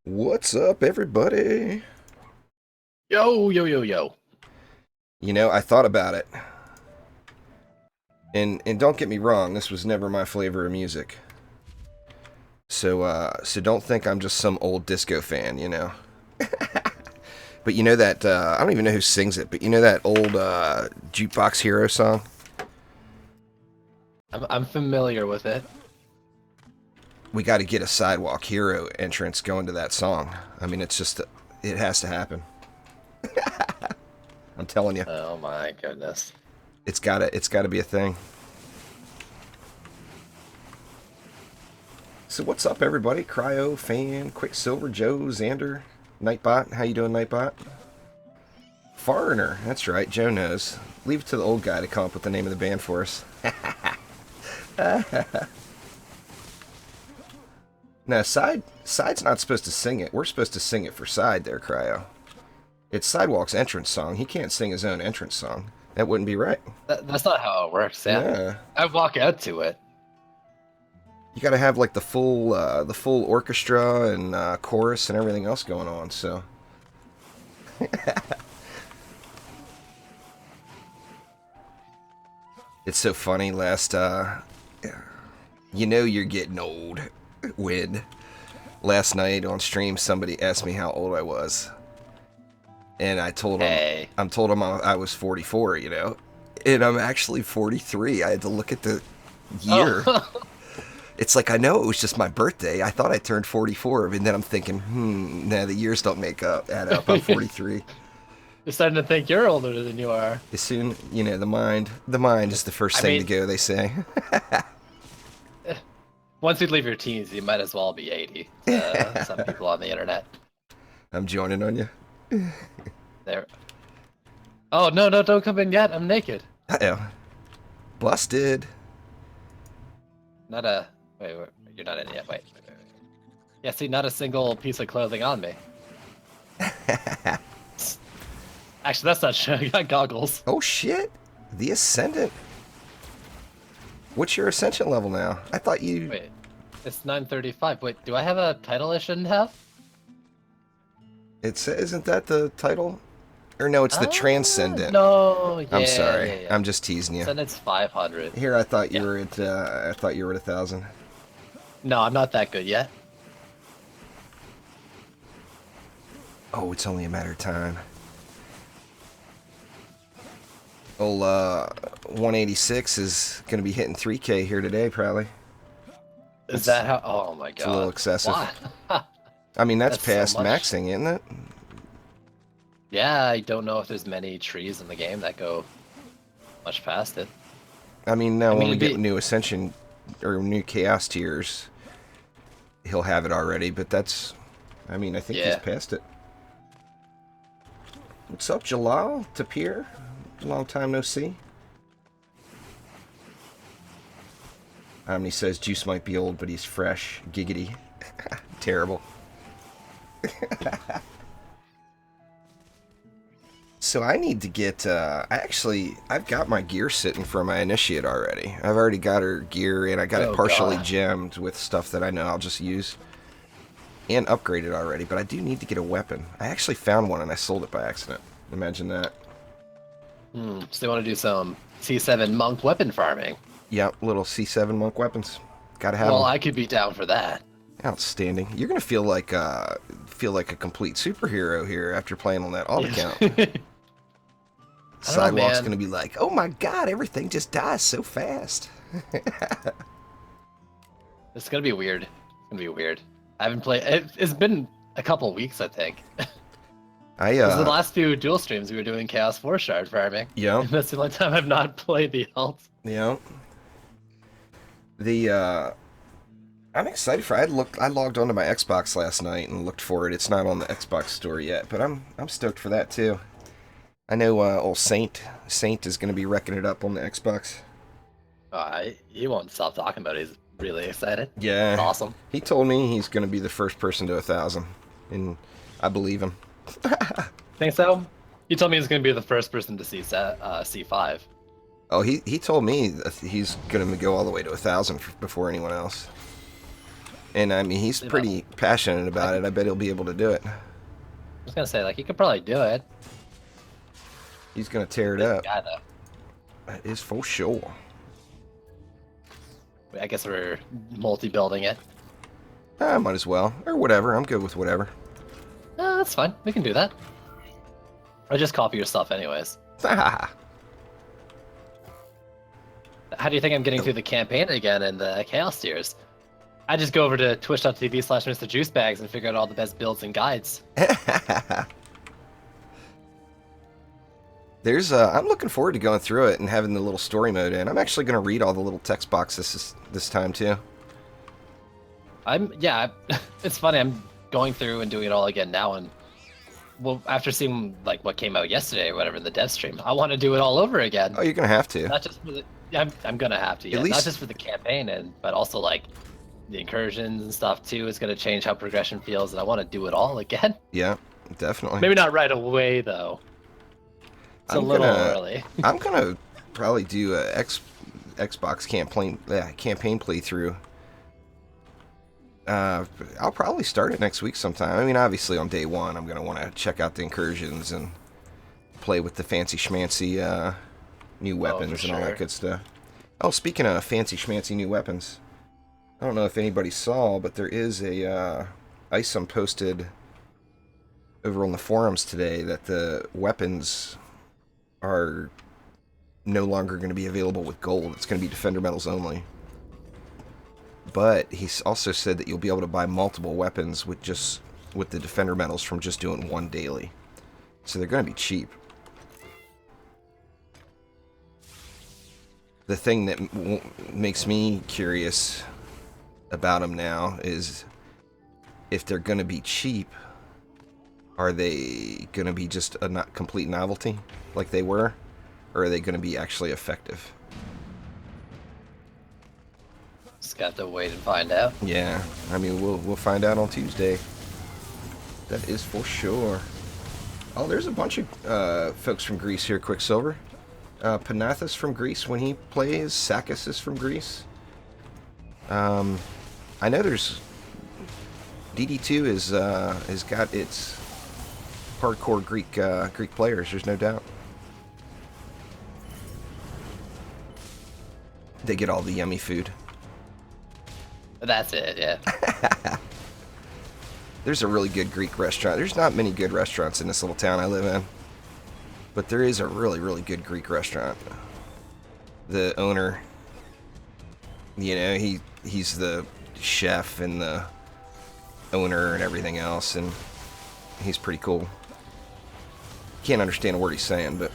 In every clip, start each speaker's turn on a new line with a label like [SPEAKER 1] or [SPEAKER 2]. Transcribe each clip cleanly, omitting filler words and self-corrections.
[SPEAKER 1] What's up, everybody?
[SPEAKER 2] Yo, yo, yo, yo.
[SPEAKER 1] I thought about it, and don't get me wrong, this was never my flavor of music. So don't think I'm just some old disco fan. But you know that I don't even know who sings it, but you know that old Jukebox Hero song?
[SPEAKER 2] I'm familiar with it.
[SPEAKER 1] We got to get a Sidewalk Hero entrance going to that song. I mean, it has to happen. I'm telling you,
[SPEAKER 2] Oh my goodness.
[SPEAKER 1] it's gotta be a thing. So what's up, everybody? Cryo, Fan, Quicksilver, Joe, Xander, Nightbot. How you doing, Nightbot? Foreigner. That's right. Joe knows. Leave it to the old guy to come up with the name of the band for us. No, Side's not supposed to sing it. We're supposed to sing it for Side there, Cryo. It's Sidewalk's entrance song. He can't sing his own entrance song. That wouldn't be right.
[SPEAKER 2] That's not how it works, yeah.
[SPEAKER 1] Yeah.
[SPEAKER 2] I walk out to it.
[SPEAKER 1] You got to have like the full orchestra and chorus and everything else going on. So it's so funny. You're getting old when last night on stream somebody asked me how old I was, and
[SPEAKER 2] Hey.
[SPEAKER 1] I'm told him I was 44. And I'm actually 43. I had to look at the year.
[SPEAKER 2] Oh,
[SPEAKER 1] It's like I know it was just my birthday. I thought I turned 44, and then I'm thinking, nah, the years don't add up. I'm 43.
[SPEAKER 2] you're starting to think you're older than you are.
[SPEAKER 1] As soon, the mind is the first
[SPEAKER 2] I
[SPEAKER 1] thing to
[SPEAKER 2] mean,
[SPEAKER 1] go, they say.
[SPEAKER 2] once you leave your teens, you might as well be 80. Some people on the internet.
[SPEAKER 1] I'm joining on you.
[SPEAKER 2] There. Oh, no, no, don't come in yet. I'm naked.
[SPEAKER 1] Uh-oh. Busted.
[SPEAKER 2] Not a... Wait, you're not in yet. Wait. Yeah, see, not a single piece of clothing on me. Actually, that's not true. I got goggles.
[SPEAKER 1] Oh, shit. The Ascendant. What's your Ascension level now? I thought you...
[SPEAKER 2] Wait, it's 9:35. Wait, do I have a title I shouldn't have?
[SPEAKER 1] Isn't that the title? Or no, it's the Transcendent.
[SPEAKER 2] No, yeah,
[SPEAKER 1] I'm sorry.
[SPEAKER 2] yeah.
[SPEAKER 1] I'm just teasing you.
[SPEAKER 2] Then it's 500.
[SPEAKER 1] Here, I thought you
[SPEAKER 2] Yeah.
[SPEAKER 1] were at. I thought you were at 1,000.
[SPEAKER 2] No, I'm not that good yet.
[SPEAKER 1] Oh, it's only a matter of time. Old 186 is gonna be hitting 3K here today, probably.
[SPEAKER 2] Is that how? Oh my god.
[SPEAKER 1] It's a little excessive.
[SPEAKER 2] Why?
[SPEAKER 1] I mean, that's
[SPEAKER 2] That's so
[SPEAKER 1] past
[SPEAKER 2] much.
[SPEAKER 1] maxing, isn't it?
[SPEAKER 2] Yeah, I don't know if there's many trees in the game that go much past it.
[SPEAKER 1] I mean, now
[SPEAKER 2] I mean,
[SPEAKER 1] when we
[SPEAKER 2] it'd
[SPEAKER 1] get
[SPEAKER 2] be-
[SPEAKER 1] new Ascension or new Chaos tiers, he'll have it already. But that's, I mean, I think he's
[SPEAKER 2] Yeah.
[SPEAKER 1] past it. What's up, Jalal? Tapir? Long time no see. He says Juice might be old, but he's fresh. Giggity. Terrible. So I need to get, I've got my gear sitting for my initiate already. I've already got her gear, and I got it
[SPEAKER 2] Oh,
[SPEAKER 1] partially
[SPEAKER 2] God.
[SPEAKER 1] gemmed with stuff that I know I'll just use. And upgraded already, but I do need to get a weapon. I actually found one, and I sold it by accident. Imagine that.
[SPEAKER 2] So they want to do some C7 monk weapon farming.
[SPEAKER 1] Yep, little C7 monk weapons. Gotta have
[SPEAKER 2] Well,
[SPEAKER 1] them.
[SPEAKER 2] I could be down for that.
[SPEAKER 1] Outstanding. You're gonna feel like a complete superhero here after playing on that alt account. Sidewalk's
[SPEAKER 2] man.
[SPEAKER 1] gonna be like, oh my god, everything just dies so fast.
[SPEAKER 2] It's gonna be weird. It's gonna be weird. I haven't played. It's been a couple weeks, I think.
[SPEAKER 1] I
[SPEAKER 2] This is the last few dual streams we were doing Chaos 4 shard farming.
[SPEAKER 1] yeah,
[SPEAKER 2] And that's the only time I've not played the alt.
[SPEAKER 1] yeah. I'm excited for. I logged onto my Xbox last night and looked for it. It's not on the Xbox store yet, but I'm stoked for that too. I know old Saint is gonna be wrecking it up on the Xbox.
[SPEAKER 2] He won't stop talking about it. He's really excited.
[SPEAKER 1] Yeah,
[SPEAKER 2] It's awesome.
[SPEAKER 1] he told me he's gonna be the first person to 1,000, and I believe him.
[SPEAKER 2] Think so? He told me he's gonna be the first person to see C5.
[SPEAKER 1] Oh, he told me that he's gonna go all the way to 1,000 before anyone else. And I mean, he's
[SPEAKER 2] You know,
[SPEAKER 1] pretty passionate about it. I bet he'll be able to do it.
[SPEAKER 2] I was gonna say, like, you could probably do it.
[SPEAKER 1] He's gonna tear it
[SPEAKER 2] Busy
[SPEAKER 1] up.
[SPEAKER 2] guy, though.
[SPEAKER 1] That is for sure.
[SPEAKER 2] I guess we're multi-building it.
[SPEAKER 1] I might as well. Or whatever. I'm good with whatever.
[SPEAKER 2] That's fine. We can do that. Or just copy your stuff anyways. How do you think I'm getting through the campaign again in the Chaos tiers? I just go over to twitch.tv/MrJuicebags and figure out all the best builds and guides.
[SPEAKER 1] I'm looking forward to going through it and having the little story mode in. I'm actually going to read all the little text boxes this time too.
[SPEAKER 2] It's funny. I'm going through and doing it all again now, and well, after seeing like what came out yesterday or whatever in the dev stream, I want to do it all over again.
[SPEAKER 1] Oh, you're going to have to.
[SPEAKER 2] Not just for the, I'm gonna have to. Yeah,
[SPEAKER 1] At least...
[SPEAKER 2] not just for the campaign, but also like the incursions and stuff too. Is going to change how progression feels, and I want to do it all again.
[SPEAKER 1] Yeah, definitely.
[SPEAKER 2] Maybe not right away though. It's a little early.
[SPEAKER 1] I'm gonna probably do a Xbox campaign playthrough. I'll probably start it next week sometime. I mean, obviously on day one, I'm gonna want to check out the incursions and play with the fancy schmancy new weapons and all that good stuff. Oh, speaking of fancy schmancy new weapons, I don't know if anybody saw, but there is a item posted over on the forums today that the weapons are no longer going to be available with gold. It's going to be Defender medals only. But he's also said that you'll be able to buy multiple weapons with the Defender medals from just doing one daily. So they're going to be cheap. The thing that makes me curious about them now is if they're going to be cheap, are they going to be just a complete novelty like they were? Or are they going to be actually effective?
[SPEAKER 2] Just got to wait and find out.
[SPEAKER 1] Yeah, I mean, we'll find out on Tuesday. That is for sure. Oh, there's a bunch of folks from Greece here, Quicksilver. Panathas from Greece when he plays. Sakis is from Greece. I know there's... DD2 has got its hardcore Greek players, there's no doubt. They get all the yummy food.
[SPEAKER 2] That's it, yeah.
[SPEAKER 1] There's a really good Greek restaurant. There's not many good restaurants in this little town I live in. But there is a really, really good Greek restaurant. The owner, you know, he's the chef and the owner and everything else, and he's pretty cool. Can't understand a word he's saying, but...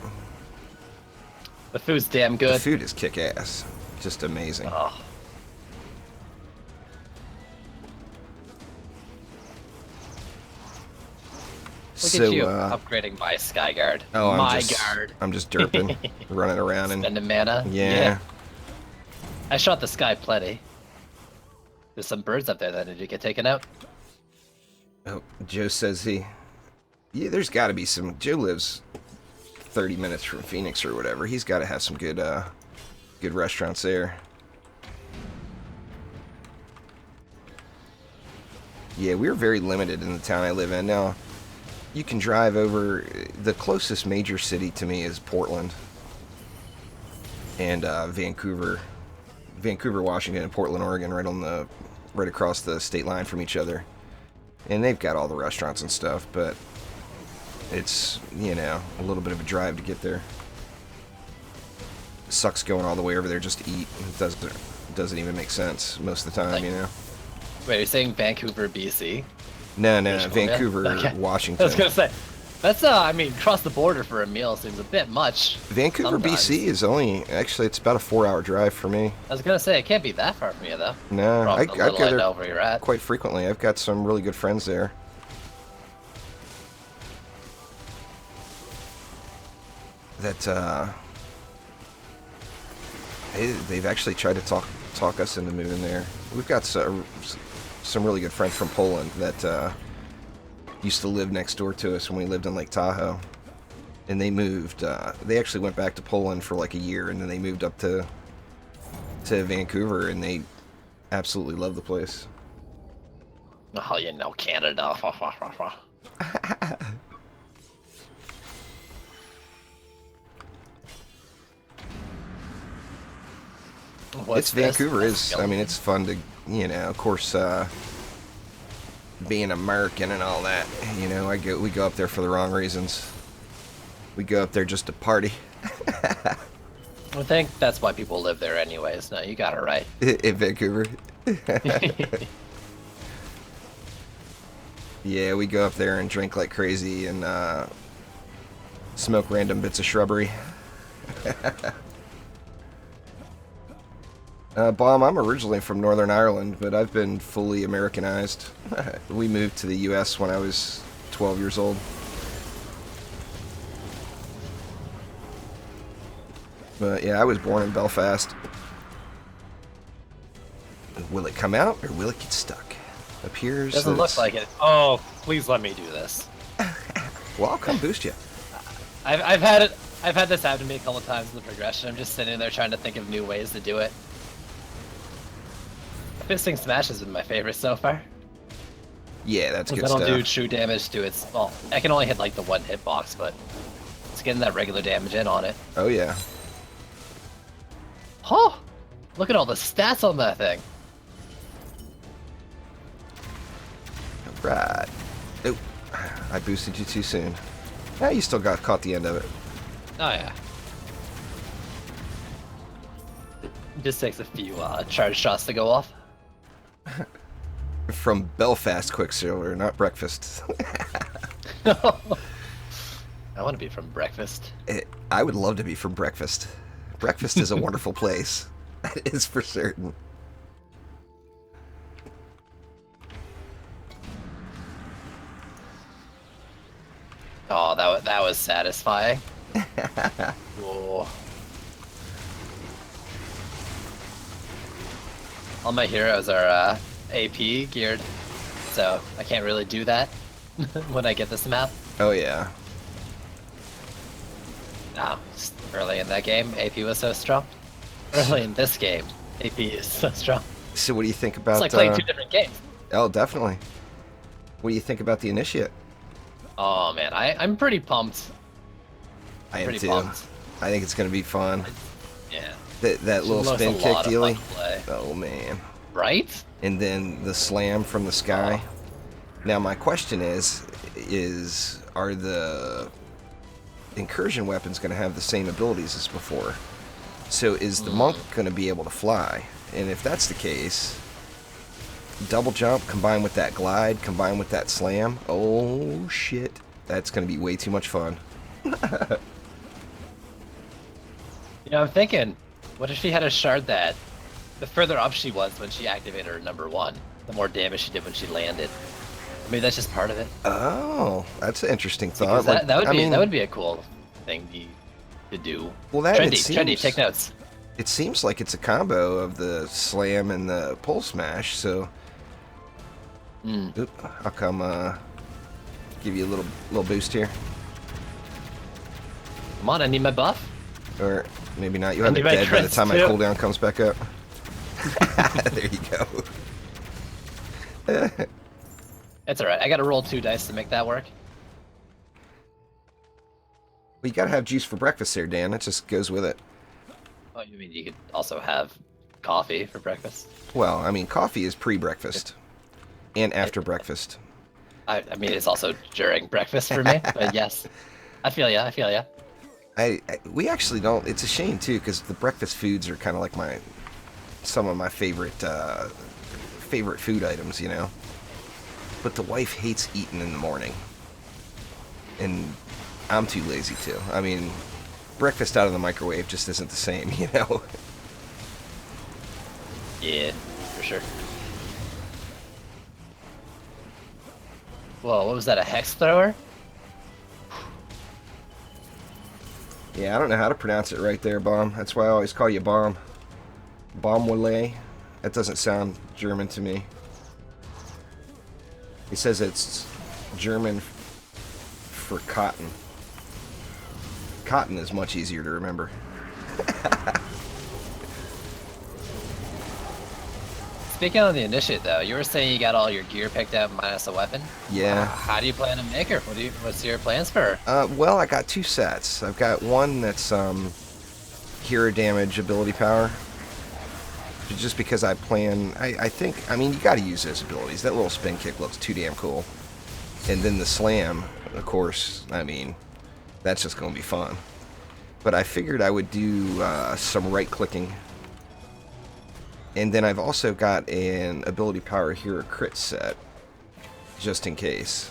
[SPEAKER 2] The food's damn good.
[SPEAKER 1] The food is kick-ass. Just amazing.
[SPEAKER 2] Oh. Look at you upgrading my Skyguard.
[SPEAKER 1] Oh,
[SPEAKER 2] guard.
[SPEAKER 1] I'm just derping, running around and
[SPEAKER 2] spending mana.
[SPEAKER 1] Yeah.
[SPEAKER 2] I shot the sky plenty. There's some birds up there that need to get taken out.
[SPEAKER 1] Oh, Joe says yeah, there's got to be some. Joe lives 30 minutes from Phoenix or whatever. He's got to have some good restaurants there. Yeah, we're very limited in the town I live in now. You can drive over. The closest major city to me is Portland and Vancouver, Washington, and Portland, Oregon, right across the state line from each other. And they've got all the restaurants and stuff, but it's, you know, a little bit of a drive to get there. It sucks going all the way over there just to eat. It doesn't even make sense most of the time, you know.
[SPEAKER 2] Wait, you're saying Vancouver, BC?
[SPEAKER 1] No, Vancouver,
[SPEAKER 2] okay.
[SPEAKER 1] Washington.
[SPEAKER 2] I was gonna say, that's I mean, cross the border for a meal seems a bit much.
[SPEAKER 1] Vancouver,
[SPEAKER 2] sometimes.
[SPEAKER 1] BC is actually it's about a 4-hour drive for me.
[SPEAKER 2] I was gonna say, it can't be that far from you though.
[SPEAKER 1] No, I go there
[SPEAKER 2] where you're at.
[SPEAKER 1] quite frequently. I've got some really good friends there. That they've actually tried to talk us into moving there. We've got some really good friends from Poland that used to live next door to us when we lived in Lake Tahoe, and they moved. They actually went back to Poland for like a year, and then they moved up to Vancouver, and they absolutely love the place.
[SPEAKER 2] Oh, Canada. What's
[SPEAKER 1] It's Vancouver
[SPEAKER 2] this?
[SPEAKER 1] is. I mean, it's fun to, of course, being American and all that. We go up there for the wrong reasons. We go up there just to party.
[SPEAKER 2] I think that's why people live there anyways. No, you got it right.
[SPEAKER 1] In Vancouver. Yeah, we go up there and drink like crazy and smoke random bits of shrubbery. Bomb, I'm originally from Northern Ireland, but I've been fully Americanized. We moved to the U.S. when I was 12 years old. But yeah, I was born in Belfast. Will it come out or will it get stuck? Appears
[SPEAKER 2] Doesn't look like it. Oh, please let me do this.
[SPEAKER 1] Well, I'll come boost you.
[SPEAKER 2] I've had this happen to me a couple times in the progression. I'm just sitting there trying to think of new ways to do it. Fisting smash has been my favorite so far.
[SPEAKER 1] Yeah, that's good
[SPEAKER 2] I
[SPEAKER 1] stuff.
[SPEAKER 2] don't do true damage to its. Well, I can only hit like the one hitbox, but it's getting that regular damage in on it.
[SPEAKER 1] Oh yeah.
[SPEAKER 2] Huh! Look at all the stats on that thing.
[SPEAKER 1] Right. Oh, I boosted you too soon. Yeah, you still caught the end of it.
[SPEAKER 2] Oh yeah. It just takes a few charge shots to go off.
[SPEAKER 1] From Belfast Quicksilver, not breakfast.
[SPEAKER 2] I want to be from breakfast.
[SPEAKER 1] I would love to be from breakfast. Breakfast is a wonderful place. That is for certain.
[SPEAKER 2] Oh, that was satisfying. Whoa. All my heroes are AP geared, so I can't really do that when I get this map.
[SPEAKER 1] Oh yeah.
[SPEAKER 2] No, just early in that game, AP was so strong. Early in this game, AP is so strong.
[SPEAKER 1] So what do you think about...
[SPEAKER 2] It's like playing two different games.
[SPEAKER 1] Oh, definitely. What do you think about the Initiate?
[SPEAKER 2] Oh man, I'm pretty pumped.
[SPEAKER 1] I am
[SPEAKER 2] Pretty
[SPEAKER 1] too.
[SPEAKER 2] pumped.
[SPEAKER 1] I think it's going to be fun.
[SPEAKER 2] Yeah.
[SPEAKER 1] That little
[SPEAKER 2] looks
[SPEAKER 1] spin
[SPEAKER 2] a
[SPEAKER 1] kick
[SPEAKER 2] lot of
[SPEAKER 1] dealy.
[SPEAKER 2] fun to play.
[SPEAKER 1] Oh man.
[SPEAKER 2] Right?
[SPEAKER 1] And then the slam from the sky.
[SPEAKER 2] Oh.
[SPEAKER 1] Now my question is are the incursion weapons going to have the same abilities as before? So is the monk going to be able to fly? And if that's the case, double jump combined with that glide, combined with that slam, oh shit, that's going to be way too much fun.
[SPEAKER 2] I'm thinking, what if she had a shard that the further up she was when she activated her #1, the more damage she did when she landed? Maybe that's just part of it.
[SPEAKER 1] Oh, that's an interesting thought.
[SPEAKER 2] That would be a cool thing to do.
[SPEAKER 1] Well, that
[SPEAKER 2] trendy. Take notes.
[SPEAKER 1] It seems like it's a combo of the slam and the pole smash. So, Oop, I'll come give you a little boost here.
[SPEAKER 2] Come on, I need my buff.
[SPEAKER 1] Or maybe not. You'll have it
[SPEAKER 2] my
[SPEAKER 1] dead by the time my
[SPEAKER 2] too.
[SPEAKER 1] cooldown comes back up. There you go.
[SPEAKER 2] It's alright. I gotta roll 2 dice to make that work.
[SPEAKER 1] Well, you gotta have juice for breakfast there, Dan. That just goes with it.
[SPEAKER 2] Oh, you mean you could also have coffee for breakfast?
[SPEAKER 1] Well, I mean, coffee is pre-breakfast and after breakfast.
[SPEAKER 2] I mean, it's also during breakfast for me, but yes. I feel ya.
[SPEAKER 1] We actually don't. It's a shame too, because the breakfast foods are kind of like some of my favorite food items, But the wife hates eating in the morning, and I'm too lazy to. I mean, breakfast out of the microwave just isn't the same,
[SPEAKER 2] Yeah, for sure. Whoa, what was that? A hex thrower?
[SPEAKER 1] Yeah, I don't know how to pronounce it right there, Bomb. That's why I always call you Bomb. Baumwolle. That doesn't sound German to me. He says it's German for cotton. Cotton is much easier to remember.
[SPEAKER 2] Speaking on the initiate though, you were saying you got all your gear picked up minus a weapon.
[SPEAKER 1] Yeah.
[SPEAKER 2] How do you plan to make her? What's your plans for her?
[SPEAKER 1] Well, I got 2 sets. I've got one that's hero damage ability power. Just because I plan, I think, I mean, you got to use those abilities. That little spin kick looks too damn cool. And then the slam, of course, I mean, that's just going to be fun. But I figured I would do some right-clicking. And then I've also got an ability power hero crit set, just in case.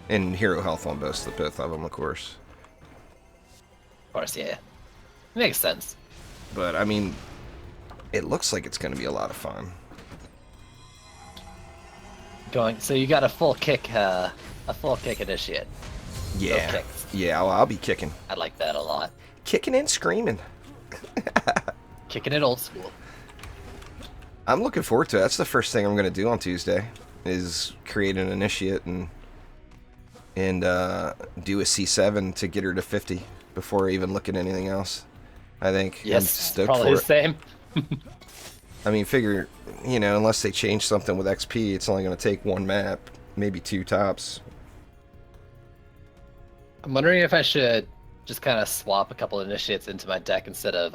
[SPEAKER 1] And hero health on both of them, of course.
[SPEAKER 2] Of course, yeah. Makes sense.
[SPEAKER 1] But, I mean, it looks like it's going to be a lot of fun.
[SPEAKER 2] So you got a full kick initiate.
[SPEAKER 1] Yeah.
[SPEAKER 2] No kicks.
[SPEAKER 1] Yeah, I'll be kicking.
[SPEAKER 2] I like that a lot.
[SPEAKER 1] Kicking and screaming.
[SPEAKER 2] Kicking it old school.
[SPEAKER 1] I'm looking forward to it. That's the first thing I'm going to do on Tuesday, is create an initiate and do a C7 to get her to 50 before I even look at anything else. I think.
[SPEAKER 2] Yes,
[SPEAKER 1] I'm stoked
[SPEAKER 2] probably
[SPEAKER 1] for
[SPEAKER 2] the same.
[SPEAKER 1] I mean, figure, you know, unless they change something with XP, it's only going to take 1 map, maybe 2 tops.
[SPEAKER 2] I'm wondering if I should just kind of swap a couple initiates into my deck instead of,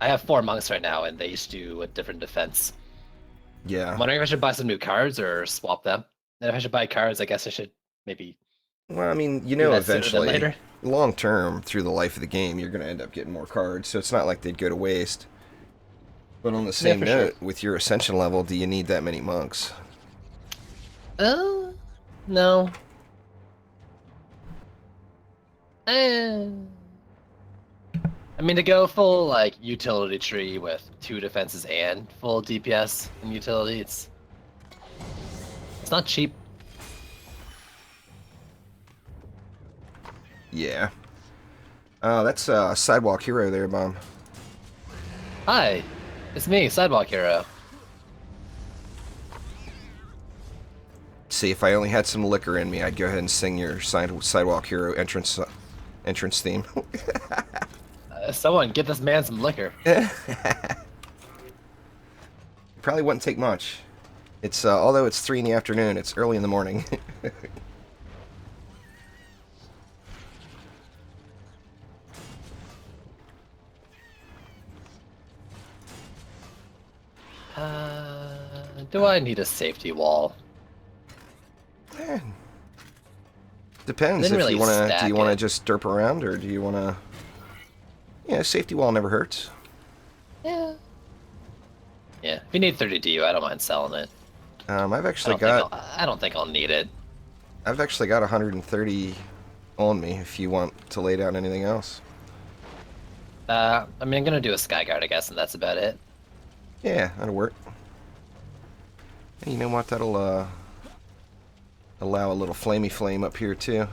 [SPEAKER 2] I have 4 monks right now, and they each do a different defense.
[SPEAKER 1] Yeah.
[SPEAKER 2] I'm wondering if I should buy some new cards or swap them. And if I should buy cards, I guess I should maybe.
[SPEAKER 1] Well, I mean, you
[SPEAKER 2] do
[SPEAKER 1] know,
[SPEAKER 2] that sooner than
[SPEAKER 1] eventually,
[SPEAKER 2] later.
[SPEAKER 1] long term, through the life of the game, you're going to end up getting more cards, so it's not like they'd go to waste. But on the same
[SPEAKER 2] for
[SPEAKER 1] note,
[SPEAKER 2] sure.
[SPEAKER 1] with your ascension level, do you need that many monks?
[SPEAKER 2] No. I mean, to go full like utility tree with 2 defenses and full DPS and utility, it's not cheap.
[SPEAKER 1] Yeah. That's Sidewalk Hero there, Bomb.
[SPEAKER 2] Hi, it's me, Sidewalk Hero.
[SPEAKER 1] See, if I only had some liquor in me, I'd go ahead and sing your Sidewalk Hero entrance theme.
[SPEAKER 2] Someone get this man some liquor.
[SPEAKER 1] Probably wouldn't take much. It's although it's 3 in the afternoon, it's early in the morning.
[SPEAKER 2] Do I need a safety wall?
[SPEAKER 1] Depends
[SPEAKER 2] Didn't
[SPEAKER 1] if
[SPEAKER 2] really
[SPEAKER 1] you want to. Do
[SPEAKER 2] stack
[SPEAKER 1] you want to
[SPEAKER 2] it.
[SPEAKER 1] just derp around, or do you want to? Yeah, safety wall never hurts.
[SPEAKER 2] Yeah. Yeah, if you need 30 DU, I don't mind selling it.
[SPEAKER 1] I've actually got.
[SPEAKER 2] I don't think I'll need it.
[SPEAKER 1] I've actually got 130 on me. If you want to lay down anything else.
[SPEAKER 2] I mean, I'm gonna do a Skyguard, I guess, and that's about it.
[SPEAKER 1] Yeah, that'll work. Hey, you know what? That'll allow a little flamey flame up here too.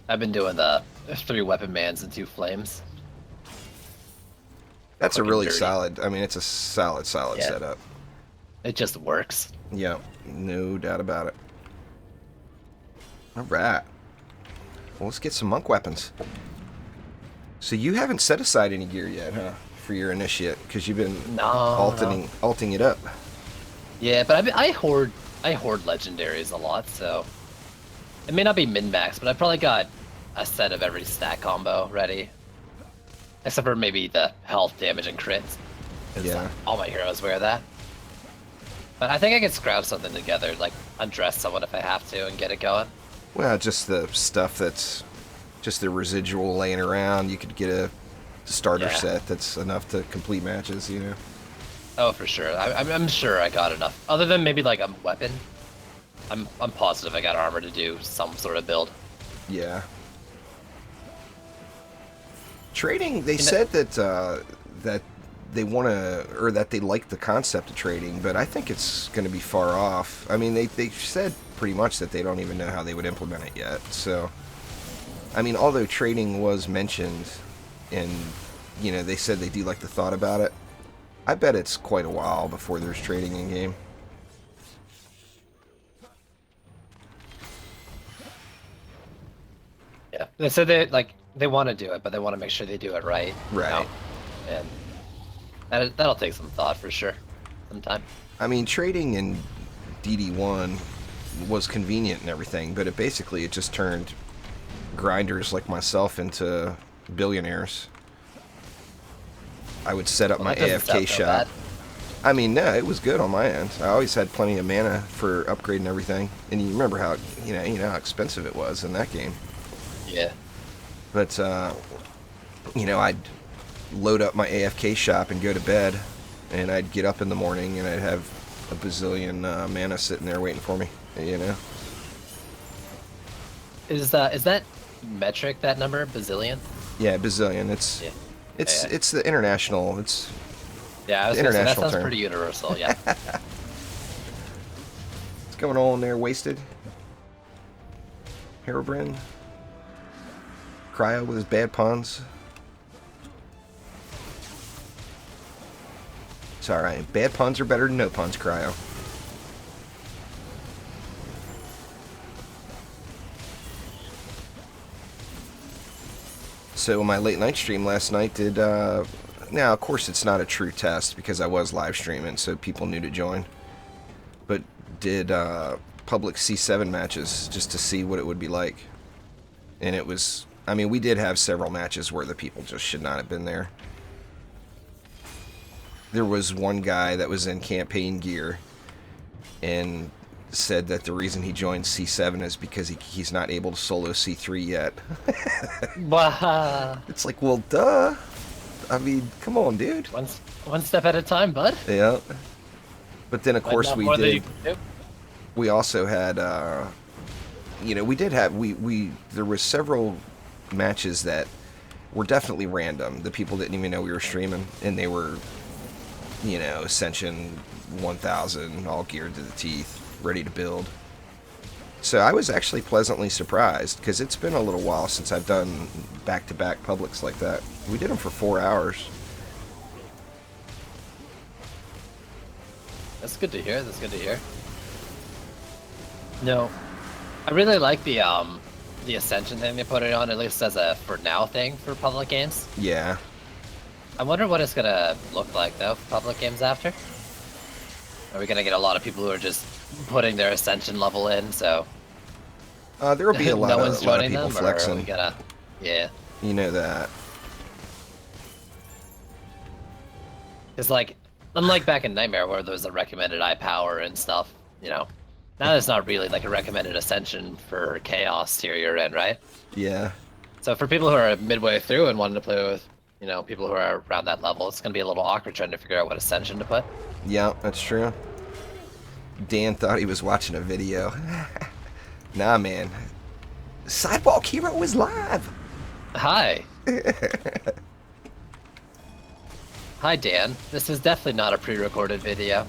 [SPEAKER 2] I've been doing the 3 weapon mans and 2 flames.
[SPEAKER 1] That's a
[SPEAKER 2] Fucking
[SPEAKER 1] really
[SPEAKER 2] dirty.
[SPEAKER 1] solid. I mean, it's a solid
[SPEAKER 2] Yeah.
[SPEAKER 1] setup.
[SPEAKER 2] It just works.
[SPEAKER 1] Yeah, no doubt about it. All right. Well, let's get some monk weapons. So you haven't set aside any gear yet, huh? For your initiate, because you've been
[SPEAKER 2] No.
[SPEAKER 1] alting it up.
[SPEAKER 2] Yeah, but I hoard legendaries a lot, so it may not be min-max, but I probably got a set of every stat combo ready, except for maybe the health, damage, and crits. 'Cause
[SPEAKER 1] Yeah.
[SPEAKER 2] all my heroes wear that. But I think I could scrap something together, like undress someone if I have to, and get it going.
[SPEAKER 1] Well, just the stuff that's just the residual laying around. You could get a starter
[SPEAKER 2] Yeah.
[SPEAKER 1] set that's enough to complete matches, you know.
[SPEAKER 2] Oh, for sure. I'm sure I got enough. Other than maybe like a weapon, I'm positive I got armor to do some sort of build.
[SPEAKER 1] Yeah. Trading, they
[SPEAKER 2] You know-
[SPEAKER 1] said that they want to, or that they like the concept of trading, but I think it's going to be far off. I mean, they said pretty much that they don't even know how they would implement it yet. So, I mean, although trading was mentioned, and you know they said they do like the thought about it, I bet it's quite a while before there's trading in game.
[SPEAKER 2] Yeah. They said they want to do it, but they want to make sure they do it right. you
[SPEAKER 1] Right.
[SPEAKER 2] know? And That'll take some thought for sure. Sometime.
[SPEAKER 1] I mean, trading in DD1 was convenient and everything, but it just turned grinders like myself into billionaires. I would set up
[SPEAKER 2] Well,
[SPEAKER 1] my
[SPEAKER 2] that doesn't
[SPEAKER 1] AFK
[SPEAKER 2] sound so
[SPEAKER 1] shop.
[SPEAKER 2] bad.
[SPEAKER 1] I mean, no, it was good on my end. I always had plenty of mana for upgrading everything, and you remember how how expensive it was in that game.
[SPEAKER 2] Yeah.
[SPEAKER 1] But I'd load up my AFK shop and go to bed, and I'd get up in the morning and I'd have a bazillion mana sitting there waiting for me.
[SPEAKER 2] Is that metric, that number, bazillion?
[SPEAKER 1] Yeah, bazillion.
[SPEAKER 2] Yeah.
[SPEAKER 1] It's the international. It's
[SPEAKER 2] Yeah, I was
[SPEAKER 1] the
[SPEAKER 2] gonna say, that
[SPEAKER 1] international
[SPEAKER 2] sounds
[SPEAKER 1] term.
[SPEAKER 2] pretty universal, yeah.
[SPEAKER 1] What's going on there? Wasted. Herobrine. Cryo with his bad puns. It's alright. Bad puns are better than no puns, Cryo. So my late night stream last night did, now of course it's not a true test because I was live streaming so people knew to join. But did public C7 matches just to see what it would be like. And it was, I mean, we did have several matches where the people just should not have been there. There was one guy that was in campaign gear and said that the reason he joined C7 is because he's not able to solo C3 yet.
[SPEAKER 2] Wow.
[SPEAKER 1] It's like, well, duh. I mean, come on, dude.
[SPEAKER 2] One step at a time, bud.
[SPEAKER 1] Yeah. But then, of course,
[SPEAKER 2] Not
[SPEAKER 1] we
[SPEAKER 2] more than you
[SPEAKER 1] did.
[SPEAKER 2] can do.
[SPEAKER 1] We also had, we did have, there were several matches that were definitely random. The people didn't even know we were streaming, and they were, Ascension 1000, all geared to the teeth, ready to build. So I was actually pleasantly surprised, because it's been a little while since I've done back-to-back publics like that. We did them for 4 hours.
[SPEAKER 2] That's good to hear. That's good to hear. No, I really like the Ascension thing they put it on, at least as a for now thing for public games.
[SPEAKER 1] Yeah.
[SPEAKER 2] I wonder what it's gonna look like though for public games after. Are we gonna get a lot of people who are just putting their Ascension level in? So
[SPEAKER 1] There will be a lot,
[SPEAKER 2] no
[SPEAKER 1] of,
[SPEAKER 2] one's
[SPEAKER 1] a lot of
[SPEAKER 2] joining
[SPEAKER 1] people
[SPEAKER 2] them, or are we
[SPEAKER 1] flexing.
[SPEAKER 2] gonna? Yeah,
[SPEAKER 1] You know that.
[SPEAKER 2] it's like unlike back in Nightmare where there was a recommended eye power and stuff. Now there's not really like a recommended Ascension for Chaos tier you're in, right?
[SPEAKER 1] Yeah.
[SPEAKER 2] So for people who are midway through and wanting to play with, people who are around that level, it's going to be a little awkward trying to figure out what Ascension to put.
[SPEAKER 1] Yeah, that's true. Dan thought he was watching a video. Nah, man. Sidewalk Hero is live.
[SPEAKER 2] Hi. Hi, Dan. This is definitely not a pre-recorded video.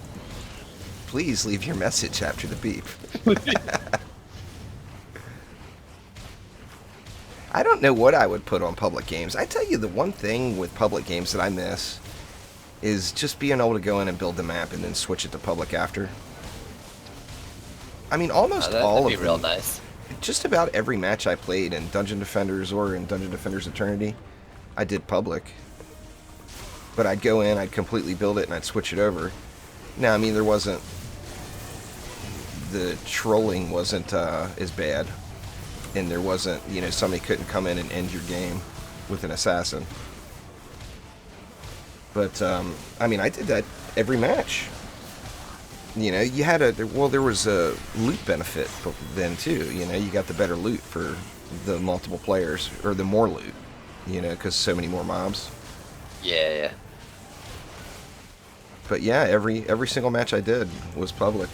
[SPEAKER 1] Please leave your message after the beep. I don't know what I would put on public games. I tell you, the one thing with public games that I miss is just being able to go in and build the map and then switch it to public after. I mean, almost all
[SPEAKER 2] That'd
[SPEAKER 1] of
[SPEAKER 2] be real
[SPEAKER 1] them.
[SPEAKER 2] nice.
[SPEAKER 1] Just about every match I played in Dungeon Defenders or in Dungeon Defenders Eternity, I did public. But I'd go in, I'd completely build it, and I'd switch it over. Now, I mean, there wasn't... The trolling wasn't as bad. And there wasn't, somebody couldn't come in and end your game with an assassin. But, I mean, I did that every match. You had there was a loot benefit then, too. You got the better loot for the multiple players, or the more loot, because so many more mobs.
[SPEAKER 2] Yeah.
[SPEAKER 1] But yeah, every single match I did was public.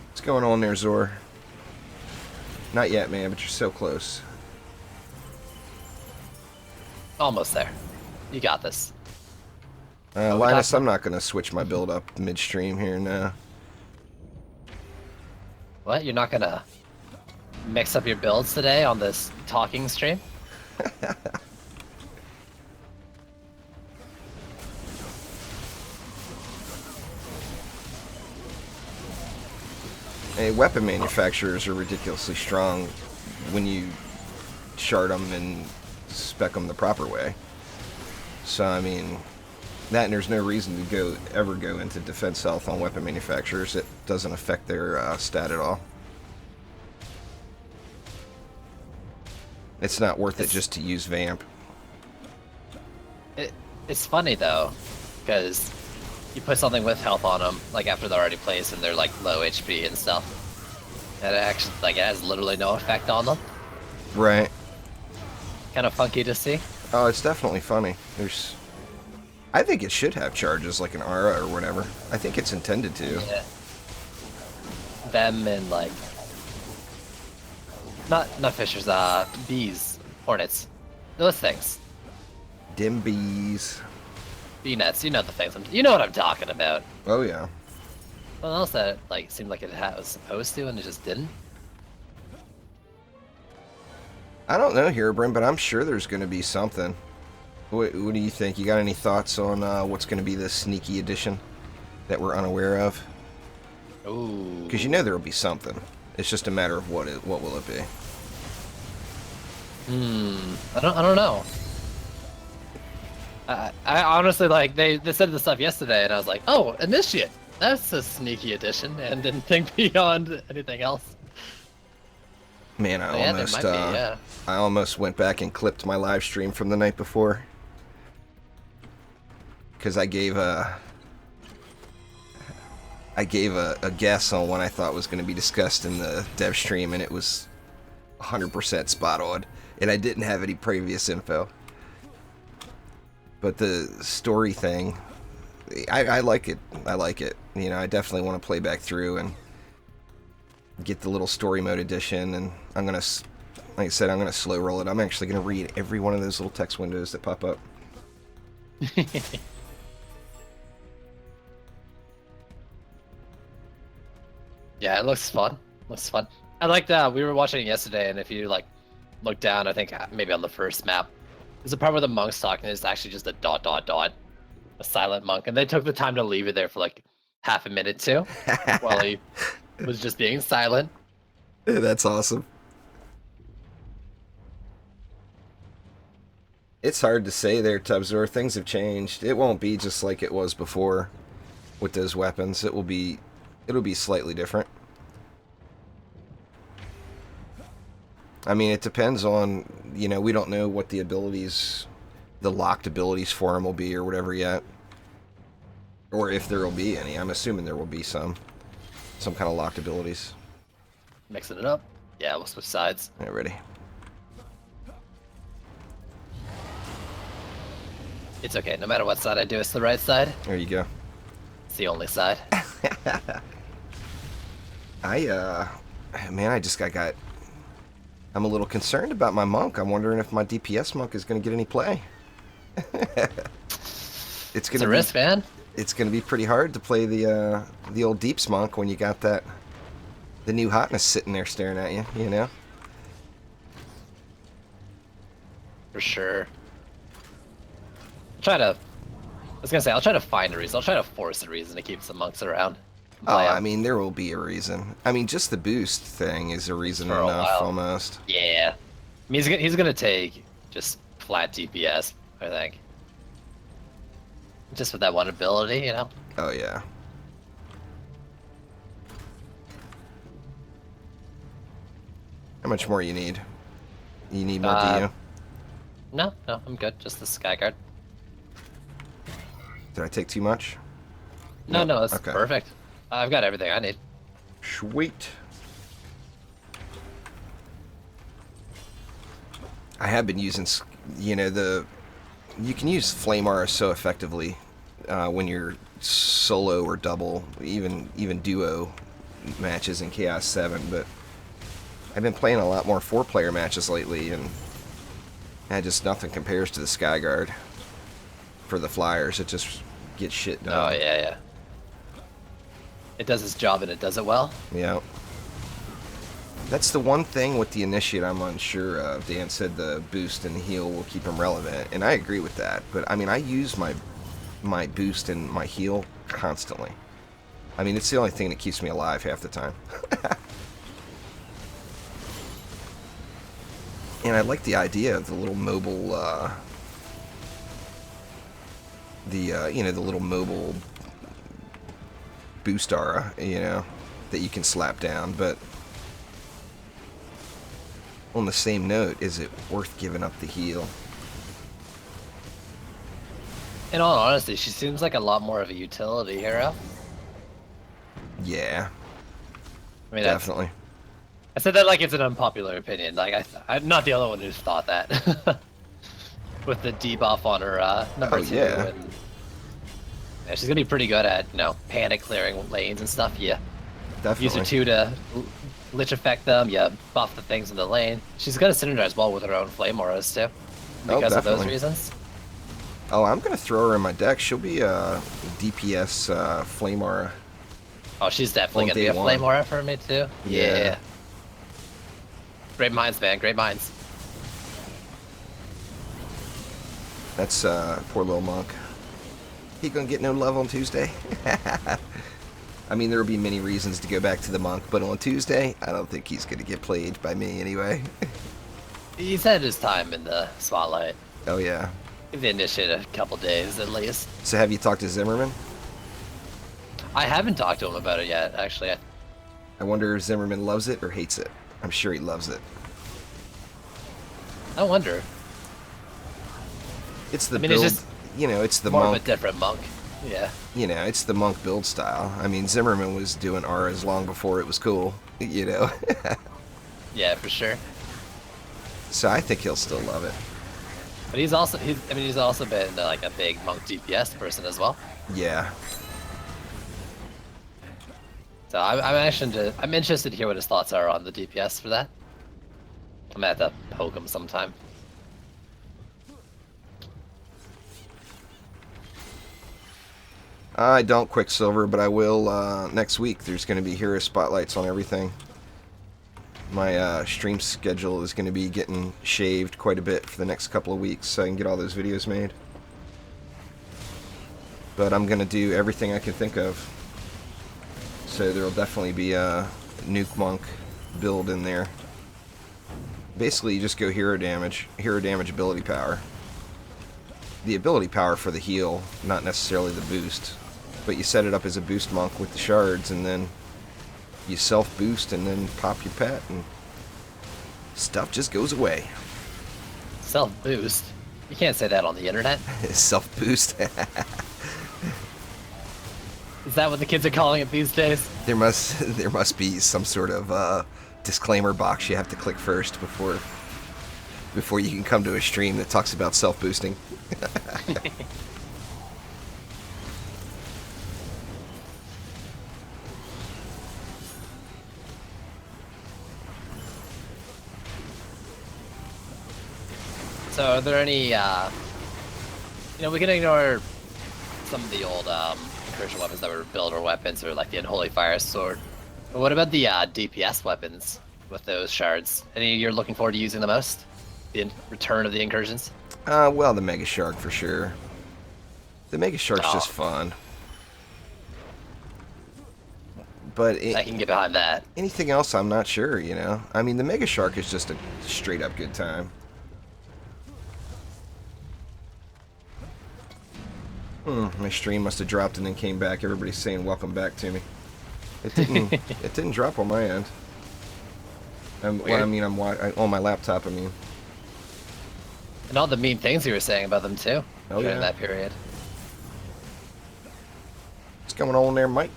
[SPEAKER 1] What's going on there, Zor? Not yet, man, but you're so close.
[SPEAKER 2] Almost there. You got this.
[SPEAKER 1] Linus, I'm not going to switch my build up midstream here now.
[SPEAKER 2] What? You're not gonna mix up your builds today on this talking stream?
[SPEAKER 1] Hey, weapon manufacturers are ridiculously strong when you shard them and spec them the proper way. So, I mean, that and there's no reason to ever go into defense health on weapon manufacturers. It doesn't affect their stat at all. It's not worth it just to use Vamp.
[SPEAKER 2] It's funny though, because you put something with health on them, like after they're already placed and they're like low HP and stuff, and it actually like it has literally no effect on them.
[SPEAKER 1] Right.
[SPEAKER 2] Kind of funky to see.
[SPEAKER 1] Oh, it's definitely funny. I think it should have charges like an Aura or whatever. I think it's intended to.
[SPEAKER 2] Yeah. Them and like not fishers, bees, hornets, those things.
[SPEAKER 1] Dim bees.
[SPEAKER 2] Bee nets, you know the things. You know what I'm talking about.
[SPEAKER 1] Oh yeah.
[SPEAKER 2] Something else that like seemed like it was supposed to and it just didn't.
[SPEAKER 1] I don't know, Herobrine, but I'm sure there's going to be something. What do you think? You got any thoughts on what's going to be the sneaky addition that we're unaware of?
[SPEAKER 2] Ooh.
[SPEAKER 1] Because you know there will be something. It's just a matter of what will it be.
[SPEAKER 2] I don't know. I honestly like they said this stuff yesterday, and I was like, oh, initiate. That's a sneaky addition, and didn't think beyond anything else.
[SPEAKER 1] Man, I almost went back and clipped my live stream from the night before. Because I gave a guess on what I thought was going to be discussed in the dev stream, and it was 100% spot on. And I didn't have any previous info. But the story thing, I like it. I like it. You know, I definitely want to play back through and get the little story mode edition. And I'm going to, like I said, I'm going to slow roll it. I'm actually going to read every one of those little text windows that pop up.
[SPEAKER 2] Yeah, it looks fun. Looks fun. I like that. We were watching it yesterday, and if you like look down, I think maybe on the first map, there's a part where the monk's talking. And it's actually just a ... a silent monk, and they took the time to leave it there for like half a minute too, while he was just being silent.
[SPEAKER 1] That's awesome. It's hard to say there, Tubzor. Things have changed. It won't be just like it was before with those weapons. It'll be slightly different. I mean, it depends on, you know, we don't know what the abilities, the locked abilities for him will be or whatever yet. Or if there will be any. I'm assuming there will be some kind of locked abilities.
[SPEAKER 2] Mixing it up. Yeah, we'll switch sides.
[SPEAKER 1] Yeah, ready.
[SPEAKER 2] It's okay. No matter what side I do, it's the right side.
[SPEAKER 1] There you go.
[SPEAKER 2] It's the only side.
[SPEAKER 1] Man, I just got... I'm a little concerned about my monk. I'm wondering if my DPS monk is going to get any play. It's a
[SPEAKER 2] risk, man.
[SPEAKER 1] It's going to be pretty hard to play the old Deeps monk when you got the new hotness sitting there staring at you, you know?
[SPEAKER 2] For sure. I was gonna say, I'll try to find a reason. I'll try to force a reason to keep some monks around.
[SPEAKER 1] Oh, I mean, there will be a reason. I mean, just the boost thing is a reason enough, almost.
[SPEAKER 2] Yeah. I mean, he's gonna take just flat DPS, I think. Just with that one ability, you know?
[SPEAKER 1] Oh, yeah. How much more you need? You need more, do you?
[SPEAKER 2] No, I'm good. Just the Skyguard.
[SPEAKER 1] Did I take too much?
[SPEAKER 2] No, that's okay. Perfect. I've got everything I need.
[SPEAKER 1] Sweet. I have been using, you know, you can use Flame Aura so effectively when you're solo or double, even duo matches in Chaos 7, but I've been playing a lot more 4-player matches lately, and just nothing compares to the Skyguard for the Flyers. It just gets shit done.
[SPEAKER 2] Oh, yeah. It does its job, and it does it well.
[SPEAKER 1] Yeah. That's the one thing with the Initiate I'm unsure of. Dan said the boost and heal will keep him relevant, and I agree with that. But, I mean, I use my boost and my heal constantly. I mean, it's the only thing that keeps me alive half the time. And I like the idea of the little mobile, the little mobile boost aura, that you can slap down. But on the same note, is it worth giving up the heal?
[SPEAKER 2] In all honesty, she seems like a lot more of a utility hero.
[SPEAKER 1] Yeah,
[SPEAKER 2] I mean,
[SPEAKER 1] definitely.
[SPEAKER 2] I said that like it's an unpopular opinion. Like I'm not the only one who's thought that. With the debuff on her number 2,
[SPEAKER 1] yeah.
[SPEAKER 2] and yeah, she's gonna be pretty good at panic clearing lanes and stuff. Yeah,
[SPEAKER 1] Definitely.
[SPEAKER 2] use her 2 to lich affect them. Yeah, buff the things in the lane. She's gonna synergize well with her own flame auras too, because of those reasons.
[SPEAKER 1] Oh, I'm gonna throw her in my deck. She'll be a DPS flame aura.
[SPEAKER 2] Oh, she's definitely gonna be a flame aura for me too. Yeah. Great minds, man. Great minds.
[SPEAKER 1] That's poor little monk. He gonna get no love on Tuesday? I mean, there will be many reasons to go back to the monk, but on Tuesday, I don't think he's gonna get played by me anyway.
[SPEAKER 2] He's had his time in the spotlight.
[SPEAKER 1] Oh yeah.
[SPEAKER 2] Give the initiate a couple days at least.
[SPEAKER 1] So have you talked to Zimmerman?
[SPEAKER 2] I haven't talked to him about it yet, actually.
[SPEAKER 1] I wonder if Zimmerman loves it or hates it. I'm sure he loves it.
[SPEAKER 2] I wonder.
[SPEAKER 1] It's the build,
[SPEAKER 2] it's just
[SPEAKER 1] it's the
[SPEAKER 2] more
[SPEAKER 1] monk.
[SPEAKER 2] of a different monk. Yeah.
[SPEAKER 1] It's the monk build style. I mean, Zimmerman was doing auras long before it was cool,
[SPEAKER 2] Yeah, for sure.
[SPEAKER 1] So I think he'll still love it.
[SPEAKER 2] But he's also been like a big monk DPS person as well.
[SPEAKER 1] Yeah.
[SPEAKER 2] So I'm interested to hear what his thoughts are on the DPS for that. I'm gonna have to poke him sometime.
[SPEAKER 1] I don't Quicksilver, but I will next week. There's going to be hero spotlights on everything. My stream schedule is going to be getting shaved quite a bit for the next couple of weeks so I can get all those videos made. But I'm going to do everything I can think of. So there will definitely be a Nuke Monk build in there. Basically, you just go hero damage ability power. The ability power for the heal, not necessarily the boost. But you set it up as a boost monk with the shards, and then you self-boost, and then pop your pet, and stuff just goes away.
[SPEAKER 2] Self-boost? You can't say that on the internet.
[SPEAKER 1] Self-boost.
[SPEAKER 2] Is that what the kids are calling it these days?
[SPEAKER 1] There must be some sort of disclaimer box you have to click first before you can come to a stream that talks about self-boosting.
[SPEAKER 2] So are there any, we can ignore some of the old incursion weapons that were builder weapons, or like the Unholy Fire Sword. But what about the DPS weapons with those shards? Any you're looking forward to using the most? The return of the incursions?
[SPEAKER 1] Well, the Mega Shark for sure. The Mega Shark's just fun. But
[SPEAKER 2] I can get behind that.
[SPEAKER 1] Anything else, I'm not sure, I mean, the Mega Shark is just a straight-up good time. My stream must have dropped and then came back. Everybody's saying welcome back to me. It didn't. It didn't drop on my end. Well, I mean, I'm on my laptop. I mean,
[SPEAKER 2] and all the mean things you were saying about them too during that period.
[SPEAKER 1] What's going on there, Mike?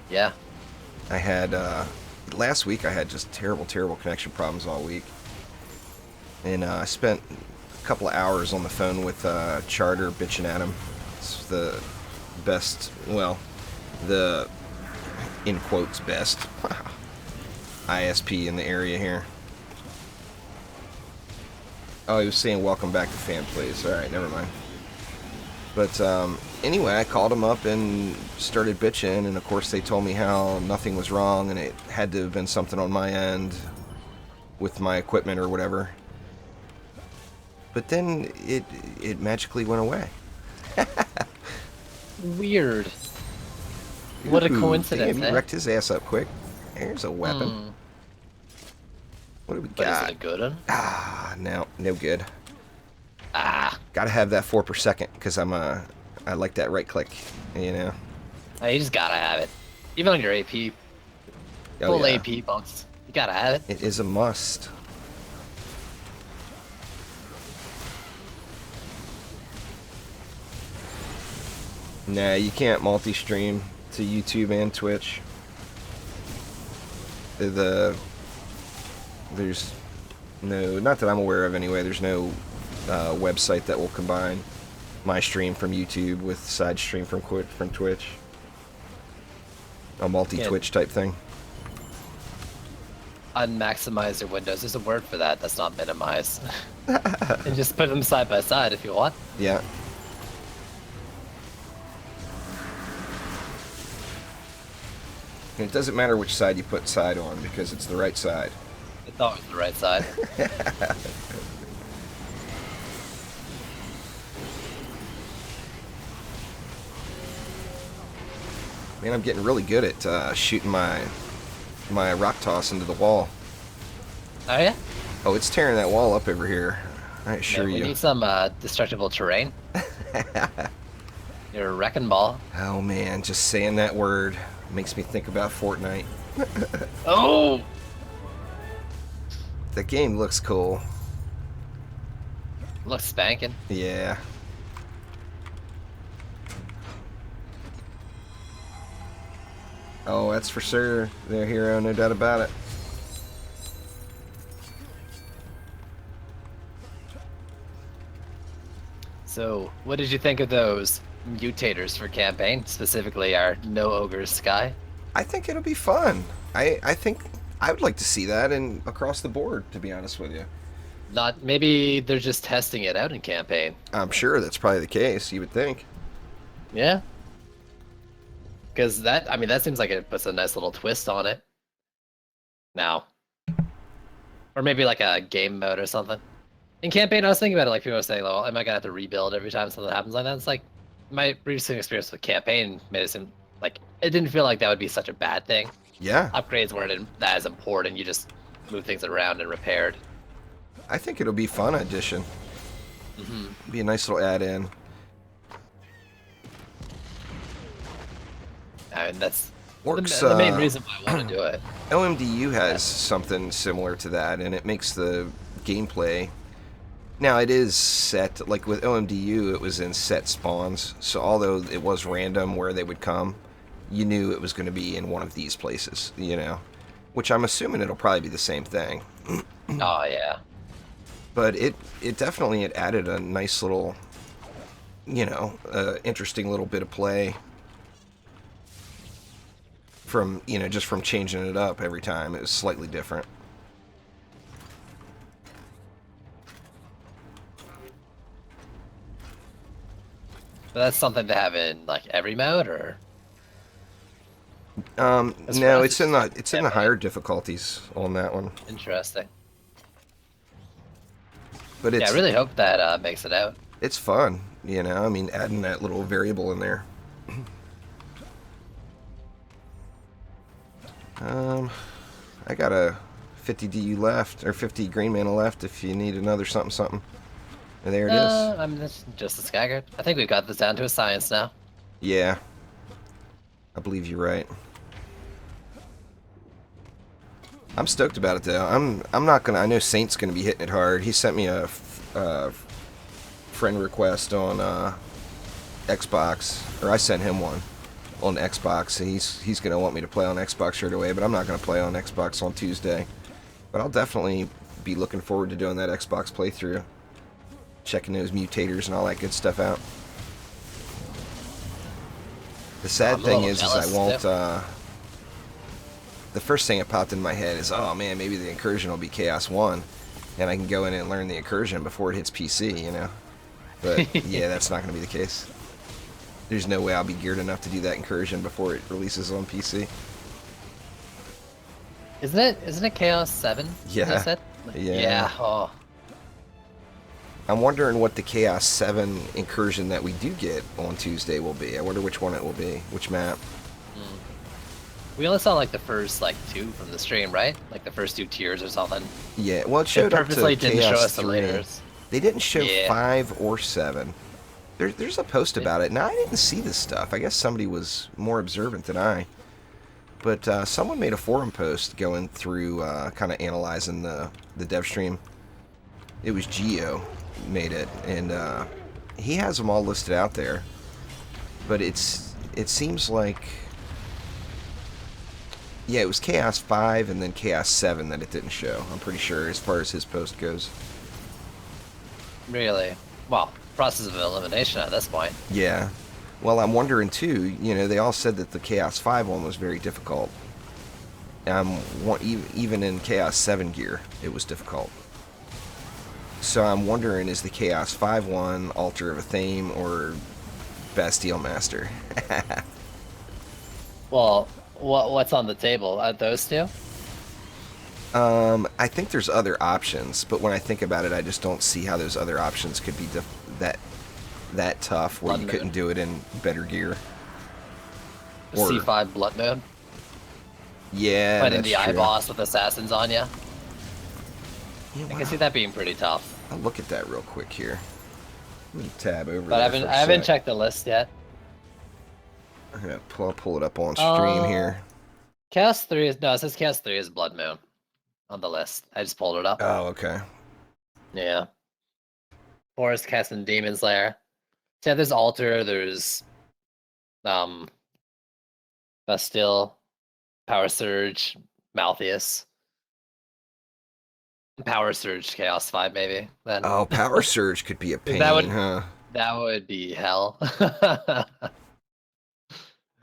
[SPEAKER 2] Yeah.
[SPEAKER 1] I had, last week I had just terrible connection problems all week. And I spent a couple of hours on the phone with Charter bitching at him. It's the best, well, the, in quotes, best ISP in the area here. Oh, he was saying welcome back to fan plays. Alright, never mind. But anyway, I called them up and started bitching, and of course they told me how nothing was wrong, and it had to have been something on my end with my equipment or whatever. but then it magically went away.
[SPEAKER 2] Weird. What a
[SPEAKER 1] Ooh,
[SPEAKER 2] coincidence,
[SPEAKER 1] damn, he
[SPEAKER 2] eh?
[SPEAKER 1] wrecked his ass up quick. There's a weapon.
[SPEAKER 2] Hmm.
[SPEAKER 1] What do we
[SPEAKER 2] But is it
[SPEAKER 1] got?
[SPEAKER 2] a good one?
[SPEAKER 1] Ah, no good.
[SPEAKER 2] Ah.
[SPEAKER 1] Gotta have that 4 per second, because I like that right click, you know.
[SPEAKER 2] Oh, you just gotta have it. Even on your AP,
[SPEAKER 1] Oh,
[SPEAKER 2] full
[SPEAKER 1] yeah.
[SPEAKER 2] AP bunks. You gotta have it.
[SPEAKER 1] It is a must. Nah, you can't multi-stream to YouTube and Twitch. There's no, not that I'm aware of anyway, there's no website that will combine my stream from YouTube with side stream from Twitch. A multi-Twitch type thing.
[SPEAKER 2] Unmaximize your windows. There's a word for that. That's not minimize. And just put them side by side if you want.
[SPEAKER 1] Yeah. And it doesn't matter which side you put side on because it's the right side.
[SPEAKER 2] It's always the right side.
[SPEAKER 1] Man, I'm getting really good at shooting my rock toss into the wall.
[SPEAKER 2] Oh yeah?
[SPEAKER 1] Oh, it's tearing that wall up over here. I assure
[SPEAKER 2] Man, we
[SPEAKER 1] you.
[SPEAKER 2] need some destructible terrain. You're a wrecking ball.
[SPEAKER 1] Oh man, just saying that word makes me think about Fortnite.
[SPEAKER 2] Oh!
[SPEAKER 1] The game looks cool.
[SPEAKER 2] Looks spanking.
[SPEAKER 1] Yeah. Oh, that's for sure. Their hero, no doubt about it.
[SPEAKER 2] So, what did you think of those mutators for campaign? Specifically, our No Ogres Sky?
[SPEAKER 1] I think it'll be fun. I think I would like to see that in across the board, to be honest with you.
[SPEAKER 2] Not maybe they're just testing it out in campaign.
[SPEAKER 1] I'm sure that's probably the case, you would think.
[SPEAKER 2] Yeah. Because that, I mean, that seems like it puts a nice little twist on it. Now. Or maybe like a game mode or something. In campaign, I was thinking about it, like people were saying, well, am I gonna have to rebuild every time something happens like that? It's like, my recent experience with campaign made it seem like, it didn't feel like that would be such a bad thing.
[SPEAKER 1] Yeah.
[SPEAKER 2] Upgrades weren't that as important, you just move things around and repaired.
[SPEAKER 1] I think it'll be fun addition. Be a nice little add-in.
[SPEAKER 2] I mean, that's
[SPEAKER 1] Works,
[SPEAKER 2] the main reason why I want to do it.
[SPEAKER 1] OMDU has something similar to that, and it makes the gameplay. Now it is set, like with OMDU, it was in set spawns, so although it was random where they would come, you knew it was going to be in one of these places, you know, which I'm assuming it'll probably be the same thing.
[SPEAKER 2] Oh yeah.
[SPEAKER 1] But it definitely it added a nice little, you know, interesting little bit of play from, you know, just from changing it up every time. It was slightly different.
[SPEAKER 2] But that's something to have in like every mode, or as far
[SPEAKER 1] No,
[SPEAKER 2] as
[SPEAKER 1] it's in the
[SPEAKER 2] campaign.
[SPEAKER 1] higher difficulties on that one.
[SPEAKER 2] Interesting.
[SPEAKER 1] But
[SPEAKER 2] Yeah, I really hope that makes it out.
[SPEAKER 1] it's fun, you know. I mean, adding that little variable in there. I got a 50 DU left, or 50 green mana left if you need another something something. And there it is.
[SPEAKER 2] I mean, that's just a Skaggart. I think we've got this down to a science now.
[SPEAKER 1] Yeah. I believe you're right. I'm stoked about it though. I'm not gonna. I know Saint's gonna be hitting it hard. He sent me a friend request on Xbox, or I sent him one on Xbox. He's gonna want me to play on Xbox right away, but I'm not gonna play on Xbox on Tuesday. But I'll definitely be looking forward to doing that Xbox playthrough, checking those mutators and all that good stuff out. The sad thing is I won't. The first thing that popped in my head is, oh man, maybe the incursion will be Chaos 1, and I can go in and learn the incursion before it hits PC, you know. But yeah, that's not going to be the case. There's no way I'll be geared enough to do that incursion before it releases on PC.
[SPEAKER 2] Isn't it Chaos 7?
[SPEAKER 1] Yeah.
[SPEAKER 2] Is that?
[SPEAKER 1] Yeah.
[SPEAKER 2] Yeah. Oh.
[SPEAKER 1] I'm wondering what the Chaos 7 incursion that we do get on Tuesday will be. I wonder which one it will be, which map.
[SPEAKER 2] We only saw like the first like 2 from the stream, right? Like the first 2 tiers or something.
[SPEAKER 1] Yeah, well, it
[SPEAKER 2] They
[SPEAKER 1] showed up to
[SPEAKER 2] purposely didn't show
[SPEAKER 1] Chaos
[SPEAKER 2] us the
[SPEAKER 1] 3.
[SPEAKER 2] laters.
[SPEAKER 1] They didn't show
[SPEAKER 2] Yeah.
[SPEAKER 1] 5 or 7. There's a post about it. Now, I didn't see this stuff. I guess somebody was more observant than I. But someone made a forum post going through, kind of analyzing the dev stream. It was Geo made it, and he has them all listed out there. But it seems like, yeah, it was Chaos 5 and then Chaos 7 that it didn't show. I'm pretty sure, as far as his post goes.
[SPEAKER 2] Really? Well, process of elimination at this point.
[SPEAKER 1] Yeah. Well, I'm wondering too, you know, they all said that the Chaos 5 one was very difficult. Even in Chaos 7 gear, it was difficult. So I'm wondering, is the Chaos 5 one Altar of a Theme or Bastille Master?
[SPEAKER 2] Well, what's on the table? Those 2?
[SPEAKER 1] I think there's other options, but when I think about it, I just don't see how those other options could be that tough where
[SPEAKER 2] Blood
[SPEAKER 1] you couldn't
[SPEAKER 2] Moon.
[SPEAKER 1] do it in better gear. Or,
[SPEAKER 2] C5 Blood Moon.
[SPEAKER 1] yeah,
[SPEAKER 2] Fighting
[SPEAKER 1] that's
[SPEAKER 2] the eye
[SPEAKER 1] true.
[SPEAKER 2] boss with assassins on you.
[SPEAKER 1] Yeah,
[SPEAKER 2] I can see that being pretty tough.
[SPEAKER 1] I'll look at that real quick here. Let me tab over
[SPEAKER 2] But
[SPEAKER 1] there
[SPEAKER 2] I haven't checked the list yet.
[SPEAKER 1] I'm gonna pull it up on stream here.
[SPEAKER 2] Chaos 3 is no, it says Chaos 3 is Blood Moon on the list. I just pulled it up.
[SPEAKER 1] Oh, okay.
[SPEAKER 2] Yeah. Forest Cast and Demon Slayer. So yeah, there's Altar, there's Bastille, Power Surge, Malthius. Power Surge Chaos 5 maybe. Then
[SPEAKER 1] Oh, Power Surge could be a pain,
[SPEAKER 2] That would-
[SPEAKER 1] huh?
[SPEAKER 2] that would be hell. I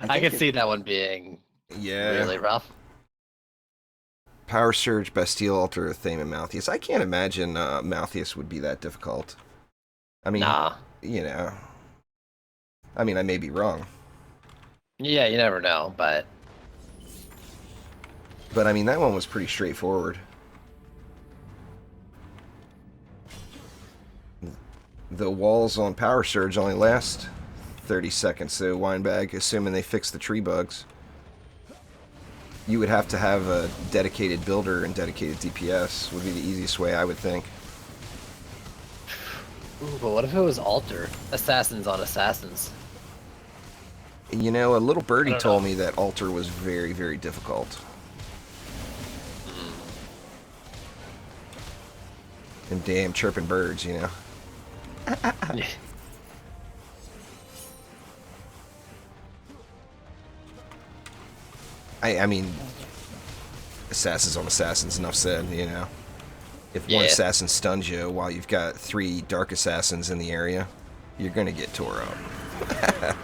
[SPEAKER 1] think
[SPEAKER 2] could
[SPEAKER 1] it-
[SPEAKER 2] see that one being
[SPEAKER 1] Yeah.
[SPEAKER 2] really rough.
[SPEAKER 1] Power Surge, Bastille, Altar of Thame, and Malthius. I can't imagine Malthius would be that difficult. I mean,
[SPEAKER 2] Nah.
[SPEAKER 1] you know. I mean, I may be wrong.
[SPEAKER 2] Yeah, you never know, but
[SPEAKER 1] But, I mean, that one was pretty straightforward. The walls on Power Surge only last 30 seconds, so Weinbag, assuming they fix the tree bugs. You would have to have a dedicated builder and dedicated DPS would be the easiest way, I would think.
[SPEAKER 2] ooh, but what if it was Altar? Assassins on assassins.
[SPEAKER 1] You know, a little birdie
[SPEAKER 2] I don't
[SPEAKER 1] told
[SPEAKER 2] know.
[SPEAKER 1] me that Altar was very, very difficult. And damn chirping birds, you know. I mean, assassins on assassins, enough said, you know. If one
[SPEAKER 2] Yeah.
[SPEAKER 1] assassin stuns you while you've got 3 dark assassins in the area, you're gonna get tore up.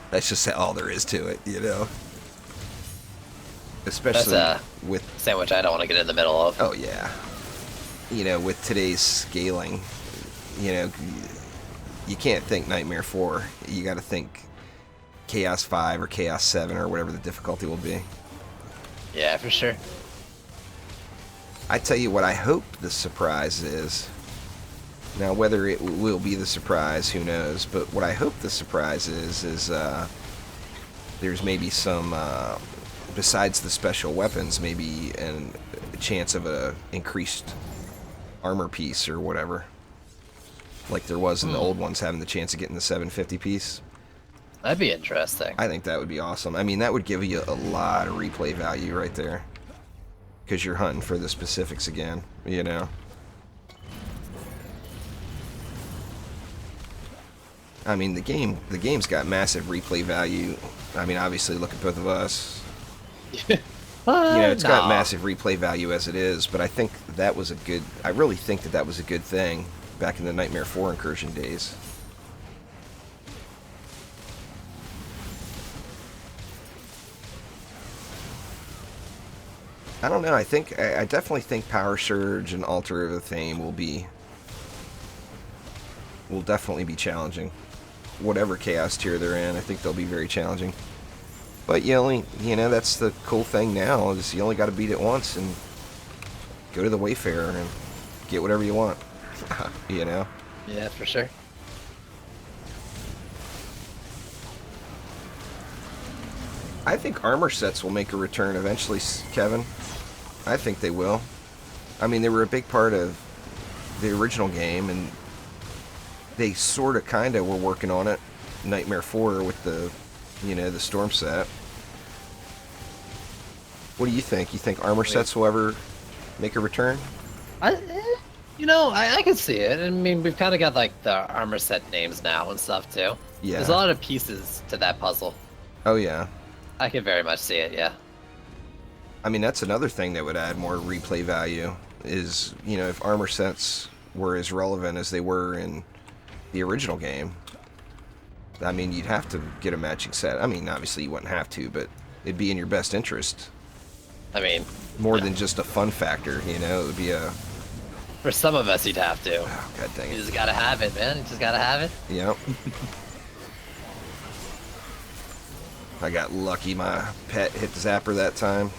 [SPEAKER 1] That's just all there is to it, you know. Especially
[SPEAKER 2] That's
[SPEAKER 1] with,
[SPEAKER 2] Sandwich I don't want to get in the middle of.
[SPEAKER 1] oh yeah, you know, with today's scaling, you know, you can't think Nightmare 4. You got to think Chaos 5 or Chaos 7 or whatever the difficulty will be.
[SPEAKER 2] Yeah, for sure.
[SPEAKER 1] I tell you what I hope the surprise is. Now, whether it will be the surprise, who knows? But what I hope the surprise is there's maybe some, besides the special weapons, maybe a chance of a increased armor piece or whatever. Like there was in the old ones, having the chance of getting the 750 piece.
[SPEAKER 2] That'd be interesting.
[SPEAKER 1] I think that would be awesome. I mean, that would give you a lot of replay value right there. Because you're hunting for the specifics again, you know? I mean, the game's got massive replay value. I mean, obviously, look at both of us. You know, it's got massive replay value as it is, but I think that was a good... I really think that was a good thing back in the Nightmare 4 incursion days. I don't know. I definitely think Power Surge and Altar of the Thame will definitely be challenging. Whatever chaos tier they're in, I think they'll be very challenging. But that's the cool thing now, is you only got to beat it once and go to the Wayfarer and get whatever you want. You know?
[SPEAKER 2] Yeah, for sure.
[SPEAKER 1] I think armor sets will make a return eventually, Kevin. I think they will. I mean, they were a big part of the original game, and they sort of, kind of were working on it. Nightmare 4 with the, the storm set. What do you think? You think armor sets will ever make a return?
[SPEAKER 2] I can see it. I mean, we've kind of got like the armor set names now and stuff too.
[SPEAKER 1] Yeah.
[SPEAKER 2] There's a lot of pieces to that puzzle.
[SPEAKER 1] Oh, yeah.
[SPEAKER 2] I can very much see it, yeah.
[SPEAKER 1] I mean, that's another thing that would add more replay value is, if armor sets were as relevant as they were in the original game. I mean, you'd have to get a matching set. I mean, obviously you wouldn't have to, but it'd be in your best interest.
[SPEAKER 2] I mean...
[SPEAKER 1] More than just a fun factor, it would be a...
[SPEAKER 2] For some of us, you'd have to.
[SPEAKER 1] Oh, God dang it.
[SPEAKER 2] You just gotta have it, man. You just gotta have it.
[SPEAKER 1] Yep. I got lucky my pet hit the zapper that time.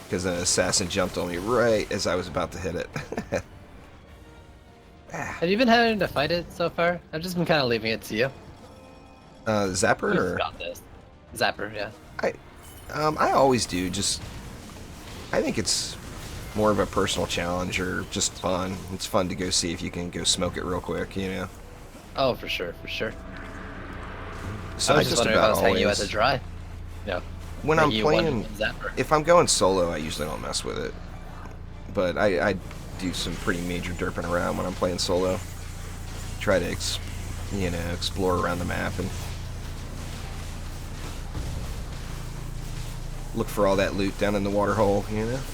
[SPEAKER 1] Because an assassin jumped on me right as I was about to hit it.
[SPEAKER 2] Have you been having to fight it so far? I've just been kind of leaving it to you.
[SPEAKER 1] Zapper?
[SPEAKER 2] You've got this. Zapper, yeah.
[SPEAKER 1] I always do. I think it's more of a personal challenge or just fun. It's fun to go see if you can go smoke it real quick,
[SPEAKER 2] Oh, for sure, for sure.
[SPEAKER 1] So
[SPEAKER 2] I was just wondering if I was hanging you at the dry. Yeah.
[SPEAKER 1] When I'm playing, if I'm going solo, I usually don't mess with it. But I do some pretty major derping around when I'm playing solo. Try to, explore around the map and look for all that loot down in the water hole,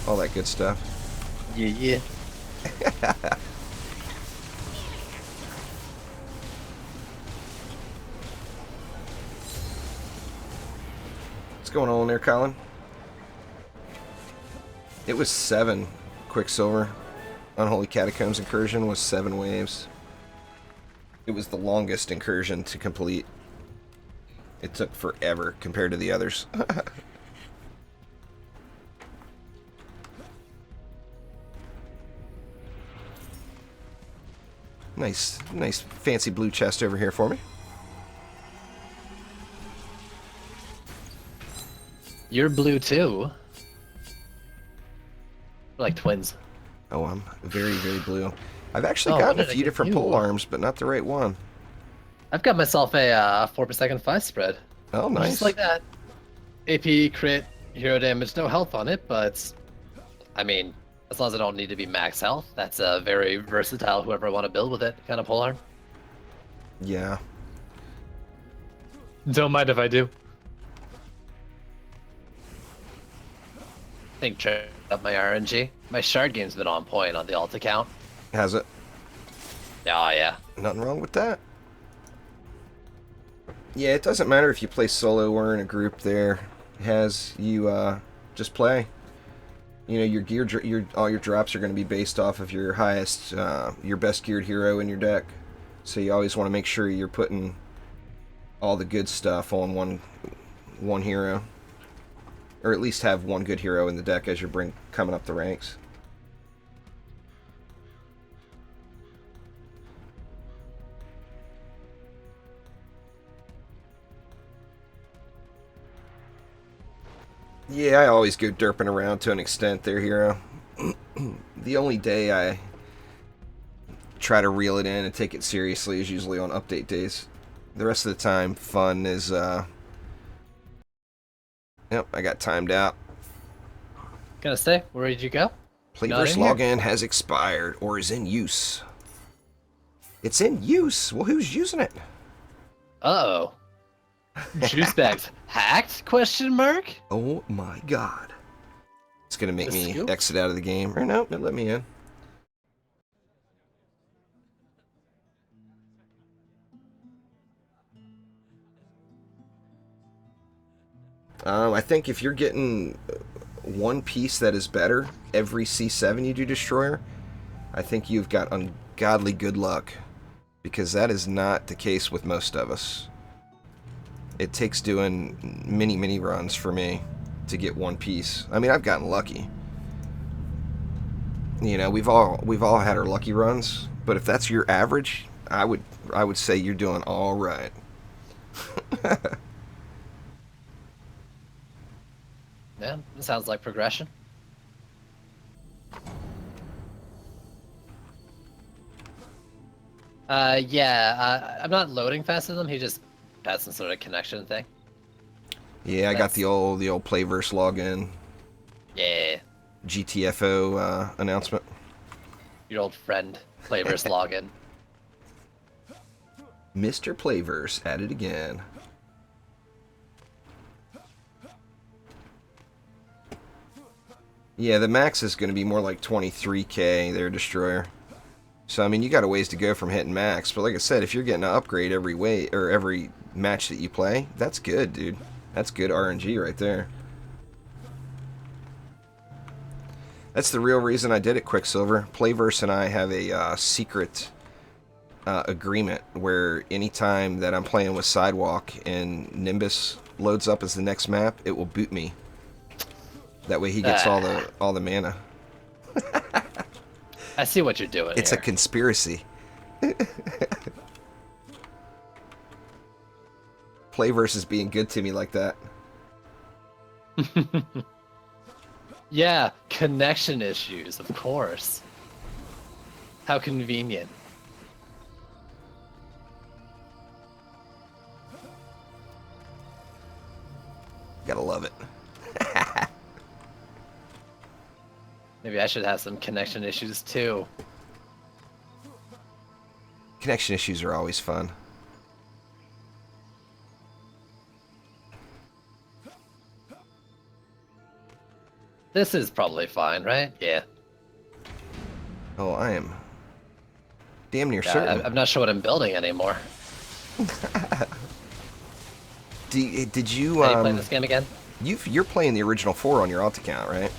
[SPEAKER 1] all that good stuff.
[SPEAKER 2] Yeah.
[SPEAKER 1] What's going on there, Colin? It was 7 Quicksilver. Unholy Catacombs incursion was 7 waves. It was the longest incursion to complete. It took forever compared to the others. Nice fancy blue chest over here for me.
[SPEAKER 2] You're blue too. We're like twins.
[SPEAKER 1] Oh, I'm very, very blue. I've actually gotten a few different pole arms, but not the right one.
[SPEAKER 2] I've got myself a 4/2 5 spread.
[SPEAKER 1] Oh, nice.
[SPEAKER 2] Just like that. AP, crit, hero damage, no health on it, but I mean, as long as I don't need to be max health, that's a very versatile, whoever I want to build with it, kind of polearm.
[SPEAKER 1] Yeah.
[SPEAKER 2] Don't mind if I do. I think trade up my RNG. My shard game's been on point on the alt account.
[SPEAKER 1] Has it?
[SPEAKER 2] Oh, yeah.
[SPEAKER 1] Nothing wrong with that. Yeah, it doesn't matter if you play solo or in a group there. It has you just play. Your gear, all your drops are going to be based off of your highest, your best geared hero in your deck. So you always want to make sure you're putting all the good stuff on one hero, or at least have one good hero in the deck as you're coming up the ranks. Yeah, I always go derping around to an extent there, hero. The only day I try to reel it in and take it seriously is usually on update days. The rest of the time, fun is, Yep, I got timed out.
[SPEAKER 2] Gonna say, where did you go?
[SPEAKER 1] Playverse login has expired or is in use. It's in use? Well, who's using it?
[SPEAKER 2] Uh-oh. Juice bags hacked? Question mark?
[SPEAKER 1] Oh my god. It's gonna make me
[SPEAKER 2] scoop?
[SPEAKER 1] exit out of the game. Or no, it let me in. I think if you're getting one piece that is better every C7 you do Destroyer, I think you've got ungodly good luck. Because that is not the case with most of us. It takes doing many runs for me to get one piece. I mean, I've gotten lucky. We've all had our lucky runs, But if that's your average, I would say you're doing all right.
[SPEAKER 2] Yeah, it sounds like progression. Yeah, I'm not loading fast with him. He just has some sort of connection thing.
[SPEAKER 1] Yeah, I got the old Playverse login
[SPEAKER 2] Yeah,
[SPEAKER 1] GTFO announcement.
[SPEAKER 2] your old friend, Flavors login.
[SPEAKER 1] Mr. Playverse at it again. Yeah, the max is going to be more like 23k, their destroyer. So I mean, you got a ways to go from hitting max. But like I said, if you're getting an upgrade every way or every match that you play, that's good, dude. That's good RNG right there. That's the real reason I did it, Quicksilver. Playverse and I have a secret agreement where anytime that I'm playing with Sidewalk and Nimbus loads up as the next map, it will boot me. That way he gets all the mana.
[SPEAKER 2] I see what you're doing.
[SPEAKER 1] It's
[SPEAKER 2] here.
[SPEAKER 1] a conspiracy. Playverse is being good to me like that.
[SPEAKER 2] Yeah, connection issues, of course. How convenient.
[SPEAKER 1] Gotta love it.
[SPEAKER 2] Maybe I should have some connection issues too.
[SPEAKER 1] Connection issues are always fun.
[SPEAKER 2] This is probably fine, right? Yeah.
[SPEAKER 1] Oh, I am damn near certain.
[SPEAKER 2] I'm not sure what I'm building anymore.
[SPEAKER 1] Did you
[SPEAKER 2] Are you playing this game again?
[SPEAKER 1] you're playing the original 4 on your alt account, right?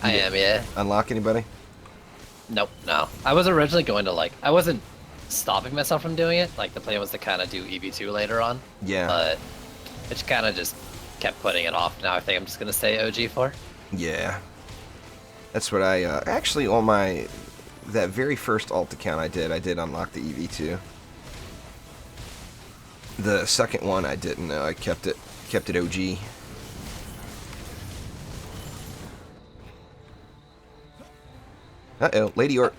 [SPEAKER 2] I am, yeah.
[SPEAKER 1] Unlock anybody?
[SPEAKER 2] Nope, no. I was originally going to I wasn't stopping myself from doing it. Like the plan was to kind of do EV2 later on.
[SPEAKER 1] Yeah.
[SPEAKER 2] But it kind of just kept putting it off. Now I think I'm just gonna stay OG4.
[SPEAKER 1] Yeah. That's what I actually on that very first alt account I did unlock the EV2. The second one I didn't. I kept it OG. Uh-oh, Lady Orc.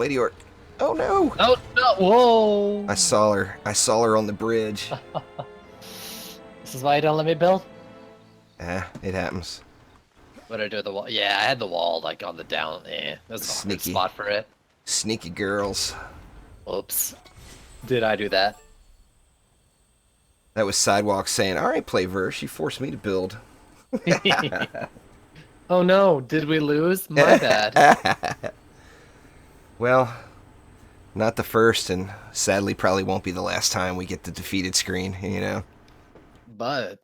[SPEAKER 1] Oh no!
[SPEAKER 2] Oh no! Whoa!
[SPEAKER 1] I saw her on the bridge.
[SPEAKER 2] This is why you don't let me build?
[SPEAKER 1] It happens.
[SPEAKER 2] What did I do with the wall? Yeah, I had the wall like on the down. That's a
[SPEAKER 1] Sneaky.
[SPEAKER 2] good spot for it.
[SPEAKER 1] Sneaky girls.
[SPEAKER 2] Oops. Did I do that?
[SPEAKER 1] That was Sidewalk saying, "Alright, Playverse, you forced me to build."
[SPEAKER 2] Oh no, did we lose? My bad.
[SPEAKER 1] Well, not the first, and sadly probably won't be the last time we get the defeated screen, you know?
[SPEAKER 2] But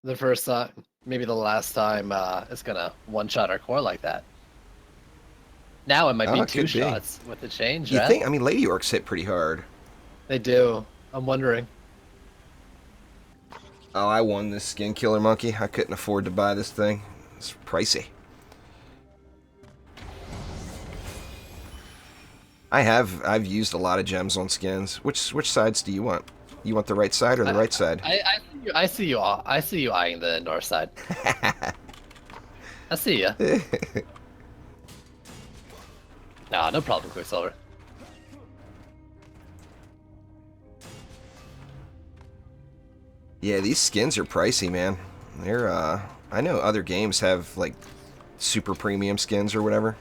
[SPEAKER 2] the first time, maybe the last time, it's gonna one-shot our core like that. Now it might be
[SPEAKER 1] It
[SPEAKER 2] two
[SPEAKER 1] could be.
[SPEAKER 2] shots with the change,
[SPEAKER 1] You
[SPEAKER 2] right?
[SPEAKER 1] think? I mean, Lady Orcs hit pretty hard.
[SPEAKER 2] They do. I'm wondering.
[SPEAKER 1] Oh, I won this Skin Killer Monkey. I couldn't afford to buy this thing. It's pricey. I've used a lot of gems on skins. Which sides do you want? You want the right side or the right side?
[SPEAKER 2] I see you. I see you eyeing the north side. I see ya. Nah, no problem, Quicksilver.
[SPEAKER 1] Yeah, these skins are pricey, man. They're I know other games have like super premium skins or whatever.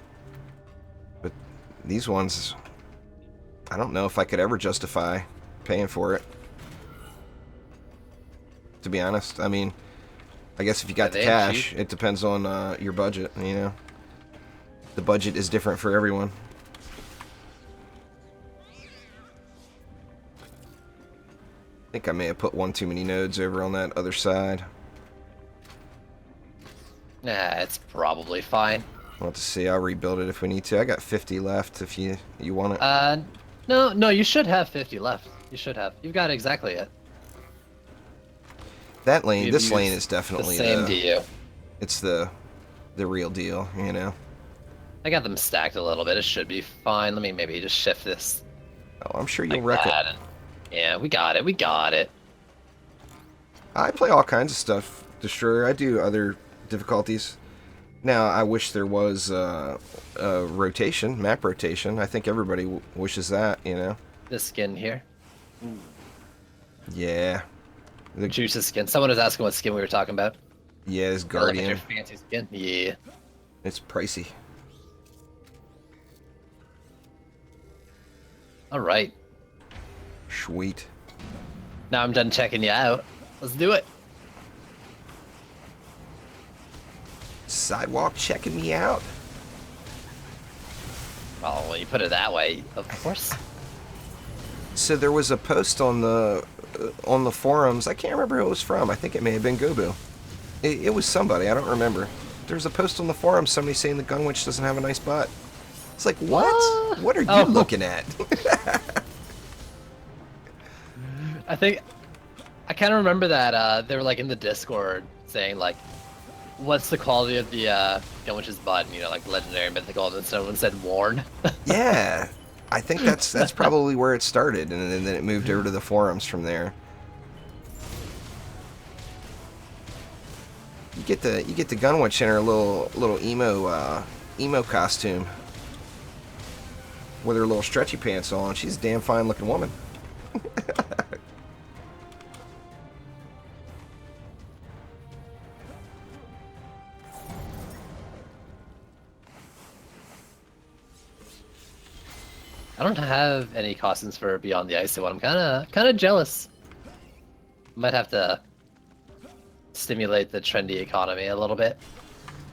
[SPEAKER 1] But these ones, I don't know if I could ever justify paying for it. To be honest, I mean, I guess if you got the cash, it depends on your budget, you know. The budget is different for everyone. I think I may have put one too many nodes over on that other side.
[SPEAKER 2] Nah, it's probably fine.
[SPEAKER 1] We'll have to see. I'll rebuild it if we need to. I got 50 left if you want it.
[SPEAKER 2] No, you should have 50 left. You should have. You've got exactly it.
[SPEAKER 1] That lane, this lane is definitely
[SPEAKER 2] the same to you.
[SPEAKER 1] It's the real deal, you know.
[SPEAKER 2] I got them stacked a little bit. It should be fine. Let me maybe just shift this
[SPEAKER 1] Oh, I'm sure you'll
[SPEAKER 2] Like
[SPEAKER 1] wreck it.
[SPEAKER 2] that. And yeah, we got it. We got it.
[SPEAKER 1] I play all kinds of stuff, Destroyer. I do other difficulties. Now, I wish there was a rotation, map rotation. I think everybody wishes that, you know?
[SPEAKER 2] This skin here.
[SPEAKER 1] Yeah. The,
[SPEAKER 2] Juicy skin. Someone was asking what skin we were talking about.
[SPEAKER 1] yeah, this
[SPEAKER 2] I love your
[SPEAKER 1] Guardian.
[SPEAKER 2] fancy skin. Yeah.
[SPEAKER 1] It's pricey.
[SPEAKER 2] All right.
[SPEAKER 1] Sweet.
[SPEAKER 2] Now I'm done checking you out. Let's do it.
[SPEAKER 1] Sidewalk checking me out.
[SPEAKER 2] Well, when you put it that way, of course.
[SPEAKER 1] So there was a post on the forums. I can't remember who it was from. I think it may have been Gobu. It was somebody. I don't remember. There's a post on the forum. Somebody saying the Gunwitch doesn't have a nice butt. It's like, what? What are you looking at?
[SPEAKER 2] I kind of remember that they were like in the Discord saying like, what's the quality of the Gunwitch's butt? You know, like legendary, mythical, and someone said worn.
[SPEAKER 1] Yeah, I think that's probably where it started, and then it moved over to the forums from there. You get the Gunwitch in her little emo costume with her little stretchy pants on. She's a damn fine looking woman.
[SPEAKER 2] I don't have any costumes for Beyond the Icy one. I'm kind of jealous. Might have to stimulate the trendy economy a little bit.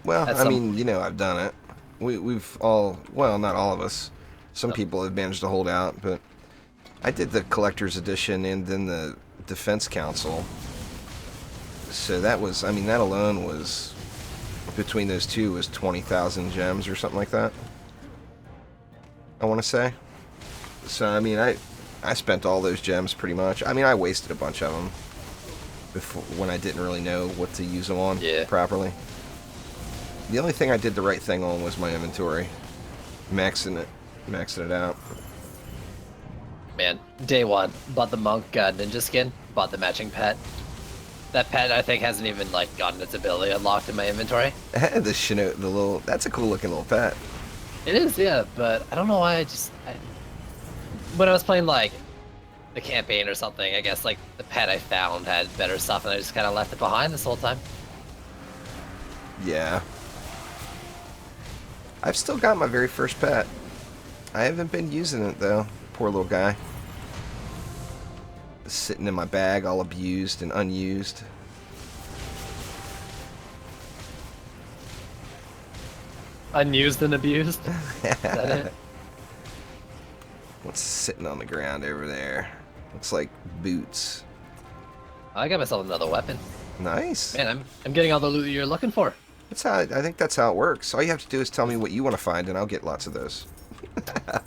[SPEAKER 1] Well, I mean, you know, I've done it. We've all, well, not all of us. Some people have managed to hold out, but I did the collector's edition and then the Defense Council. So that was, I mean, that alone was, between those two, was 20,000 gems or something like that. I want to say. So, I mean, I spent all those gems pretty much. I mean, I wasted a bunch of them before, when I didn't really know what to use them on properly. The only thing I did the right thing on was my inventory. Maxing it out.
[SPEAKER 2] Man, day one, bought the monk ninja skin, bought the matching pet. That pet I think hasn't even like gotten its ability unlocked in my inventory.
[SPEAKER 1] The little, that's a cool looking little pet.
[SPEAKER 2] It is, yeah, but I don't know why when I was playing like the campaign or something, I guess like the pet I found had better stuff and I just kind of left it behind this whole time.
[SPEAKER 1] Yeah. I've still got my very first pet. I haven't been using it though. Poor little guy. Sitting in my bag all abused and unused.
[SPEAKER 2] Unused and abused? Is that it?
[SPEAKER 1] What's sitting on the ground over there? Looks like boots.
[SPEAKER 2] I got myself another weapon.
[SPEAKER 1] Nice.
[SPEAKER 2] Man, I'm getting all the loot you're looking for.
[SPEAKER 1] That's how I think that's how it works. All you have to do is tell me what you want to find, and I'll get lots of those.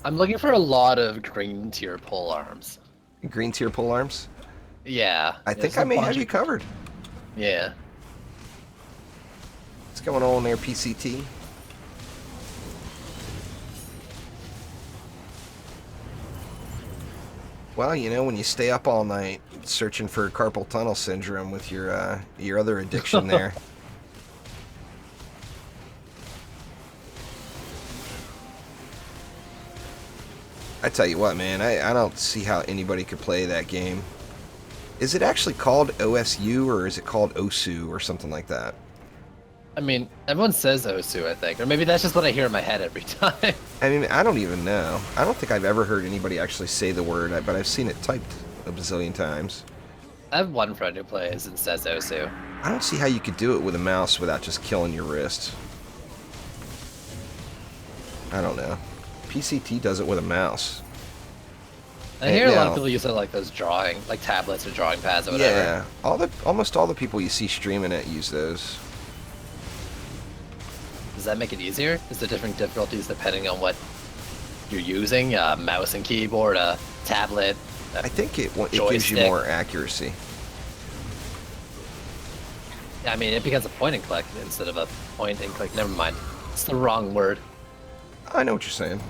[SPEAKER 2] I'm looking for a lot of green tier pole arms.
[SPEAKER 1] Green tier pole arms?
[SPEAKER 2] Yeah.
[SPEAKER 1] I think I may have you covered.
[SPEAKER 2] Yeah.
[SPEAKER 1] What's going on there, PCT? Well, you know, when you stay up all night searching for carpal tunnel syndrome with your other addiction there. I tell you what, man, I don't see how anybody could play that game. Is it actually called OSU or is it called OSU or something like that?
[SPEAKER 2] I mean, everyone says Osu, I think. Or maybe that's just what I hear in my head every time.
[SPEAKER 1] I mean, I don't even know. I don't think I've ever heard anybody actually say the word, but I've seen it typed a bazillion times.
[SPEAKER 2] I have one friend who plays and says Osu.
[SPEAKER 1] I don't see how you could do it with a mouse without just killing your wrist. I don't know. PCT does it with a mouse.
[SPEAKER 2] I hear a lot of people use it like those drawing, like tablets or drawing pads or whatever.
[SPEAKER 1] Yeah, almost all the people you see streaming it use those.
[SPEAKER 2] Does that make it easier? Is there different difficulties depending on what you're using? A mouse and keyboard, a tablet?
[SPEAKER 1] I think it gives you more accuracy.
[SPEAKER 2] Yeah, I mean, it becomes a point and click instead of a point and click. Never mind. It's the wrong word.
[SPEAKER 1] I know what you're saying.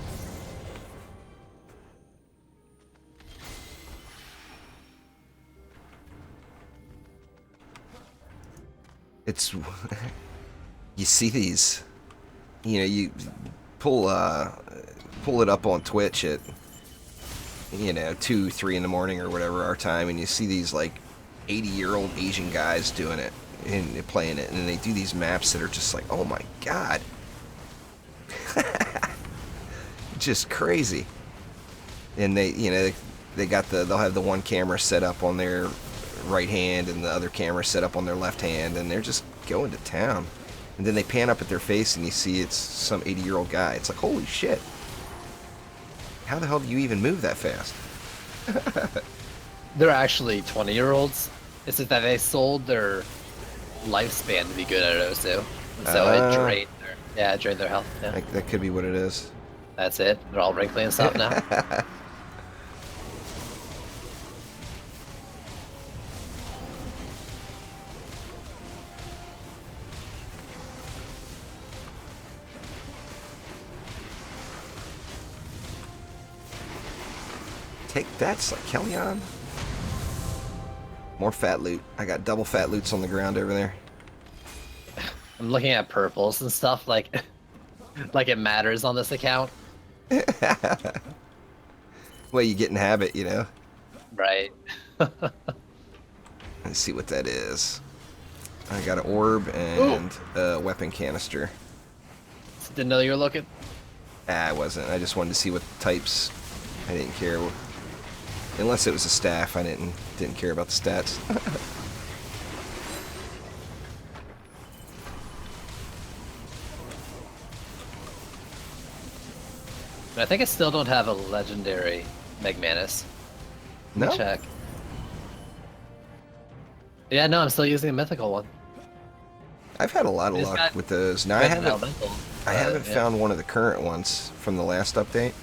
[SPEAKER 1] It's you see these, you know, you pull pull it up on Twitch at 2, 3 in the morning or whatever our time, and you see these like 80-year-old Asian guys doing it and playing it, and they do these maps that are just like, oh my god, just crazy. And they'll have the one camera set up on their right hand and the other camera set up on their left hand, and they're just going to town. And then they pan up at their face and you see it's some 80-year-old guy. It's like, holy shit. How the hell do you even move that fast?
[SPEAKER 2] They're actually 20-year-olds. It's just that they sold their lifespan to be good at Osu. So it drained their health. Yeah.
[SPEAKER 1] That could be what it is.
[SPEAKER 2] That's it. They're all wrinkly and stuff now.
[SPEAKER 1] Take that, Kellyan. More fat loot. I got double fat loots on the ground over there.
[SPEAKER 2] I'm looking at purples and stuff like it matters on this account.
[SPEAKER 1] Well, you get in habit,
[SPEAKER 2] Right.
[SPEAKER 1] Let's see what that is. I got an orb and a weapon canister.
[SPEAKER 2] Didn't know you were looking.
[SPEAKER 1] I wasn't. I just wanted to see what types. I didn't care. Unless it was a staff, I didn't care about the stats.
[SPEAKER 2] I think I still don't have a legendary Megmanus. Let me check. Yeah, no, I'm still using a mythical one.
[SPEAKER 1] I've had a lot of luck with those. Now I haven't found one of the current ones from the last update.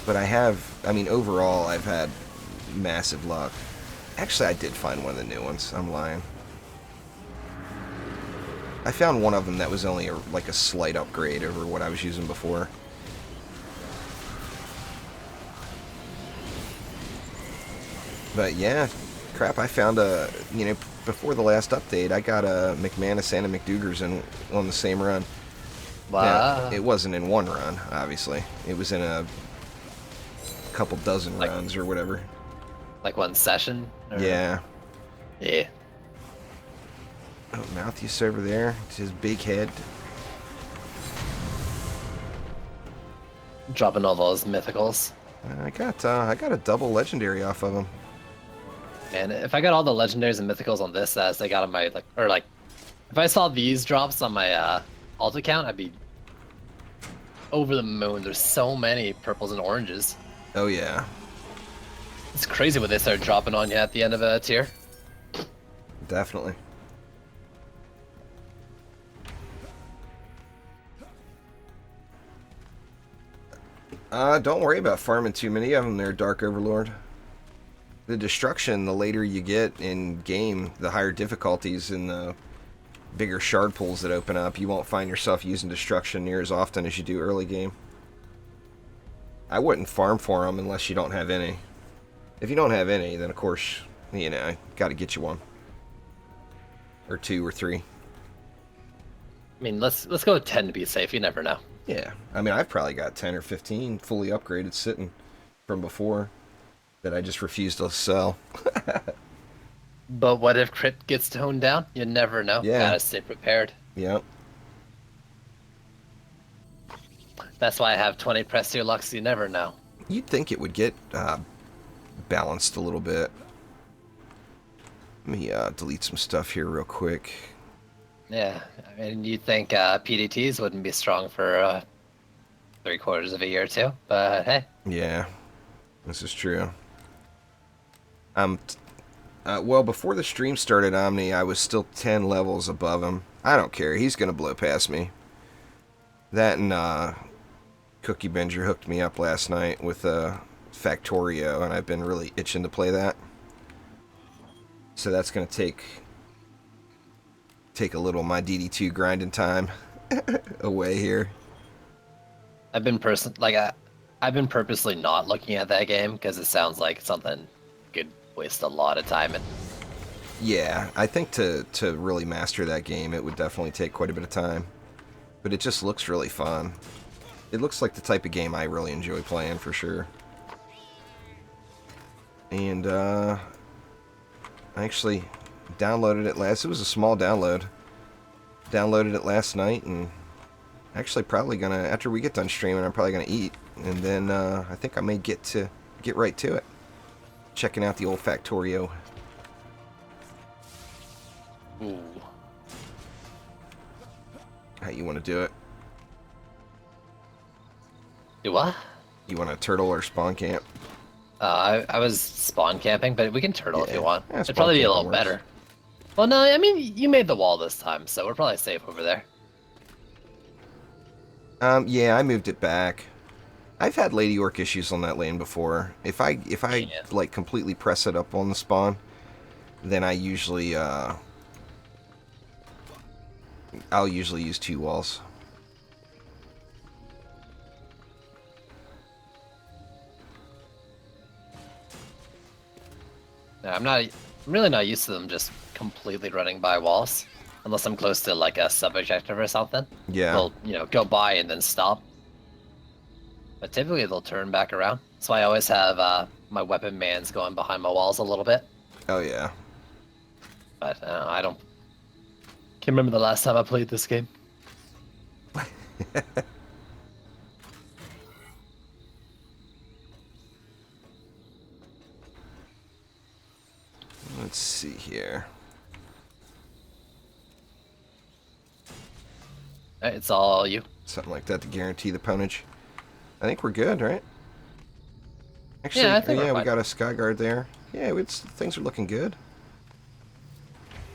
[SPEAKER 1] But overall, I've had massive luck. Actually, I did find one of the new ones. I'm lying. I found one of them that was only a slight upgrade over what I was using before. But yeah, crap, I found before the last update, I got a McManus and a McDougars on the same run.
[SPEAKER 2] Wow.
[SPEAKER 1] Now, it wasn't in one run, obviously. It was in a couple dozen runs or whatever.
[SPEAKER 2] Like one session? Or...
[SPEAKER 1] Yeah.
[SPEAKER 2] Yeah.
[SPEAKER 1] Oh, Malthus over there. It's his big head.
[SPEAKER 2] Dropping all those mythicals.
[SPEAKER 1] I got a double legendary off of him.
[SPEAKER 2] And if I got all the legendaries and mythicals on this as they got on my if I saw these drops on my alt account, I'd be over the moon. There's so many purples and oranges.
[SPEAKER 1] Oh yeah.
[SPEAKER 2] It's crazy when they start dropping on you at the end of a tier.
[SPEAKER 1] Definitely. Don't worry about farming too many of them there, Dark Overlord. The destruction, the later you get in game, the higher difficulties and the bigger shard pools that open up, you won't find yourself using destruction near as often as you do early game. I wouldn't farm for them unless you don't have any. If you don't have any, then of course, I gotta get you one. Or 2 or 3.
[SPEAKER 2] I mean, let's go with 10 to be safe. You never know.
[SPEAKER 1] Yeah, I've probably got 10 or 15 fully upgraded sitting from before that I just refuse to sell.
[SPEAKER 2] But what if crit gets toned down? You never know.
[SPEAKER 1] Yeah.
[SPEAKER 2] Gotta stay prepared.
[SPEAKER 1] Yep.
[SPEAKER 2] That's why I have 20 press tier Lux. You never know.
[SPEAKER 1] You'd think it would get balanced a little bit. Let me delete some stuff here real quick.
[SPEAKER 2] Yeah, I mean, you'd think PDTs wouldn't be strong for 3/4 of a year or two, but hey.
[SPEAKER 1] Yeah, this is true. Well, before the stream started, Omni, I was still 10 levels above him. I don't care. He's going to blow past me. That and Cookie Binger hooked me up last night with Factorio, and I've been really itching to play that. So that's going to take a little of my DD2 grinding time away here.
[SPEAKER 2] I've been purposely not looking at that game because it sounds like something could waste a lot of time in.
[SPEAKER 1] Yeah, I think to really master that game, it would definitely take quite a bit of time. But it just looks really fun. It looks like the type of game I really enjoy playing, for sure. And, I actually downloaded it last... It was a small download. Downloaded it last night, and actually probably gonna... After we get done streaming, I'm probably gonna eat. And then, I think I may get right to it. Checking out the old Factorio.
[SPEAKER 2] Ooh.
[SPEAKER 1] How you want to do it?
[SPEAKER 2] Do what?
[SPEAKER 1] You want to turtle or spawn camp?
[SPEAKER 2] I was spawn camping, but we can turtle if
[SPEAKER 1] Yeah.
[SPEAKER 2] you want.
[SPEAKER 1] Yeah,
[SPEAKER 2] It'd
[SPEAKER 1] spawn
[SPEAKER 2] probably be a
[SPEAKER 1] camping
[SPEAKER 2] little
[SPEAKER 1] works.
[SPEAKER 2] better. Well, no, I mean, you made the wall this time, so we're probably safe over there.
[SPEAKER 1] Yeah, I moved it back. I've had Lady Orc issues on that lane before. If I
[SPEAKER 2] Yeah.
[SPEAKER 1] like completely press it up on the spawn, then I usually I'll usually use 2 walls.
[SPEAKER 2] No, I'm really not used to them just completely running by walls, unless I'm close to like a sub-objective or something.
[SPEAKER 1] Yeah.
[SPEAKER 2] They'll, go by and then stop. But typically they'll turn back around. That's why I always have my weapon mans going behind my walls a little bit.
[SPEAKER 1] Oh yeah.
[SPEAKER 2] But I don't. Can't remember the last time I played this game.
[SPEAKER 1] Let's see here.
[SPEAKER 2] It's all you.
[SPEAKER 1] Something like that to guarantee the ponage. I think we're good, right? Actually,
[SPEAKER 2] Yeah, I think
[SPEAKER 1] yeah,
[SPEAKER 2] we're
[SPEAKER 1] we
[SPEAKER 2] fine.
[SPEAKER 1] got a Skyguard there. Yeah, things are looking good.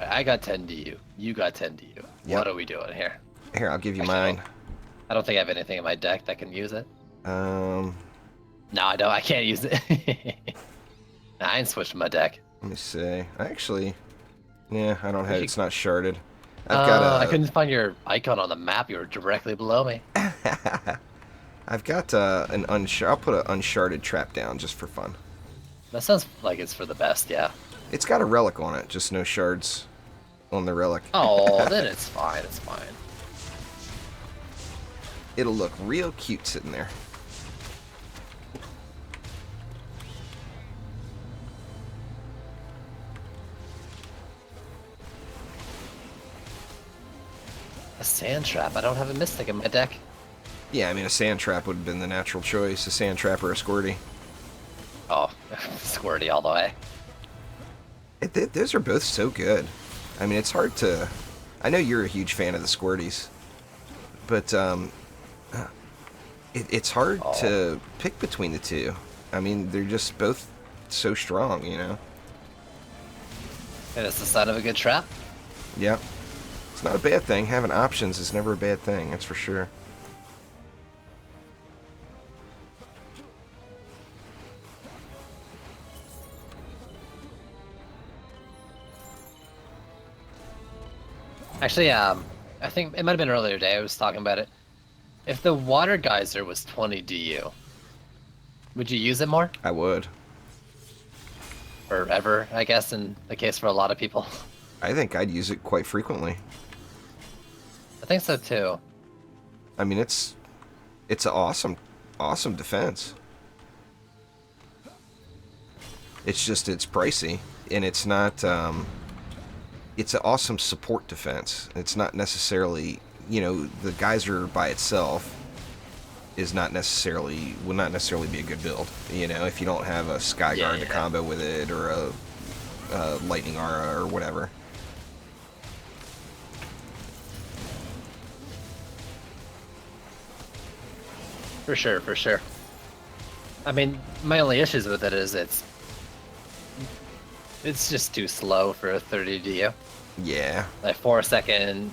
[SPEAKER 2] I got 10 to you. You got 10 to you.
[SPEAKER 1] Yep.
[SPEAKER 2] What are we doing here?
[SPEAKER 1] Here, I'll give you
[SPEAKER 2] Actually,
[SPEAKER 1] mine.
[SPEAKER 2] I don't think I have anything in my deck that can use it.
[SPEAKER 1] Um,
[SPEAKER 2] No, I don't. I can't use it. Nah, I ain't switched my deck.
[SPEAKER 1] let me see. Yeah, I don't have.
[SPEAKER 2] should-
[SPEAKER 1] It's not sharded. I've got
[SPEAKER 2] I couldn't find your icon on the map. You were directly below me.
[SPEAKER 1] I've got an I'll put an unsharded trap down just for fun.
[SPEAKER 2] That sounds like it's for the best, yeah.
[SPEAKER 1] It's got a relic on it, just no shards on the relic.
[SPEAKER 2] Oh, then it's fine. It's fine.
[SPEAKER 1] It'll look real cute sitting there.
[SPEAKER 2] A sand trap. I don't have a mystic in my deck.
[SPEAKER 1] Yeah, I mean a sand trap would have been the natural choice. A sand trap or a squirty.
[SPEAKER 2] Oh, squirty all the way.
[SPEAKER 1] Those are both so good. I mean, it's hard to... I know you're a huge fan of the squirties, but it's hard to pick between the two. I mean, they're just both so strong, you know?
[SPEAKER 2] And it's the sign of a good trap.
[SPEAKER 1] Yeah. It's not a bad thing. Having options is never a bad thing, that's for sure.
[SPEAKER 2] Actually, I think it might have been earlier today. I was talking about it. If the water geyser was 20 DU, would you use it more?
[SPEAKER 1] I would.
[SPEAKER 2] Or ever, I guess, in the case for a lot of people.
[SPEAKER 1] I think I'd use it quite frequently.
[SPEAKER 2] I think so too.
[SPEAKER 1] I mean, it's an awesome defense. It's just, it's pricey, and it's not, it's an awesome support defense. It's not necessarily, you know, the geyser by itself is would not necessarily be a good build, you know, if you don't have a Skyguard to combo with it, or a Lightning Aura or whatever.
[SPEAKER 2] For sure, for sure. I mean, my only issues with it is it's just too slow for a 30 DU.
[SPEAKER 1] Yeah.
[SPEAKER 2] Like 4-second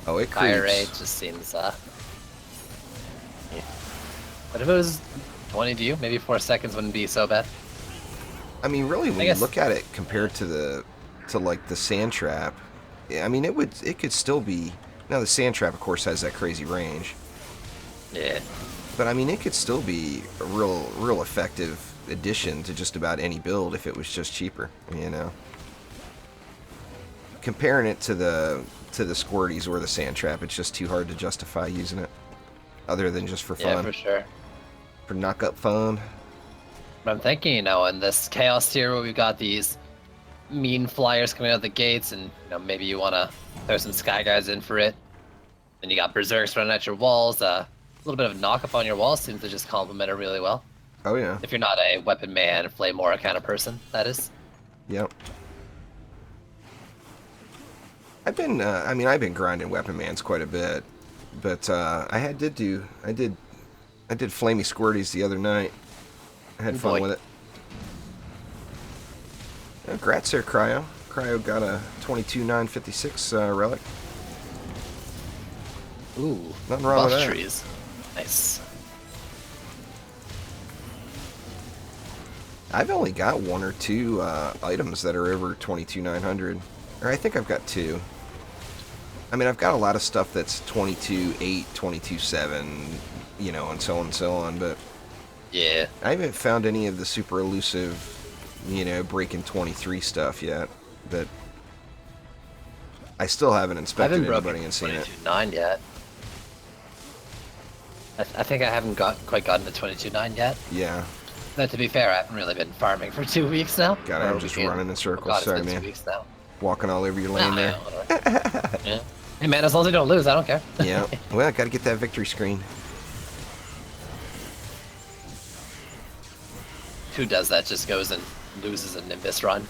[SPEAKER 1] Oh, it
[SPEAKER 2] fire
[SPEAKER 1] creeps.
[SPEAKER 2] rate just seems yeah. But if it was 20 DU, maybe 4 seconds wouldn't be so bad.
[SPEAKER 1] I mean, really, when you
[SPEAKER 2] guess-
[SPEAKER 1] look at it compared to like the sand trap, I mean, it could still be. Now the sand trap, of course, has that crazy range,
[SPEAKER 2] Yeah.
[SPEAKER 1] but I mean, it could still be a real effective addition to just about any build if it was just cheaper, you know. comparing it to the squirties or the sand trap, it's just too hard to justify using it, other than just for fun.
[SPEAKER 2] Yeah, for sure.
[SPEAKER 1] For knock up fun.
[SPEAKER 2] But I'm thinking, in this chaos tier where we've got these mean flyers coming out the gates, and maybe you want to throw some sky guys in for it. Then you got berserks running at your walls. A little bit of knock up on your walls seems to just complement it really well.
[SPEAKER 1] Oh yeah.
[SPEAKER 2] If you're not a weapon man, flame aura kind of person, that is.
[SPEAKER 1] Yep. I've been grinding weapon mans quite a bit, but I did flamey squirties the other night. I had fun with it. Grats there, Cryo. Cryo got a 22,956 relic.
[SPEAKER 2] Ooh,
[SPEAKER 1] nothing wrong with that.
[SPEAKER 2] Trees. Nice.
[SPEAKER 1] I've only got 1 or 2 items that are over 22,900. Or I think I've got 2. I mean, I've got a lot of stuff that's 22.8, 22.7, and so on, but
[SPEAKER 2] yeah,
[SPEAKER 1] I haven't found any of the super elusive, breaking 23 stuff yet, but I still haven't inspected anybody and seen it.
[SPEAKER 2] 22.9 yet. I think I haven't quite gotten to 22.9 yet.
[SPEAKER 1] Yeah.
[SPEAKER 2] No, to be fair, I haven't really been farming for 2 weeks now.
[SPEAKER 1] God, I'm just running in circles. Sorry, man.
[SPEAKER 2] 2 weeks now.
[SPEAKER 1] Walking all over your lane there.
[SPEAKER 2] Yeah. Hey, man, as long as you don't lose, I don't care.
[SPEAKER 1] Yeah. Well, I gotta get that victory screen.
[SPEAKER 2] Who does that? Just goes and loses a Nimbus run.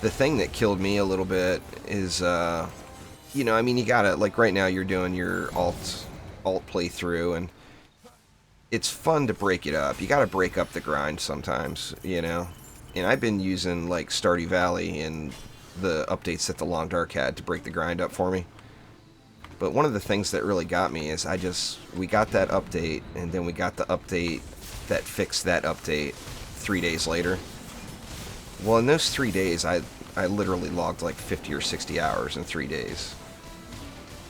[SPEAKER 1] The thing that killed me a little bit is, you gotta, like right now you're doing your alt playthrough, and it's fun to break it up. You gotta break up the grind sometimes, And I've been using, like, Stardew Valley and the updates that the Long Dark had to break the grind up for me. But one of the things that really got me is we got that update, and then we got the update that fixed that update 3 days later. Well, in those 3 days, I literally logged like 50 or 60 hours in 3 days.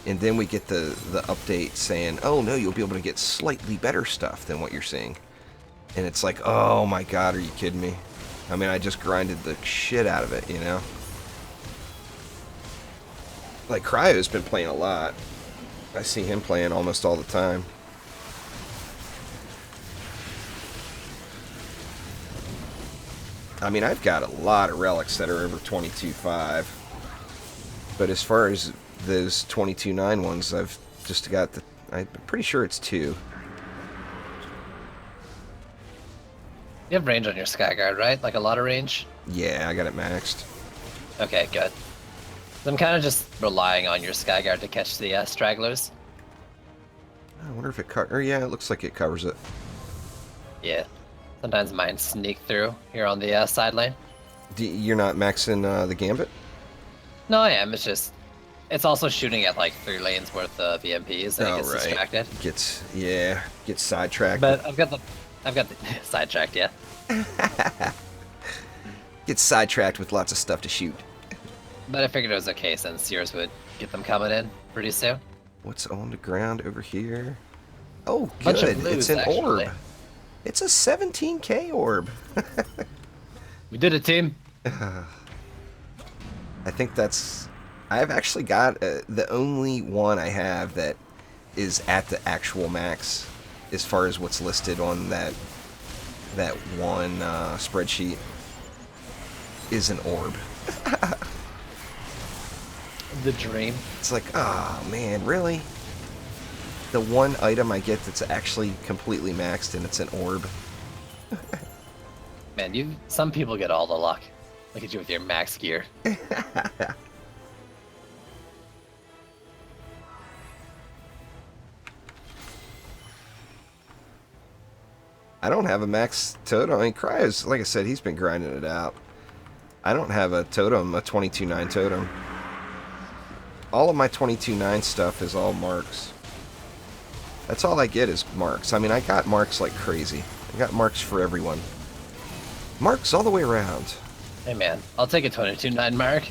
[SPEAKER 1] And then we get the update saying, oh no, you'll be able to get slightly better stuff than what you're seeing. And it's like, oh my god, are you kidding me? I mean, I just grinded the shit out of it, Like, Cryo's been playing a lot. I see him playing almost all the time. I mean, I've got a lot of relics that are over 22.5. But as far as those 22.9 ones, I've just got I'm pretty sure it's 2.
[SPEAKER 2] You have range on your Skyguard, right? Like a lot of range?
[SPEAKER 1] Yeah, I got it maxed.
[SPEAKER 2] Okay, good. So I'm kind of just relying on your Skyguard to catch the stragglers.
[SPEAKER 1] I wonder if it yeah, it looks like it covers it.
[SPEAKER 2] Yeah. Sometimes mine sneak through here on the side lane.
[SPEAKER 1] You're not maxing the Gambit?
[SPEAKER 2] No, I am. It's also shooting at like 3 lanes worth of EMPs, and it gets distracted.
[SPEAKER 1] Gets sidetracked.
[SPEAKER 2] But I've got the sidetracked, yeah.
[SPEAKER 1] Gets sidetracked with lots of stuff to shoot.
[SPEAKER 2] But I figured it was okay since yours would get them coming in pretty soon.
[SPEAKER 1] What's on the ground over here? Oh,
[SPEAKER 2] Bunch
[SPEAKER 1] good.
[SPEAKER 2] of blues,
[SPEAKER 1] It's an
[SPEAKER 2] actually.
[SPEAKER 1] orb. It's a 17k orb.
[SPEAKER 2] We did it, team.
[SPEAKER 1] I think I've actually got the only one I have that is at the actual max as far as what's listed on that one spreadsheet is an orb.
[SPEAKER 2] The dream.
[SPEAKER 1] It's like, oh man, really? The one item I get that's actually completely maxed, and it's an orb.
[SPEAKER 2] Man, some people get all the luck. Look at you with your max gear.
[SPEAKER 1] I don't have a max totem. I mean, Cryo's, like I said, he's been grinding it out. I don't have a totem, a 22.9 totem. All of my 22.9 stuff is all marks. That's all I get is marks. I mean, I got marks like crazy. I got marks for everyone. Marks all the way around.
[SPEAKER 2] Hey man, I'll take a 22.9 mark.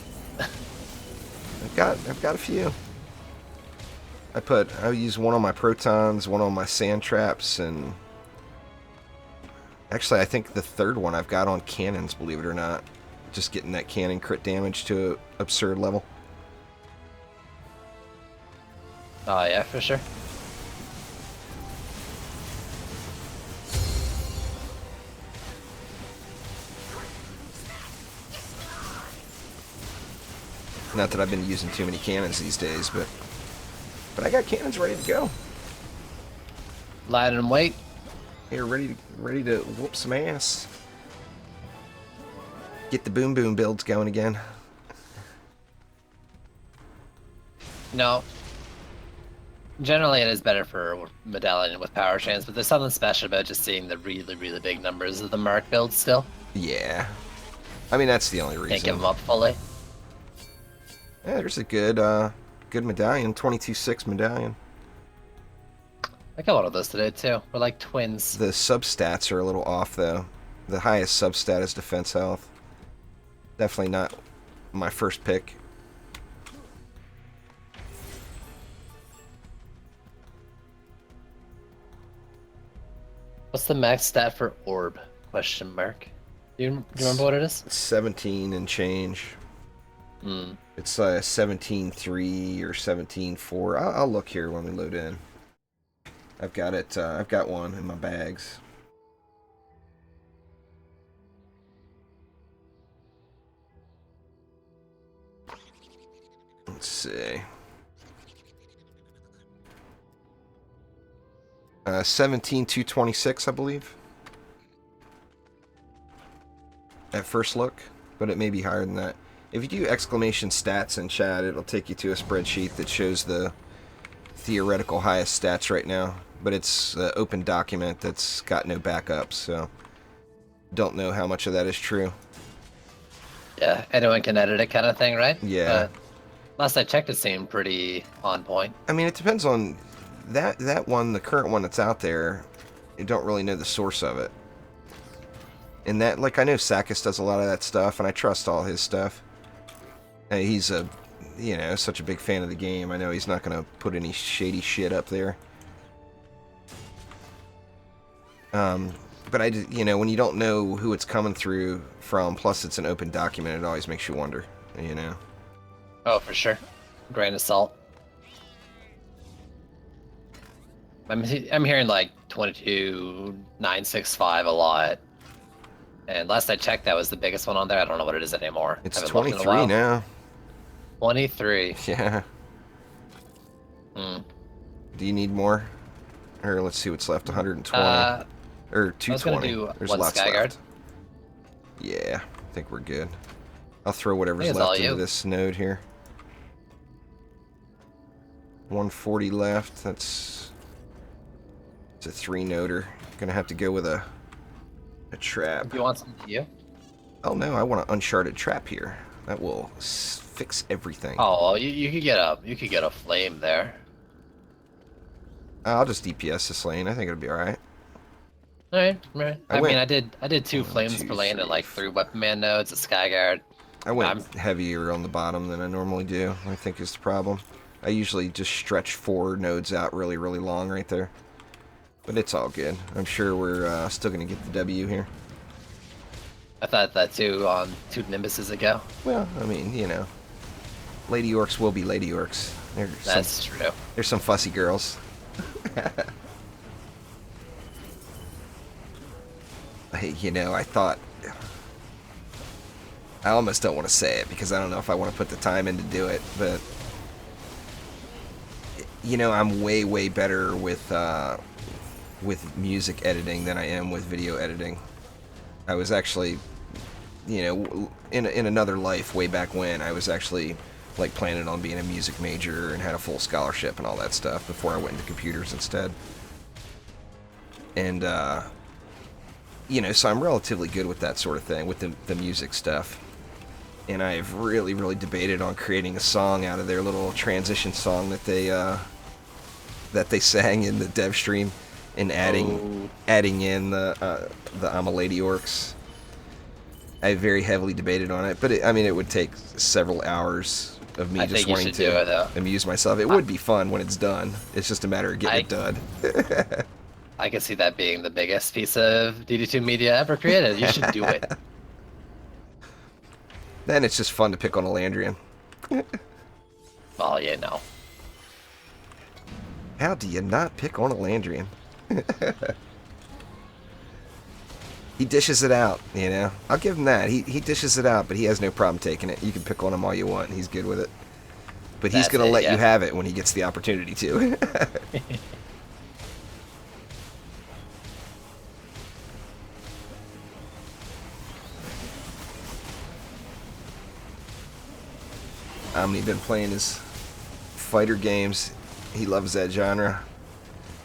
[SPEAKER 1] I've got a few. I use one on my protons, one on my sand traps, and actually I think the third one I've got on cannons, believe it or not. just getting that cannon crit damage to an absurd level.
[SPEAKER 2] Oh yeah, for sure.
[SPEAKER 1] Not that I've been using too many cannons these days, but I got cannons ready to go.
[SPEAKER 2] Lie in wait.
[SPEAKER 1] Here, ready to whoop some ass. Get the boom boom builds going again.
[SPEAKER 2] No. Generally, it is better for Medallion with power chains, but there's something special about just seeing the really, really big numbers of the Mark build still.
[SPEAKER 1] Yeah. I mean, that's the only reason.
[SPEAKER 2] Can't give them up fully.
[SPEAKER 1] Yeah, there's a good medallion, 22-6 medallion.
[SPEAKER 2] I got one of those today too. We're like twins.
[SPEAKER 1] The substats are a little off though. The highest substat is defense health. Definitely not my first pick.
[SPEAKER 2] What's the max stat for Orb? Question mark. Do you remember what it is?
[SPEAKER 1] 17 and change. It's 17.3 or 17.4. I'll look here when we load in. I've got it. I've got one in my bags. Let's see. 17.226, I believe. At first look, but it may be higher than that. If you do exclamation stats in chat, it'll take you to a spreadsheet that shows the theoretical highest stats right now. But it's an open document that's got no backups, so don't know how much of that is true.
[SPEAKER 2] Yeah, anyone can edit it kind of thing, right?
[SPEAKER 1] Yeah.
[SPEAKER 2] Last I checked, it seemed pretty on point.
[SPEAKER 1] I mean, it depends on that one, the current one that's out there. You don't really know the source of it. And that, like, I know Sakis does a lot of that stuff, and I trust all his stuff. And he's a, you know, such a big fan of the game. I know he's not going to put any shady shit up there. But you know, when you don't know who it's coming through from, plus it's an open document, it always makes you wonder, you know.
[SPEAKER 2] Oh, for sure. Grain of salt. I'm hearing like 22,965 a lot. And last I checked, that was the biggest one on there. I don't know what it is anymore.
[SPEAKER 1] It's 23 now.
[SPEAKER 2] 23.
[SPEAKER 1] Yeah.
[SPEAKER 2] Hmm.
[SPEAKER 1] Do you need more? Or let's see what's left. 120. Or 220.
[SPEAKER 2] I was gonna do
[SPEAKER 1] There's
[SPEAKER 2] one
[SPEAKER 1] lots
[SPEAKER 2] Skyguard.
[SPEAKER 1] left. Yeah, I think we're good. I'll throw whatever's
[SPEAKER 2] it's all
[SPEAKER 1] left into
[SPEAKER 2] you.
[SPEAKER 1] this node here. 140 left. It's a 3-noder. Gonna have to go with a trap.
[SPEAKER 2] Do you want some to you?
[SPEAKER 1] Oh no, I want an uncharted trap here. That will fix everything.
[SPEAKER 2] Oh, well, you could get a flame there.
[SPEAKER 1] I'll just DPS this lane. I think it'll be all right.
[SPEAKER 2] All right, right. I
[SPEAKER 1] went-
[SPEAKER 2] mean, I did 2 flames
[SPEAKER 1] 2,
[SPEAKER 2] per lane
[SPEAKER 1] 3,
[SPEAKER 2] and like 3 weapon man nodes, a Skyguard.
[SPEAKER 1] I went heavier on the bottom than I normally do, I think is the problem. I usually just stretch 4 nodes out really, really long right there. But it's all good. I'm sure we're still going to get the W here.
[SPEAKER 2] I thought that too on 2 Nimbuses ago.
[SPEAKER 1] Well, I mean, you know. Lady Orcs will be Lady Orcs.
[SPEAKER 2] That's true.
[SPEAKER 1] There's some fussy girls. Hey, you know, I thought... I almost don't want to say it because I don't know if I want to put the time in to do it, but... You know, I'm way, way better with music editing than I am with video editing. I was actually, you know, in another life way back when, I was actually, like, planning on being a music major and had a full scholarship and all that stuff before I went into computers instead. And, you know, so I'm relatively good with that sort of thing, with the music stuff. And I've really, really debated on creating a song out of their little transition song that they sang in the dev stream, and adding in the I'm a Lady Orcs. I very heavily debated on it, but I mean, it would take several hours of me just wanting to amuse myself. It would be fun when it's done. It's just a matter of getting it done.
[SPEAKER 2] I can see that being the biggest piece of DD2 media ever created. You should do it.
[SPEAKER 1] Then it's just fun to pick on a Landrian.
[SPEAKER 2] Oh yeah, no.
[SPEAKER 1] How do you not pick on a Landrian? He dishes it out, you know. I'll give him that. He dishes it out, but he has no problem taking it. You can pick on him all you want. He's good with it. But he's going to let you have it when he gets the opportunity to. Omni been playing his fighter games. He loves that genre.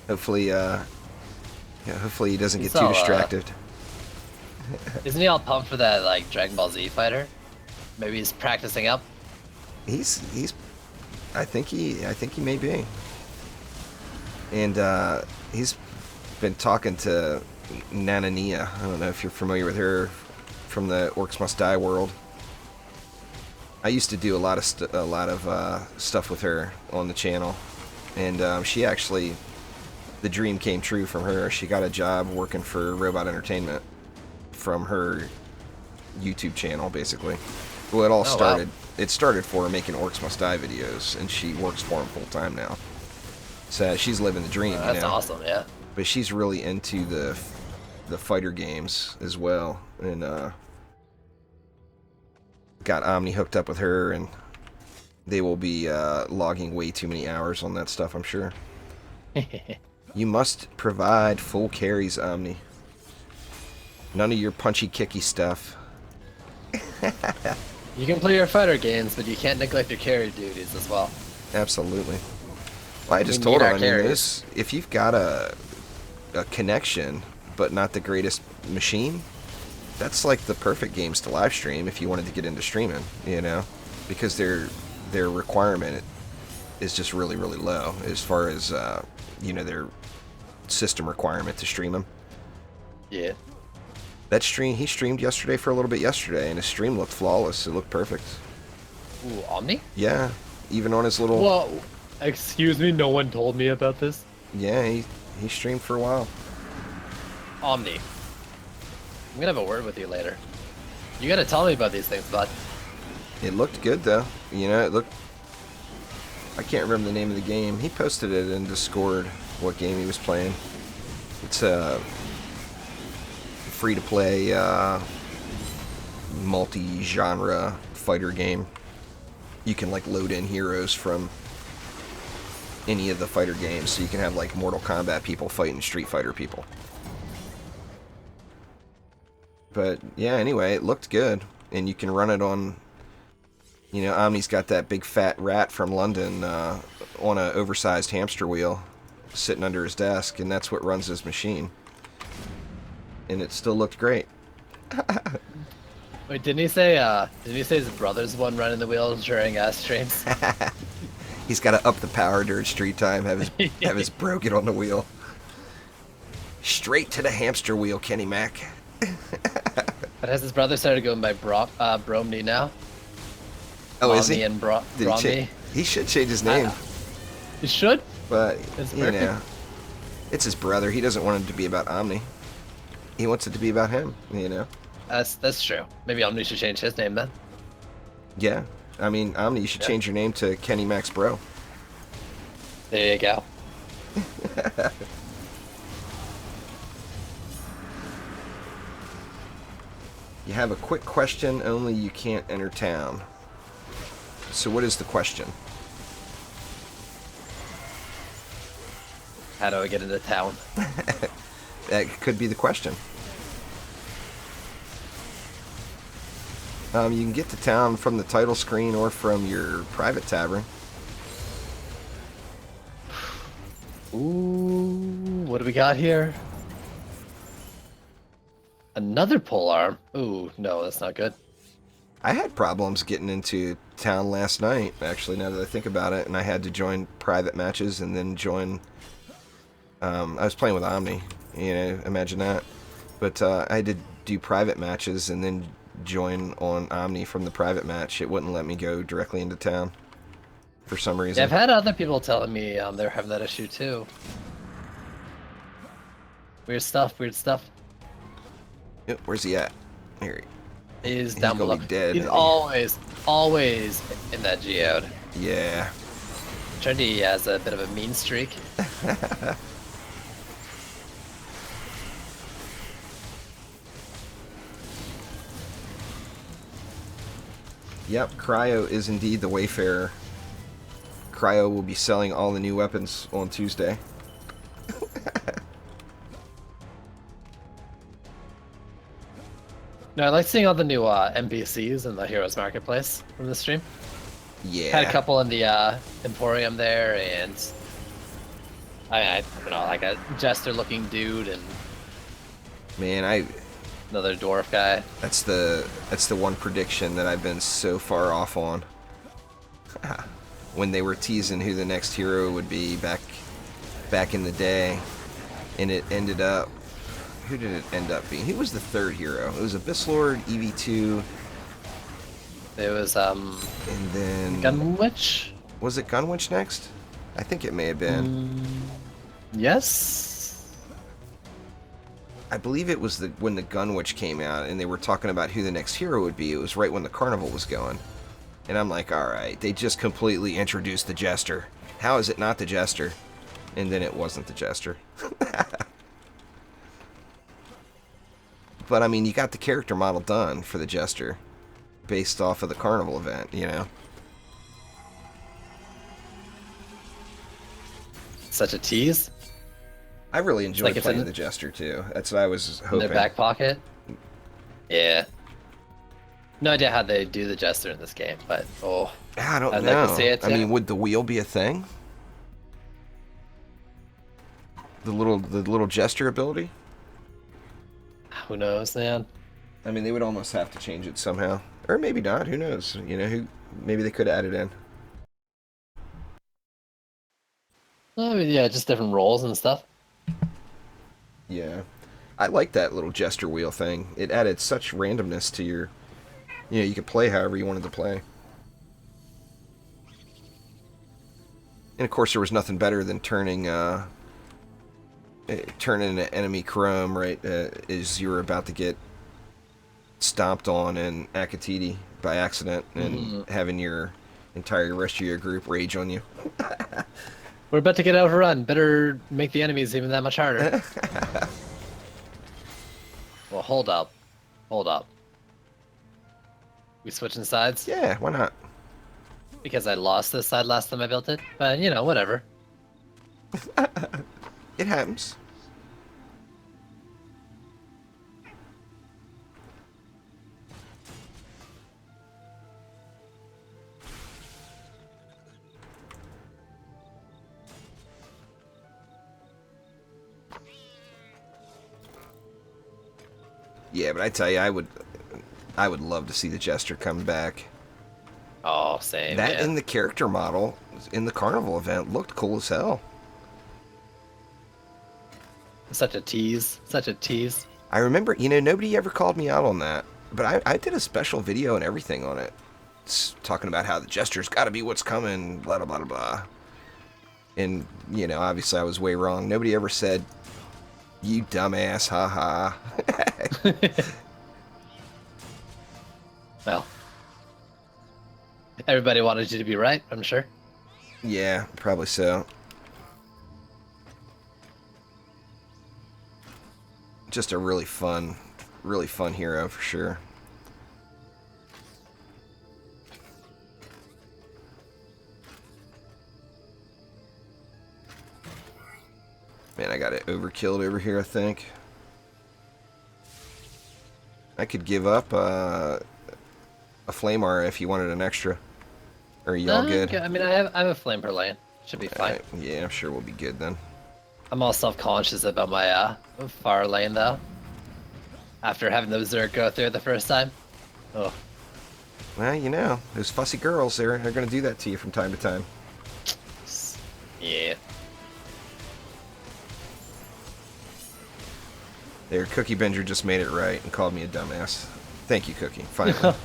[SPEAKER 1] Hopefully, hopefully he doesn't get too distracted.
[SPEAKER 2] Isn't he all pumped for that like Dragon Ball Z fighter? Maybe he's practicing up.
[SPEAKER 1] He's. I think he may be. And he's been talking to Nanania. I don't know if you're familiar with her from the Orcs Must Die world. I used to do a lot of stuff with her on the channel, and she actually, the dream came true from her. She got a job working for Robot Entertainment from her YouTube channel, basically. Well, it all started. Wow. It started for her making Orcs Must Die videos, and she works for him full time now. So she's living the dream.
[SPEAKER 2] That's awesome, yeah.
[SPEAKER 1] But she's really into the fighter games as well, and got Omni hooked up with her, and they will be logging way too many hours on that stuff, I'm sure. You must provide full carries, Omni. None of your punchy kicky stuff.
[SPEAKER 2] You can play your fighter games, but you can't neglect your carry duties as well.
[SPEAKER 1] Absolutely. Well, I just told him, if you've got a connection, but not the greatest machine, that's like the perfect games to live stream if you wanted to get into streaming, you know, because their requirement is just really, really low as far as, you know, their system requirement to stream them.
[SPEAKER 2] Yeah.
[SPEAKER 1] That stream, he streamed yesterday for a little bit yesterday, and his stream looked flawless. It looked perfect.
[SPEAKER 2] Ooh, Omni?
[SPEAKER 1] Yeah, even on his little...
[SPEAKER 2] Well, excuse me, no one told me about this.
[SPEAKER 1] Yeah, he streamed for a while.
[SPEAKER 2] Omni. I'm gonna have a word with you later. You gotta tell me about these things, bud.
[SPEAKER 1] It looked good, though. You know, it looked... I can't remember the name of the game. He posted it in Discord, what game he was playing. It's a free-to-play, multi-genre fighter game. You can, like, load in heroes from any of the fighter games, so you can have, like, Mortal Kombat people fighting Street Fighter people. But, yeah, anyway, it looked good. And you can run it on... You know, Omni's got that big fat rat from London on an oversized hamster wheel sitting under his desk, and that's what runs his machine. And it still looked great.
[SPEAKER 2] Wait, didn't he say his brother's one running the wheels during streams?
[SPEAKER 1] He's got to up the power during street time, have his bro get on the wheel. Straight to the hamster wheel, Kenny Mac.
[SPEAKER 2] But has his brother started going by Bromney now?
[SPEAKER 1] Oh, is he?
[SPEAKER 2] And
[SPEAKER 1] he should change his name.
[SPEAKER 2] He should?
[SPEAKER 1] But, you know, it's his brother. He doesn't want it to be about Omni. He wants it to be about him, you know?
[SPEAKER 2] That's true. Maybe Omni should change his name then.
[SPEAKER 1] Yeah. I mean, Omni, you should change your name to Kenny Mac's bro.
[SPEAKER 2] There you go.
[SPEAKER 1] You have a quick question, only you can't enter town. So what is the question?
[SPEAKER 2] How do I get into town?
[SPEAKER 1] That could be the question. You can get to town from the title screen or from your private tavern.
[SPEAKER 2] Ooh, what do we got here? Another pole arm. Ooh, no, that's not good.
[SPEAKER 1] I had problems getting into town last night, actually, now that I think about it, and I had to join private matches and then join... I was playing with Omni, you know, imagine that. But I had to do private matches and then join on Omni from the private match. It wouldn't let me go directly into town for some reason.
[SPEAKER 2] Yeah, I've had other people telling me they're having that issue too. Weird stuff, weird stuff.
[SPEAKER 1] Where's he at? Here
[SPEAKER 2] He's
[SPEAKER 1] He's
[SPEAKER 2] down
[SPEAKER 1] gonna
[SPEAKER 2] below.
[SPEAKER 1] be dead.
[SPEAKER 2] He's always in that geode.
[SPEAKER 1] Yeah.
[SPEAKER 2] Trendy has a bit of a mean streak.
[SPEAKER 1] Yep, Cryo is indeed the Wayfarer. Cryo will be selling all the new weapons on Tuesday.
[SPEAKER 2] No, I like seeing all the new NPCs in the Heroes Marketplace from the stream.
[SPEAKER 1] Yeah.
[SPEAKER 2] Had a couple in the Emporium there, and I don't know, like a jester-looking dude and
[SPEAKER 1] Man,
[SPEAKER 2] another dwarf guy.
[SPEAKER 1] that's the one prediction that I've been so far off on. When they were teasing who the next hero would be back in the day, and it ended up, who did it end up being? Who was the third hero? It was Abyss Lord, EV2,
[SPEAKER 2] It was
[SPEAKER 1] and then
[SPEAKER 2] Gunwitch?
[SPEAKER 1] was it Gunwitch next? I think it may have been.
[SPEAKER 2] Yes.
[SPEAKER 1] I believe it was when the Gunwitch came out, and they were talking about who the next hero would be. It was right when the carnival was going, and I'm like, all right, they just completely introduced the Jester. How is it not the Jester? And then it wasn't the Jester. But I mean, you got the character model done for the Jester, based off of the carnival event, you know.
[SPEAKER 2] Such a tease.
[SPEAKER 1] I really enjoyed
[SPEAKER 2] like it's
[SPEAKER 1] playing
[SPEAKER 2] in-
[SPEAKER 1] the Jester too. That's what I was
[SPEAKER 2] In
[SPEAKER 1] hoping.
[SPEAKER 2] their back pocket. Yeah. No idea how they do the jester in this game, but
[SPEAKER 1] I don't
[SPEAKER 2] I'd
[SPEAKER 1] know.
[SPEAKER 2] like to see it,
[SPEAKER 1] I
[SPEAKER 2] too.
[SPEAKER 1] mean, would the wheel be a thing? The little Jester ability?
[SPEAKER 2] who knows, man?
[SPEAKER 1] I mean, they would almost have to change it somehow, or maybe not. Who knows? You know, maybe they could add it in.
[SPEAKER 2] I mean, yeah, just different roles and stuff.
[SPEAKER 1] Yeah, I like that little Jester wheel thing. It added such randomness to your. You know, you could play however you wanted to play. And of course, there was nothing better than turning an enemy chrome right as you were about to get stomped on in Akatiti by accident, and having your entire rest of your group rage on you.
[SPEAKER 2] We're about to get overrun. Better make the enemies even that much harder. Well, hold up. Hold up. We switching sides?
[SPEAKER 1] Yeah, why not?
[SPEAKER 2] Because I lost this side last time I built it. But, you know, whatever.
[SPEAKER 1] It happens. Yeah, but I tell you, I would love to see the Jester come back.
[SPEAKER 2] Oh, same,
[SPEAKER 1] That
[SPEAKER 2] yeah.
[SPEAKER 1] in the character model in the carnival event looked cool as hell.
[SPEAKER 2] Such a tease. Such a tease.
[SPEAKER 1] I remember, you know, nobody ever called me out on that, but I did a special video and everything on it, talking about how the Jester's got to be what's coming, blah blah blah blah. And you know, obviously I was way wrong. Nobody ever said, "You dumbass, haha."
[SPEAKER 2] Well, everybody wanted you to be right, I'm sure.
[SPEAKER 1] Yeah, probably so. Just a really fun hero for sure. Man, I got it overkilled over here, I think. I could give up a flame aura if you wanted an extra. Or are you all good?
[SPEAKER 2] I mean, I have a flame per lane. Should be fine.
[SPEAKER 1] Alright, yeah, I'm sure we'll be good then.
[SPEAKER 2] I'm all self-conscious about my far lane, though. After having the Berserk go through it the first time. Oh.
[SPEAKER 1] Well, you know, those fussy girls, they're going to do that to you from time to time.
[SPEAKER 2] Yeah.
[SPEAKER 1] There, Cookie Bender just made it right and called me a dumbass. Thank you, Cookie. Finally.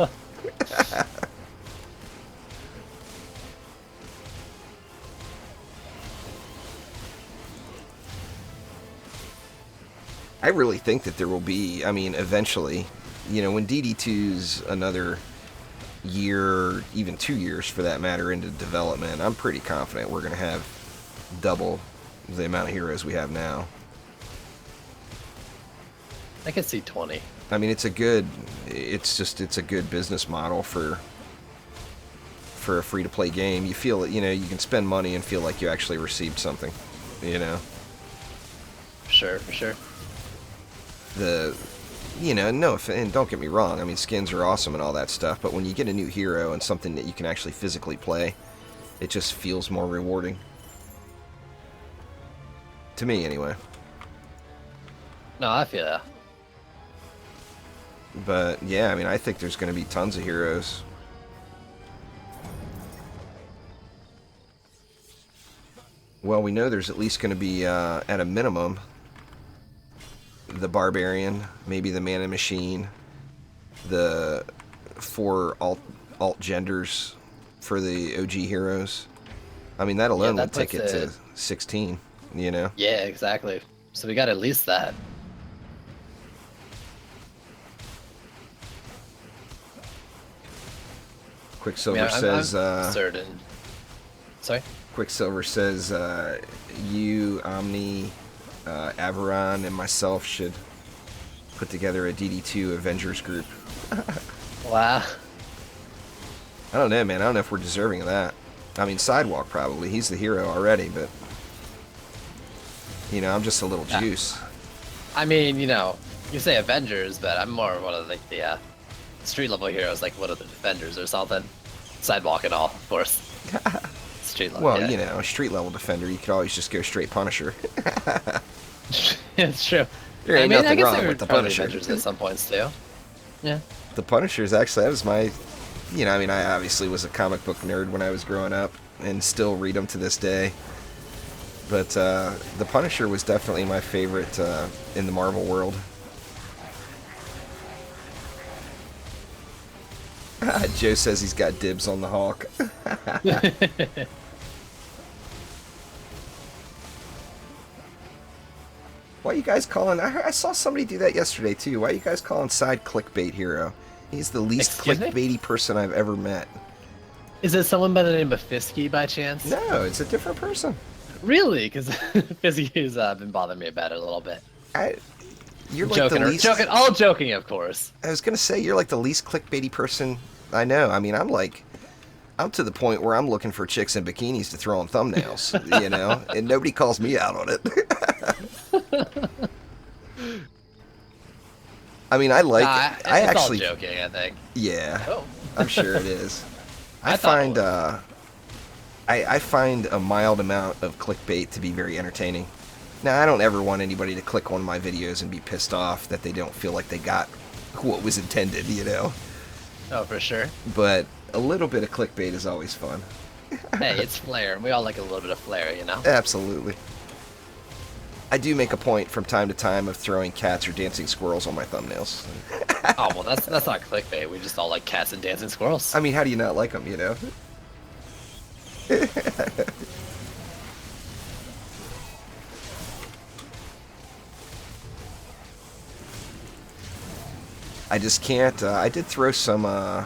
[SPEAKER 1] I really think that there will be, I mean, eventually, you know, when DD2's another year, even 2 years for that matter, into development, I'm pretty confident we're going to have double the amount of heroes we have now.
[SPEAKER 2] I could see 20.
[SPEAKER 1] I mean, it's a good business model for a free-to-play game. You feel it, you know, you can spend money and feel like you actually received something, you know.
[SPEAKER 2] Sure, for sure.
[SPEAKER 1] You know, no, and don't get me wrong, I mean, skins are awesome and all that stuff, but when you get a new hero and something that you can actually physically play, it just feels more rewarding. To me, anyway.
[SPEAKER 2] No, I feel that.
[SPEAKER 1] But, yeah, I mean, I think there's going to be tons of heroes. Well, we know there's at least going to be, at a minimum, the Barbarian, maybe the Man and Machine, the 4 alt genders for the OG heroes. I mean, that alone would take it to 16, you know?
[SPEAKER 2] Yeah, exactly. So we got at least that.
[SPEAKER 1] Quicksilver says...
[SPEAKER 2] I'm certain. Sorry?
[SPEAKER 1] Quicksilver says, you, Omni, Averon, and myself should put together a DD2 Avengers group.
[SPEAKER 2] Wow.
[SPEAKER 1] I don't know, man. I don't know if we're deserving of that. I mean, Sidewalk probably. He's the hero already, but... You know, I'm just a little juice.
[SPEAKER 2] I mean, you know, you say Avengers, but I'm more one of like the street level heroes, like one of the Defenders or something. Sidewalk and all, of course. Street level.
[SPEAKER 1] Well, you know, street level Defender, you could always just go straight Punisher.
[SPEAKER 2] It's true.
[SPEAKER 1] There ain't nothing wrong with the
[SPEAKER 2] probably
[SPEAKER 1] Punisher.
[SPEAKER 2] Avengers at some points too. Yeah.
[SPEAKER 1] The Punisher's actually, that was my... You know, I mean, I obviously was a comic book nerd when I was growing up, and still read them to this day. But the Punisher was definitely my favorite in the Marvel world. Joe says he's got dibs on the Hawk. Why are you guys calling... I saw somebody do that yesterday, too. Why are you guys calling Side clickbait hero? He's the least clickbaity person I've ever met.
[SPEAKER 2] Is it someone by the name of Fisky by chance?
[SPEAKER 1] No, it's a different person.
[SPEAKER 2] Really? Because Fisky's been bothering me about it a little bit.
[SPEAKER 1] You're like
[SPEAKER 2] joking,
[SPEAKER 1] the least...
[SPEAKER 2] all joking, of course.
[SPEAKER 1] I was gonna say, you're like the least clickbaity person I know. I mean, I'm to the point where I'm looking for chicks in bikinis to throw on thumbnails, you know, and nobody calls me out on it. I mean, I like it. I
[SPEAKER 2] it's
[SPEAKER 1] actually
[SPEAKER 2] all joking, I think.
[SPEAKER 1] Yeah,
[SPEAKER 2] Oh.
[SPEAKER 1] I'm sure it is.
[SPEAKER 2] I
[SPEAKER 1] find I find a mild amount of clickbait to be very entertaining. Now, I don't ever want anybody to click on my videos and be pissed off that they don't feel like they got what was intended, you know?
[SPEAKER 2] Oh, for sure.
[SPEAKER 1] But a little bit of clickbait is always fun.
[SPEAKER 2] Hey, it's flair. We all like a little bit of flair, you know?
[SPEAKER 1] Absolutely. I do make a point from time to time of throwing cats or dancing squirrels on my thumbnails.
[SPEAKER 2] Oh, well, that's not clickbait. We just all like cats and dancing squirrels.
[SPEAKER 1] I mean, how do you not like them, you know? I just can't. I did throw some. I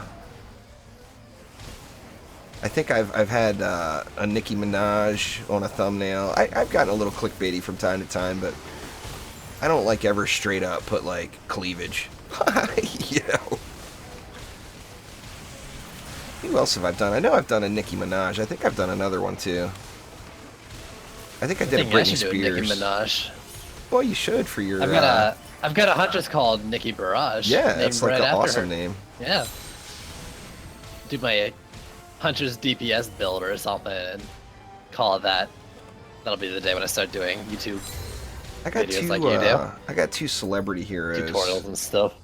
[SPEAKER 1] think I've had a Nicki Minaj on a thumbnail. I've gotten a little clickbaity from time to time, but I don't like ever straight up put like cleavage. You know. Who else have I done? I know I've done a Nicki Minaj. I think I've done another one too. I think I did a Britney Spears.
[SPEAKER 2] Nicki Minaj.
[SPEAKER 1] Well, you should for your.
[SPEAKER 2] I've got a huntress called Nicki Barrage.
[SPEAKER 1] Yeah, that's like an awesome name.
[SPEAKER 2] Yeah. Do my huntress DPS build or something and call it that. That'll be the day when I start doing YouTube videos like you do.
[SPEAKER 1] I got 2 celebrity heroes.
[SPEAKER 2] Tutorials and stuff.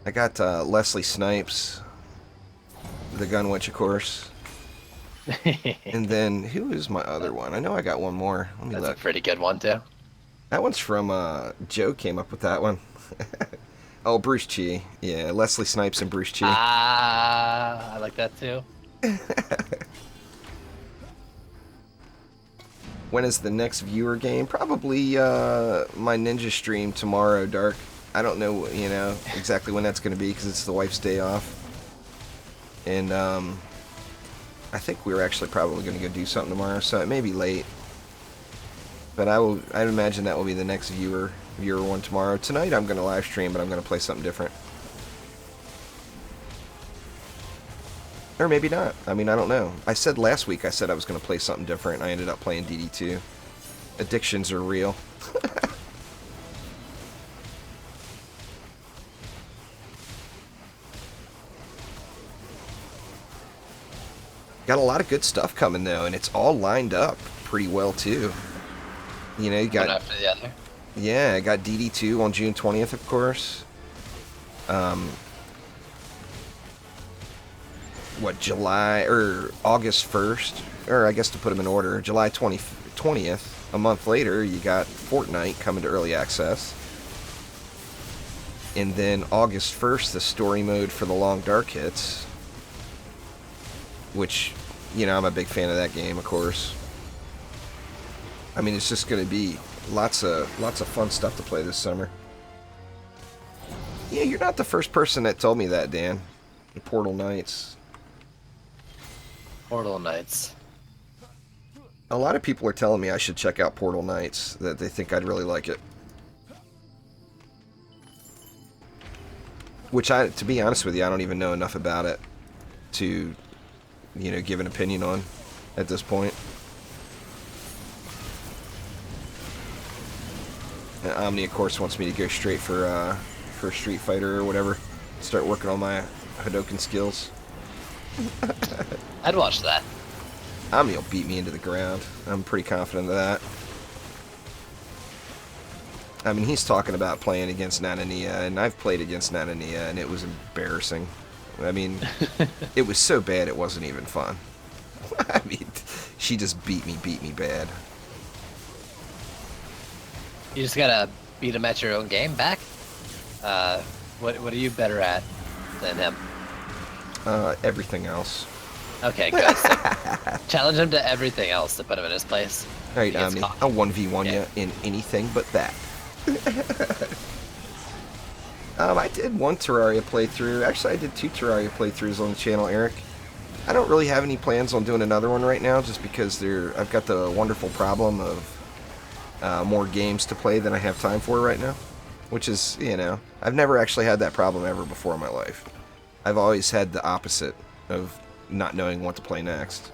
[SPEAKER 1] I got Leslie Snipes, the gun witch, of course. And then, who is my other one? I know I got one more. Let me
[SPEAKER 2] That's
[SPEAKER 1] look.
[SPEAKER 2] a pretty good one, too.
[SPEAKER 1] That one's from, Joe came up with that one. Oh, Bruce Chi. Yeah, Leslie Snipes and Bruce Chi.
[SPEAKER 2] I like that, too.
[SPEAKER 1] When is the next viewer game? Probably, my Ninja stream tomorrow, Dark. I don't know, you know, exactly when that's going to be because it's the wife's day off. And I think we're actually probably going to go do something tomorrow, so it may be late. But I'd imagine that will be the next viewer one tomorrow. Tonight I'm going to live stream, but I'm going to play something different. Or maybe not. I mean, I don't know. I said last week I said I was going to play something different. I ended up playing DD2. Addictions are real. Got a lot of good stuff coming though, and it's all lined up pretty well too. You know, you got
[SPEAKER 2] one after the other.
[SPEAKER 1] yeah, I got DD2 on June 20th, of course. What, July or August 1st, or I guess to put them in order, July 20th. A month later, you got Fortnite coming to early access. And then August 1st, the story mode for the Long Dark hits. Which, you know, I'm a big fan of that game, of course. I mean, it's just going to be lots of fun stuff to play this summer. Yeah, you're not the first person that told me that, Dan. The Portal Knights.
[SPEAKER 2] Portal Knights.
[SPEAKER 1] A lot of people are telling me I should check out Portal Knights, that they think I'd really like it. Which, to be honest with you, I don't even know enough about it to, you know, give an opinion on at this point. And Omni, of course, wants me to go straight for Street Fighter or whatever. Start working on my Hadoken skills.
[SPEAKER 2] I'd watch that.
[SPEAKER 1] Omni will beat me into the ground. I'm pretty confident of that. I mean, he's talking about playing against Nanania, and I've played against Nanania, and it was embarrassing. I mean, it was so bad it wasn't even fun. I mean, she just beat me bad.
[SPEAKER 2] You just gotta beat him at your own game back. What are you better at than him?
[SPEAKER 1] Everything else.
[SPEAKER 2] Okay, good. So challenge him to everything else to put him in his place.
[SPEAKER 1] Alright, Omni, I'll 1v1 you in anything but that. I did one Terraria playthrough. Actually, I did 2 Terraria playthroughs on the channel, Eric. I don't really have any plans on doing another one right now, just because I've got the wonderful problem of more games to play than I have time for right now. Which is, you know, I've never actually had that problem ever before in my life. I've always had the opposite of not knowing what to play next.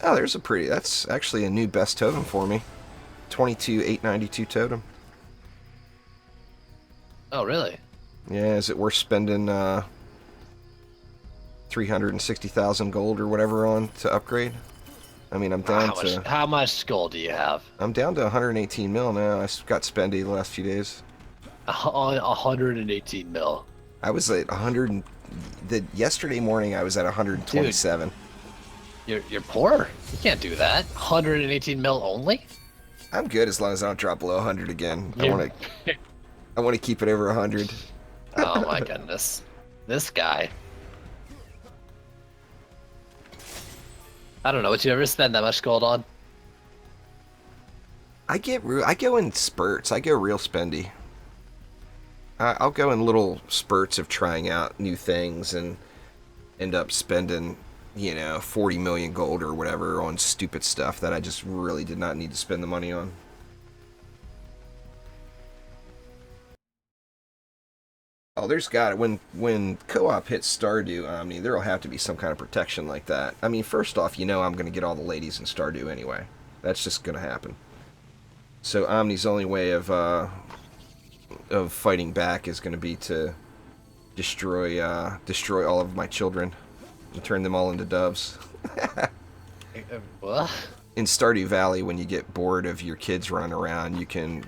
[SPEAKER 1] Oh, there's a pretty... That's actually a new best totem for me. 22,892 totem.
[SPEAKER 2] Oh, really?
[SPEAKER 1] Yeah, is it worth spending 360,000 gold or whatever on to upgrade? I mean, I'm down
[SPEAKER 2] How much gold do you have?
[SPEAKER 1] I'm down to 118 mil now. I got spendy the last few days.
[SPEAKER 2] On 118 mil.
[SPEAKER 1] I was at 100... Yesterday morning, I was at 127.
[SPEAKER 2] Dude, you're poor. You can't do that. 118 mil only?
[SPEAKER 1] I'm good as long as I don't drop below 100 again. I want to keep it over 100.
[SPEAKER 2] Oh my goodness. This guy. I don't know. Would you ever spend that much gold on?
[SPEAKER 1] I go in spurts. I go real spendy. I'll go in little spurts of trying out new things and end up spending, you know, 40 million gold or whatever on stupid stuff that I just really did not need to spend the money on. Oh, there's got it. When co-op hits Stardew, Omni, there'll have to be some kind of protection like that. I mean, first off, you know I'm going to get all the ladies in Stardew anyway. That's just going to happen. So Omni's only way of fighting back is going to be to destroy all of my children and turn them all into doves.
[SPEAKER 2] What?
[SPEAKER 1] In Stardew Valley, when you get bored of your kids running around, you can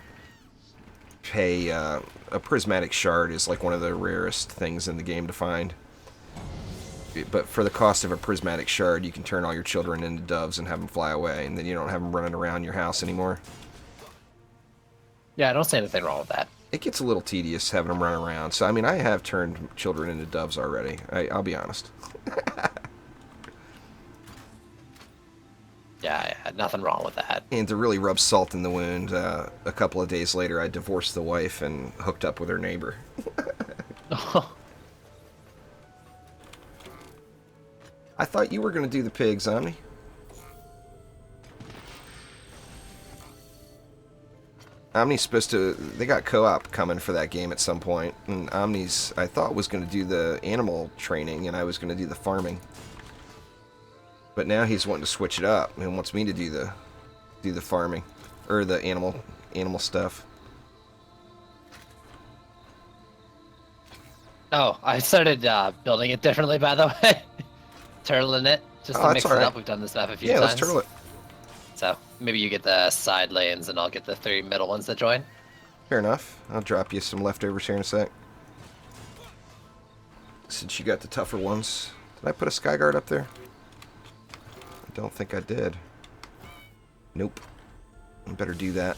[SPEAKER 1] pay a prismatic shard is like one of the rarest things in the game to find. But for the cost of a prismatic shard, you can turn all your children into doves and have them fly away, and then you don't have them running around your house anymore.
[SPEAKER 2] Yeah, I don't see anything wrong with that.
[SPEAKER 1] It gets a little tedious having them run around. So, I mean, I have turned children into doves already. I'll be honest.
[SPEAKER 2] Yeah, nothing wrong with that.
[SPEAKER 1] And to really rub salt in the wound, a couple of days later, I divorced the wife and hooked up with her neighbor. I thought you were going to do the pigs, Omni. Omni's supposed to... They got co-op coming for that game at some point. And Omni's, I thought, was going to do the animal training, and I was going to do the farming. But now he's wanting to switch it up and wants me to do the farming. Or the animal stuff.
[SPEAKER 2] Oh, I started building it differently, by the way. Turtling it, just to mix it up. We've done this map a few times.
[SPEAKER 1] Yeah, let's turtle it.
[SPEAKER 2] So, maybe you get the side lanes and I'll get the 3 middle ones that join.
[SPEAKER 1] Fair enough. I'll drop you some leftovers here in a sec. Since you got the tougher ones. Did I put a Skyguard up there? I don't think I did. Nope. I better do that.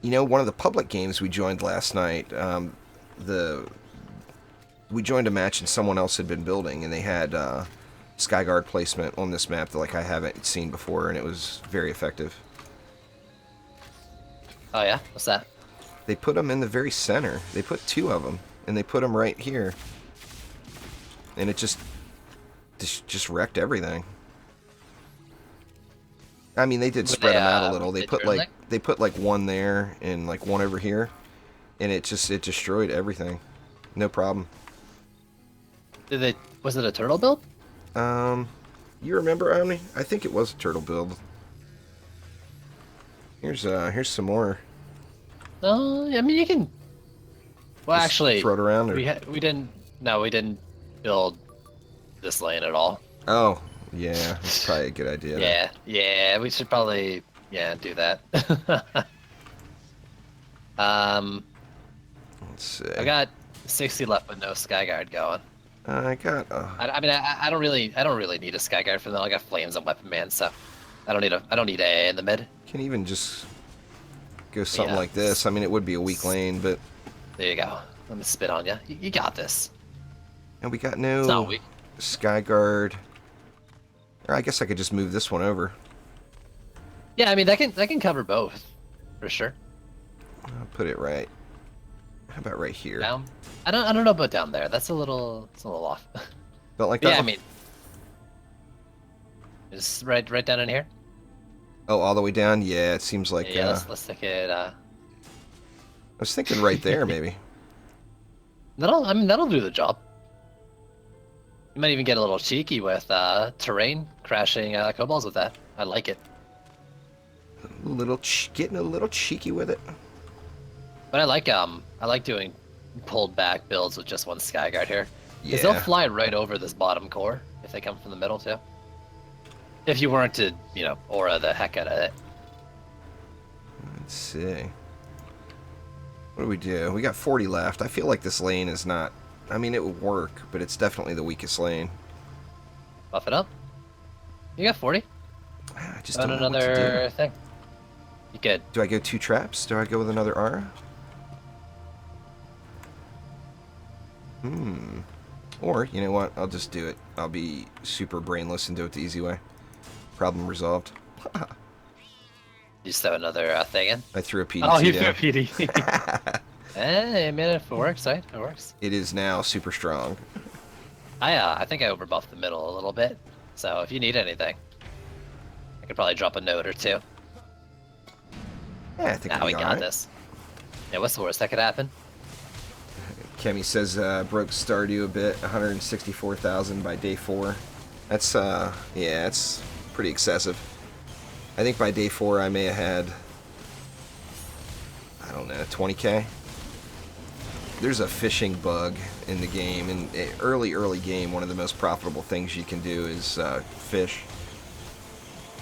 [SPEAKER 1] You know, one of the public games we joined last night, we joined a match and someone else had been building, and they had Skyguard placement on this map that like I haven't seen before, and it was very effective.
[SPEAKER 2] Oh yeah? What's that?
[SPEAKER 1] They put them in the very center. They put 2 of them, and they put them right here. And it just wrecked everything. I mean, they did spread them out a little. They put like 1 there and like 1 over here, and it destroyed everything. No problem.
[SPEAKER 2] Was it a turtle build?
[SPEAKER 1] You remember, Omni? I think it was a turtle build. Here's some more.
[SPEAKER 2] I mean, you can. Well,
[SPEAKER 1] Just
[SPEAKER 2] actually,
[SPEAKER 1] throw it around. Or...
[SPEAKER 2] we didn't. No, we didn't build this lane at all.
[SPEAKER 1] Oh, yeah, that's probably a good idea.
[SPEAKER 2] Yeah, we should probably do that.
[SPEAKER 1] Let's see.
[SPEAKER 2] I got 60 left with no Skyguard going.
[SPEAKER 1] I got.
[SPEAKER 2] I mean, I don't really need a Skyguard for them. I got flames on Weapon Man, so I don't need AA in the mid.
[SPEAKER 1] Can even just go something like this. I mean, it would be a weak lane, but
[SPEAKER 2] there you go. Let me spit on you. You got this.
[SPEAKER 1] And we got no
[SPEAKER 2] It's not weak.
[SPEAKER 1] Skyguard. Or I guess I could just move this one over.
[SPEAKER 2] Yeah, I mean that can cover both, for sure.
[SPEAKER 1] I'll put it right. How about right here?
[SPEAKER 2] Down. I don't know about down there. It's a little off.
[SPEAKER 1] Don't like that?
[SPEAKER 2] Yeah, I mean, just right down in here.
[SPEAKER 1] Oh, all the way down? Yeah, it seems like.
[SPEAKER 2] Yeah, let's take it.
[SPEAKER 1] I was thinking right there, maybe.
[SPEAKER 2] That'll do the job. You might even get a little cheeky with terrain crashing kobolds with that. I like it.
[SPEAKER 1] Getting a little cheeky with it.
[SPEAKER 2] But I like doing pulled back builds with just 1 Skyguard here.
[SPEAKER 1] Yeah.
[SPEAKER 2] Because they'll fly right over this bottom core if they come from the middle too. If you weren't to, aura the heck out of it.
[SPEAKER 1] Let's see. What do we do? We got 40 left. I feel like this lane is not... I mean, it would work, but it's definitely the weakest lane.
[SPEAKER 2] Buff it up. You got 40.
[SPEAKER 1] I just don't know what to
[SPEAKER 2] another
[SPEAKER 1] do.
[SPEAKER 2] thing. You good.
[SPEAKER 1] Do I go 2 traps? Do I go with another aura? Or, you know what? I'll just do it. I'll be super brainless and do it the easy way. Problem resolved.
[SPEAKER 2] You just throw another thing in?
[SPEAKER 1] I threw a PDT
[SPEAKER 2] Oh, you
[SPEAKER 1] down.
[SPEAKER 2] threw a PD. Hey, I mean, if it works, right? It works.
[SPEAKER 1] It is now super strong.
[SPEAKER 2] I think I overbuffed the middle a little bit. So if you need anything, I could probably drop a note or 2.
[SPEAKER 1] Yeah, I think
[SPEAKER 2] Now we
[SPEAKER 1] we'll be
[SPEAKER 2] got
[SPEAKER 1] alright.
[SPEAKER 2] this. Yeah, what's the worst that could happen?
[SPEAKER 1] Kemi says broke Stardew a bit, 164,000 by day 4. That's yeah, it's pretty excessive. I think by day 4 I may have had, I don't know, 20k. There's a fishing bug in the game, and early game, one of the most profitable things you can do is fish.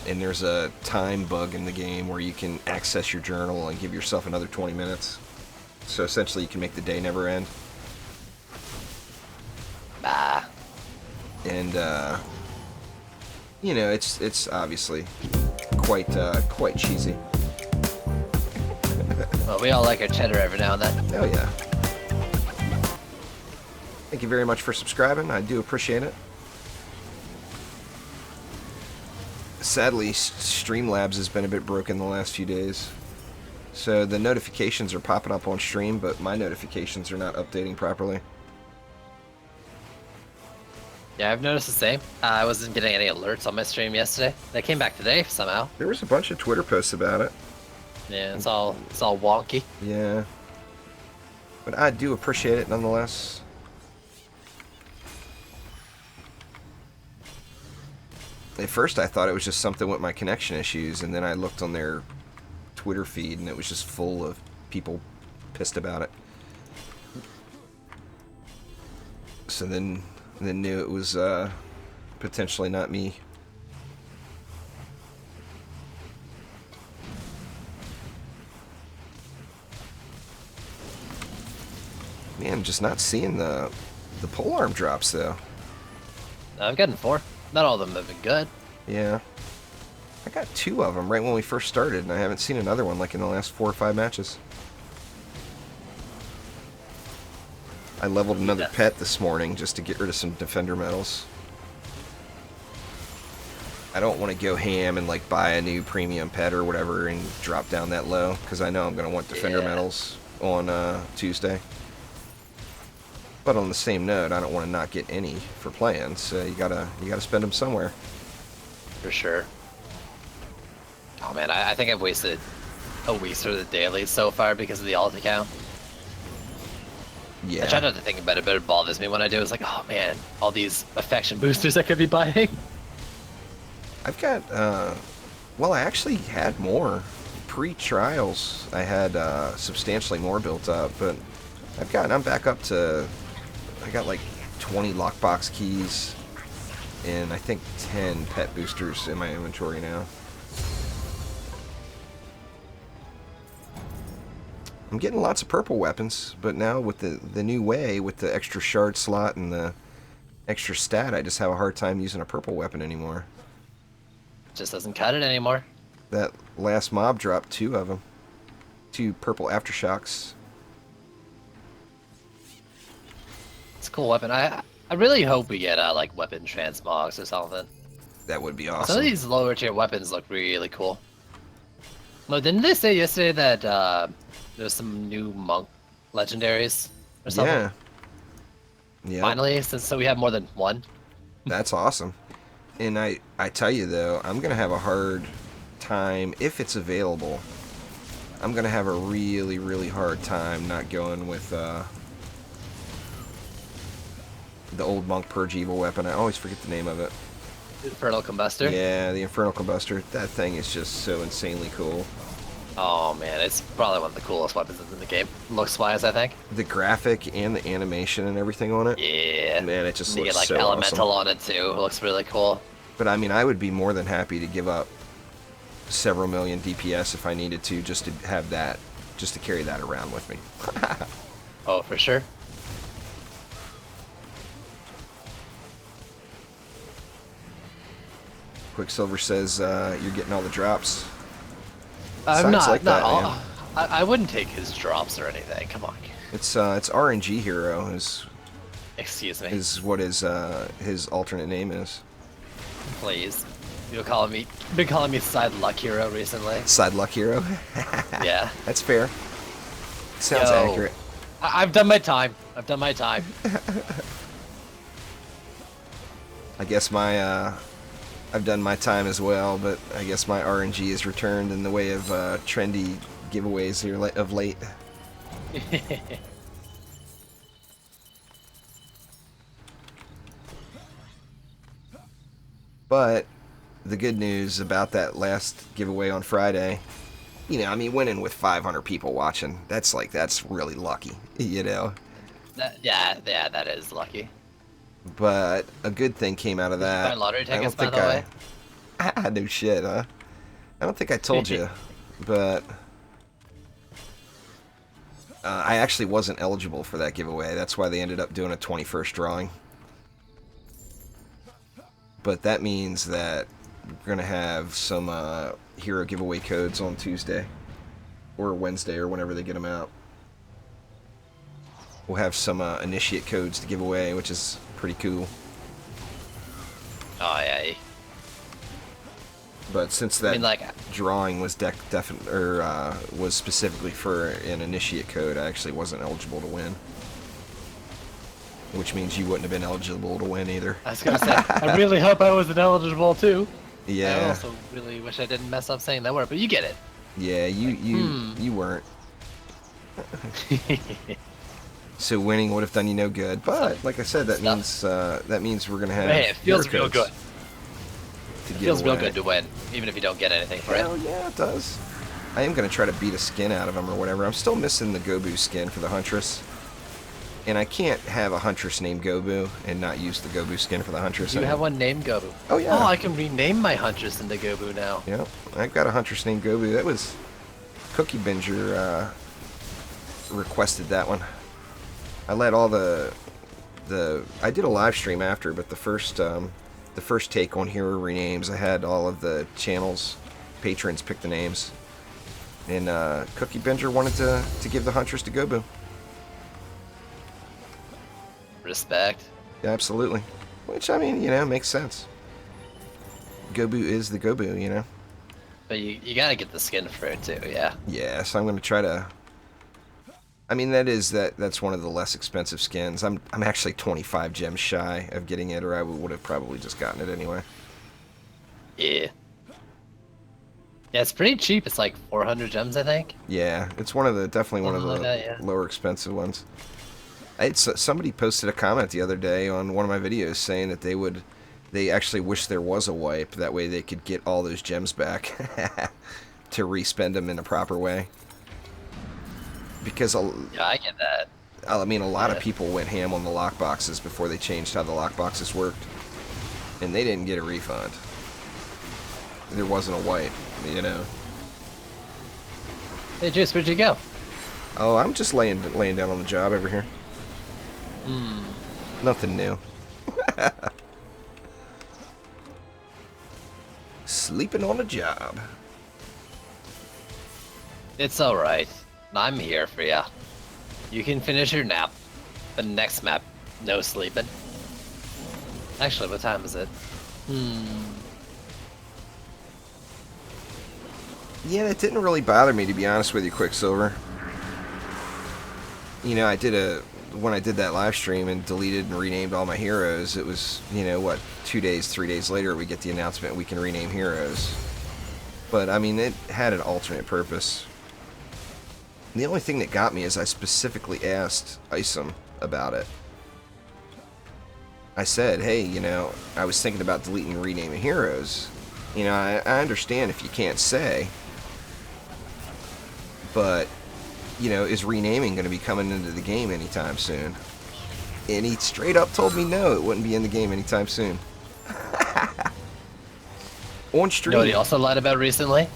[SPEAKER 1] And there's a time bug in the game where you can access your journal and give yourself another 20 minutes. So essentially you can make the day never end.
[SPEAKER 2] Bah.
[SPEAKER 1] And you know, it's obviously quite cheesy.
[SPEAKER 2] Well, we all like our cheddar every now and then.
[SPEAKER 1] Oh yeah. Thank you very much for subscribing. I do appreciate it. Sadly, Streamlabs has been a bit broken the last few days. So the notifications are popping up on stream, but my notifications are not updating properly.
[SPEAKER 2] Yeah, I've noticed the same. I wasn't getting any alerts on my stream yesterday. They came back today somehow.
[SPEAKER 1] There was a bunch of Twitter posts about it.
[SPEAKER 2] Yeah, it's all wonky.
[SPEAKER 1] Yeah. But I do appreciate it nonetheless. At first I thought it was just something with my connection issues, and then I looked on their Twitter feed and it was just full of people pissed about it. So then knew it was potentially not me. Man, I'm just not seeing the polearm drops though.
[SPEAKER 2] I'm getting 4. Not all of them have been good.
[SPEAKER 1] Yeah. I got 2 of them right when we first started, and I haven't seen another one like in the last 4 or 5 matches. I leveled another pet this morning just to get rid of some defender medals. I don't want to go ham and like buy a new premium pet or whatever and drop down that low, because I know I'm going to want defender medals on Tuesday. But on the same note, I don't want to not get any for playing, so you gotta spend them somewhere.
[SPEAKER 2] For sure. Oh man, I think I've wasted a week through the daily so far because of the alt account.
[SPEAKER 1] Yeah.
[SPEAKER 2] I try not to think about it, but it bothers me when I do. It's like, oh man, all these affection boosters I could be buying.
[SPEAKER 1] I've got, well, I actually had more. Pre-trials, I had substantially more built up, but I'm back up to, I got like 20 lockbox keys and I think 10 pet boosters in my inventory now. I'm getting lots of purple weapons, but now with the new way, with the extra shard slot and the extra stat, I just have a hard time using a purple weapon anymore.
[SPEAKER 2] Just doesn't cut it anymore.
[SPEAKER 1] That last mob dropped 2 of them. 2 purple aftershocks.
[SPEAKER 2] It's a cool weapon. I really hope we get like weapon transmogs or something.
[SPEAKER 1] That would be awesome.
[SPEAKER 2] Some of these lower tier weapons look really cool. Well, didn't they say yesterday that there's some new monk legendaries or something?
[SPEAKER 1] Yeah. Yeah.
[SPEAKER 2] Finally, so we have more than one.
[SPEAKER 1] That's awesome. And I tell you though, I'm gonna have a hard time if it's available. I'm gonna have a really, really hard time not going with the old monk purge evil weapon. I always forget the name of it.
[SPEAKER 2] Infernal Combustor?
[SPEAKER 1] Yeah, the Infernal Combustor. That thing is just so insanely cool.
[SPEAKER 2] Oh man, it's probably one of the coolest weapons in the game, looks-wise, I think.
[SPEAKER 1] The graphic and the animation and everything on it.
[SPEAKER 2] Yeah.
[SPEAKER 1] Man, it just
[SPEAKER 2] you
[SPEAKER 1] looks
[SPEAKER 2] get like
[SPEAKER 1] so
[SPEAKER 2] elemental
[SPEAKER 1] awesome.
[SPEAKER 2] on it too. It looks really cool.
[SPEAKER 1] But I mean, I would be more than happy to give up several million DPS if I needed to, just to have that, just to carry that around with me.
[SPEAKER 2] Oh, for sure.
[SPEAKER 1] Quicksilver says you're getting all the drops.
[SPEAKER 2] I'm
[SPEAKER 1] Signs
[SPEAKER 2] not.
[SPEAKER 1] like
[SPEAKER 2] not
[SPEAKER 1] that,
[SPEAKER 2] all,
[SPEAKER 1] man.
[SPEAKER 2] I wouldn't take his drops or anything. Come on.
[SPEAKER 1] It's RNG Hero
[SPEAKER 2] Excuse me.
[SPEAKER 1] is what his alternate name is.
[SPEAKER 2] Please. You've been calling me Side Luck Hero recently.
[SPEAKER 1] Sidewalk Hero.
[SPEAKER 2] Yeah.
[SPEAKER 1] That's fair. Sounds
[SPEAKER 2] Yo.
[SPEAKER 1] accurate.
[SPEAKER 2] I've done my time. I've done my time.
[SPEAKER 1] I guess I've done my time as well, but I guess my RNG is returned in the way of trendy giveaways here of late. But the good news about that last giveaway on Friday, you know, I mean, winning with 500 people watching, that's really lucky, you know.
[SPEAKER 2] Yeah, that is lucky.
[SPEAKER 1] But a good thing came out of that.
[SPEAKER 2] Buy lottery
[SPEAKER 1] I
[SPEAKER 2] tickets,
[SPEAKER 1] don't
[SPEAKER 2] by
[SPEAKER 1] think
[SPEAKER 2] the way.
[SPEAKER 1] no shit, huh? I don't think I told you, but I actually wasn't eligible for that giveaway. That's why they ended up doing a 21st drawing. But that means that we're going to have some hero giveaway codes on Tuesday or Wednesday or whenever they get them out. we'll have some initiate codes to give away, which is pretty cool.
[SPEAKER 2] Oh yeah.
[SPEAKER 1] But since that
[SPEAKER 2] I mean, like,
[SPEAKER 1] drawing was was specifically for an initiate code, I actually wasn't eligible to win. Which means you wouldn't have been eligible to win either.
[SPEAKER 2] I was gonna say, I really hope I wasn't eligible too.
[SPEAKER 1] Yeah.
[SPEAKER 2] I also really wish I didn't mess up saying that word, but you get it.
[SPEAKER 1] Yeah, you weren't. So winning would have done you no good. But like I said, that means we're gonna have.
[SPEAKER 2] Hey, it feels
[SPEAKER 1] hero
[SPEAKER 2] real
[SPEAKER 1] codes
[SPEAKER 2] good. It feels real good to win, even if you don't get anything for
[SPEAKER 1] Hell
[SPEAKER 2] it.
[SPEAKER 1] yeah, it does. I am gonna try to beat a skin out of him or whatever. I'm still missing the Gobu skin for the Huntress. And I can't have a Huntress named Gobu and not use the Gobu skin for the Huntress.
[SPEAKER 2] You have one named Gobu.
[SPEAKER 1] Oh, yeah.
[SPEAKER 2] Oh, I can rename my Huntress into Gobu now.
[SPEAKER 1] Yeah, I've got a Huntress named Gobu. That was Cookie Binger requested that one. I let all I did a live stream after, but the first take on hero renames, I had all of the channels patrons pick the names, and Cookie Binger wanted to give the Huntress to Gobu.
[SPEAKER 2] Respect.
[SPEAKER 1] Yeah, absolutely. Which, I mean, makes sense. Gobu is the Gobu,
[SPEAKER 2] But you gotta get the skin for it too, yeah.
[SPEAKER 1] Yeah, so I'm gonna try to. I mean, that's one of the less expensive skins. I'm actually 25 gems shy of getting it, or I would have probably just gotten it anyway.
[SPEAKER 2] Yeah. Yeah, it's pretty cheap. It's like 400 gems, I think.
[SPEAKER 1] Yeah, it's definitely one of the lower expensive ones. Somebody posted a comment the other day on one of my videos saying that they actually wish there was a wipe. That way they could get all those gems back to respend them in a proper way. Because
[SPEAKER 2] yeah, I get that.
[SPEAKER 1] I mean, a lot of people went ham on the lockboxes before they changed how the lockboxes worked, and they didn't get a refund. There wasn't a wipe,
[SPEAKER 2] Hey, Juice, where'd you go?
[SPEAKER 1] Oh, I'm just laying down on the job over here. Nothing new. Sleeping on a job.
[SPEAKER 2] It's alright. I'm here for ya. You can finish your nap. The next map, no sleeping. Actually, what time is it?
[SPEAKER 1] Yeah, it didn't really bother me, to be honest with you, Quicksilver. When I did that live stream and deleted and renamed all my heroes, it was, 3 days later we get the announcement we can rename heroes. But, I mean, it had an alternate purpose. The only thing that got me is I specifically asked Isom about it. I said, hey, I was thinking about deleting and renaming heroes. I understand if you can't say, but, is renaming going to be coming into the game anytime soon? And he straight up told me no, it wouldn't be in the game anytime soon. On stream.
[SPEAKER 2] You know what he also lied about recently?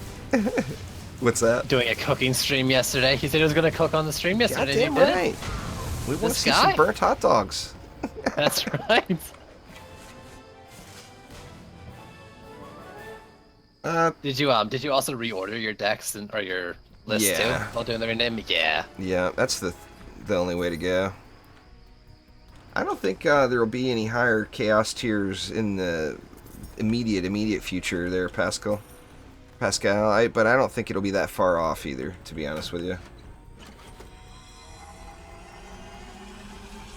[SPEAKER 1] What's that?
[SPEAKER 2] Doing a cooking stream yesterday. He said he was going to cook on the stream yesterday.
[SPEAKER 1] Goddamn right. We want to see some burnt hot dogs.
[SPEAKER 2] That's right. Did you also reorder your decks or your list too while doing the rename? Yeah.
[SPEAKER 1] Yeah, that's the only way to go. I don't think there will be any higher chaos tiers in the immediate future there, Pascal. But I don't think it'll be that far off either, to be honest with you.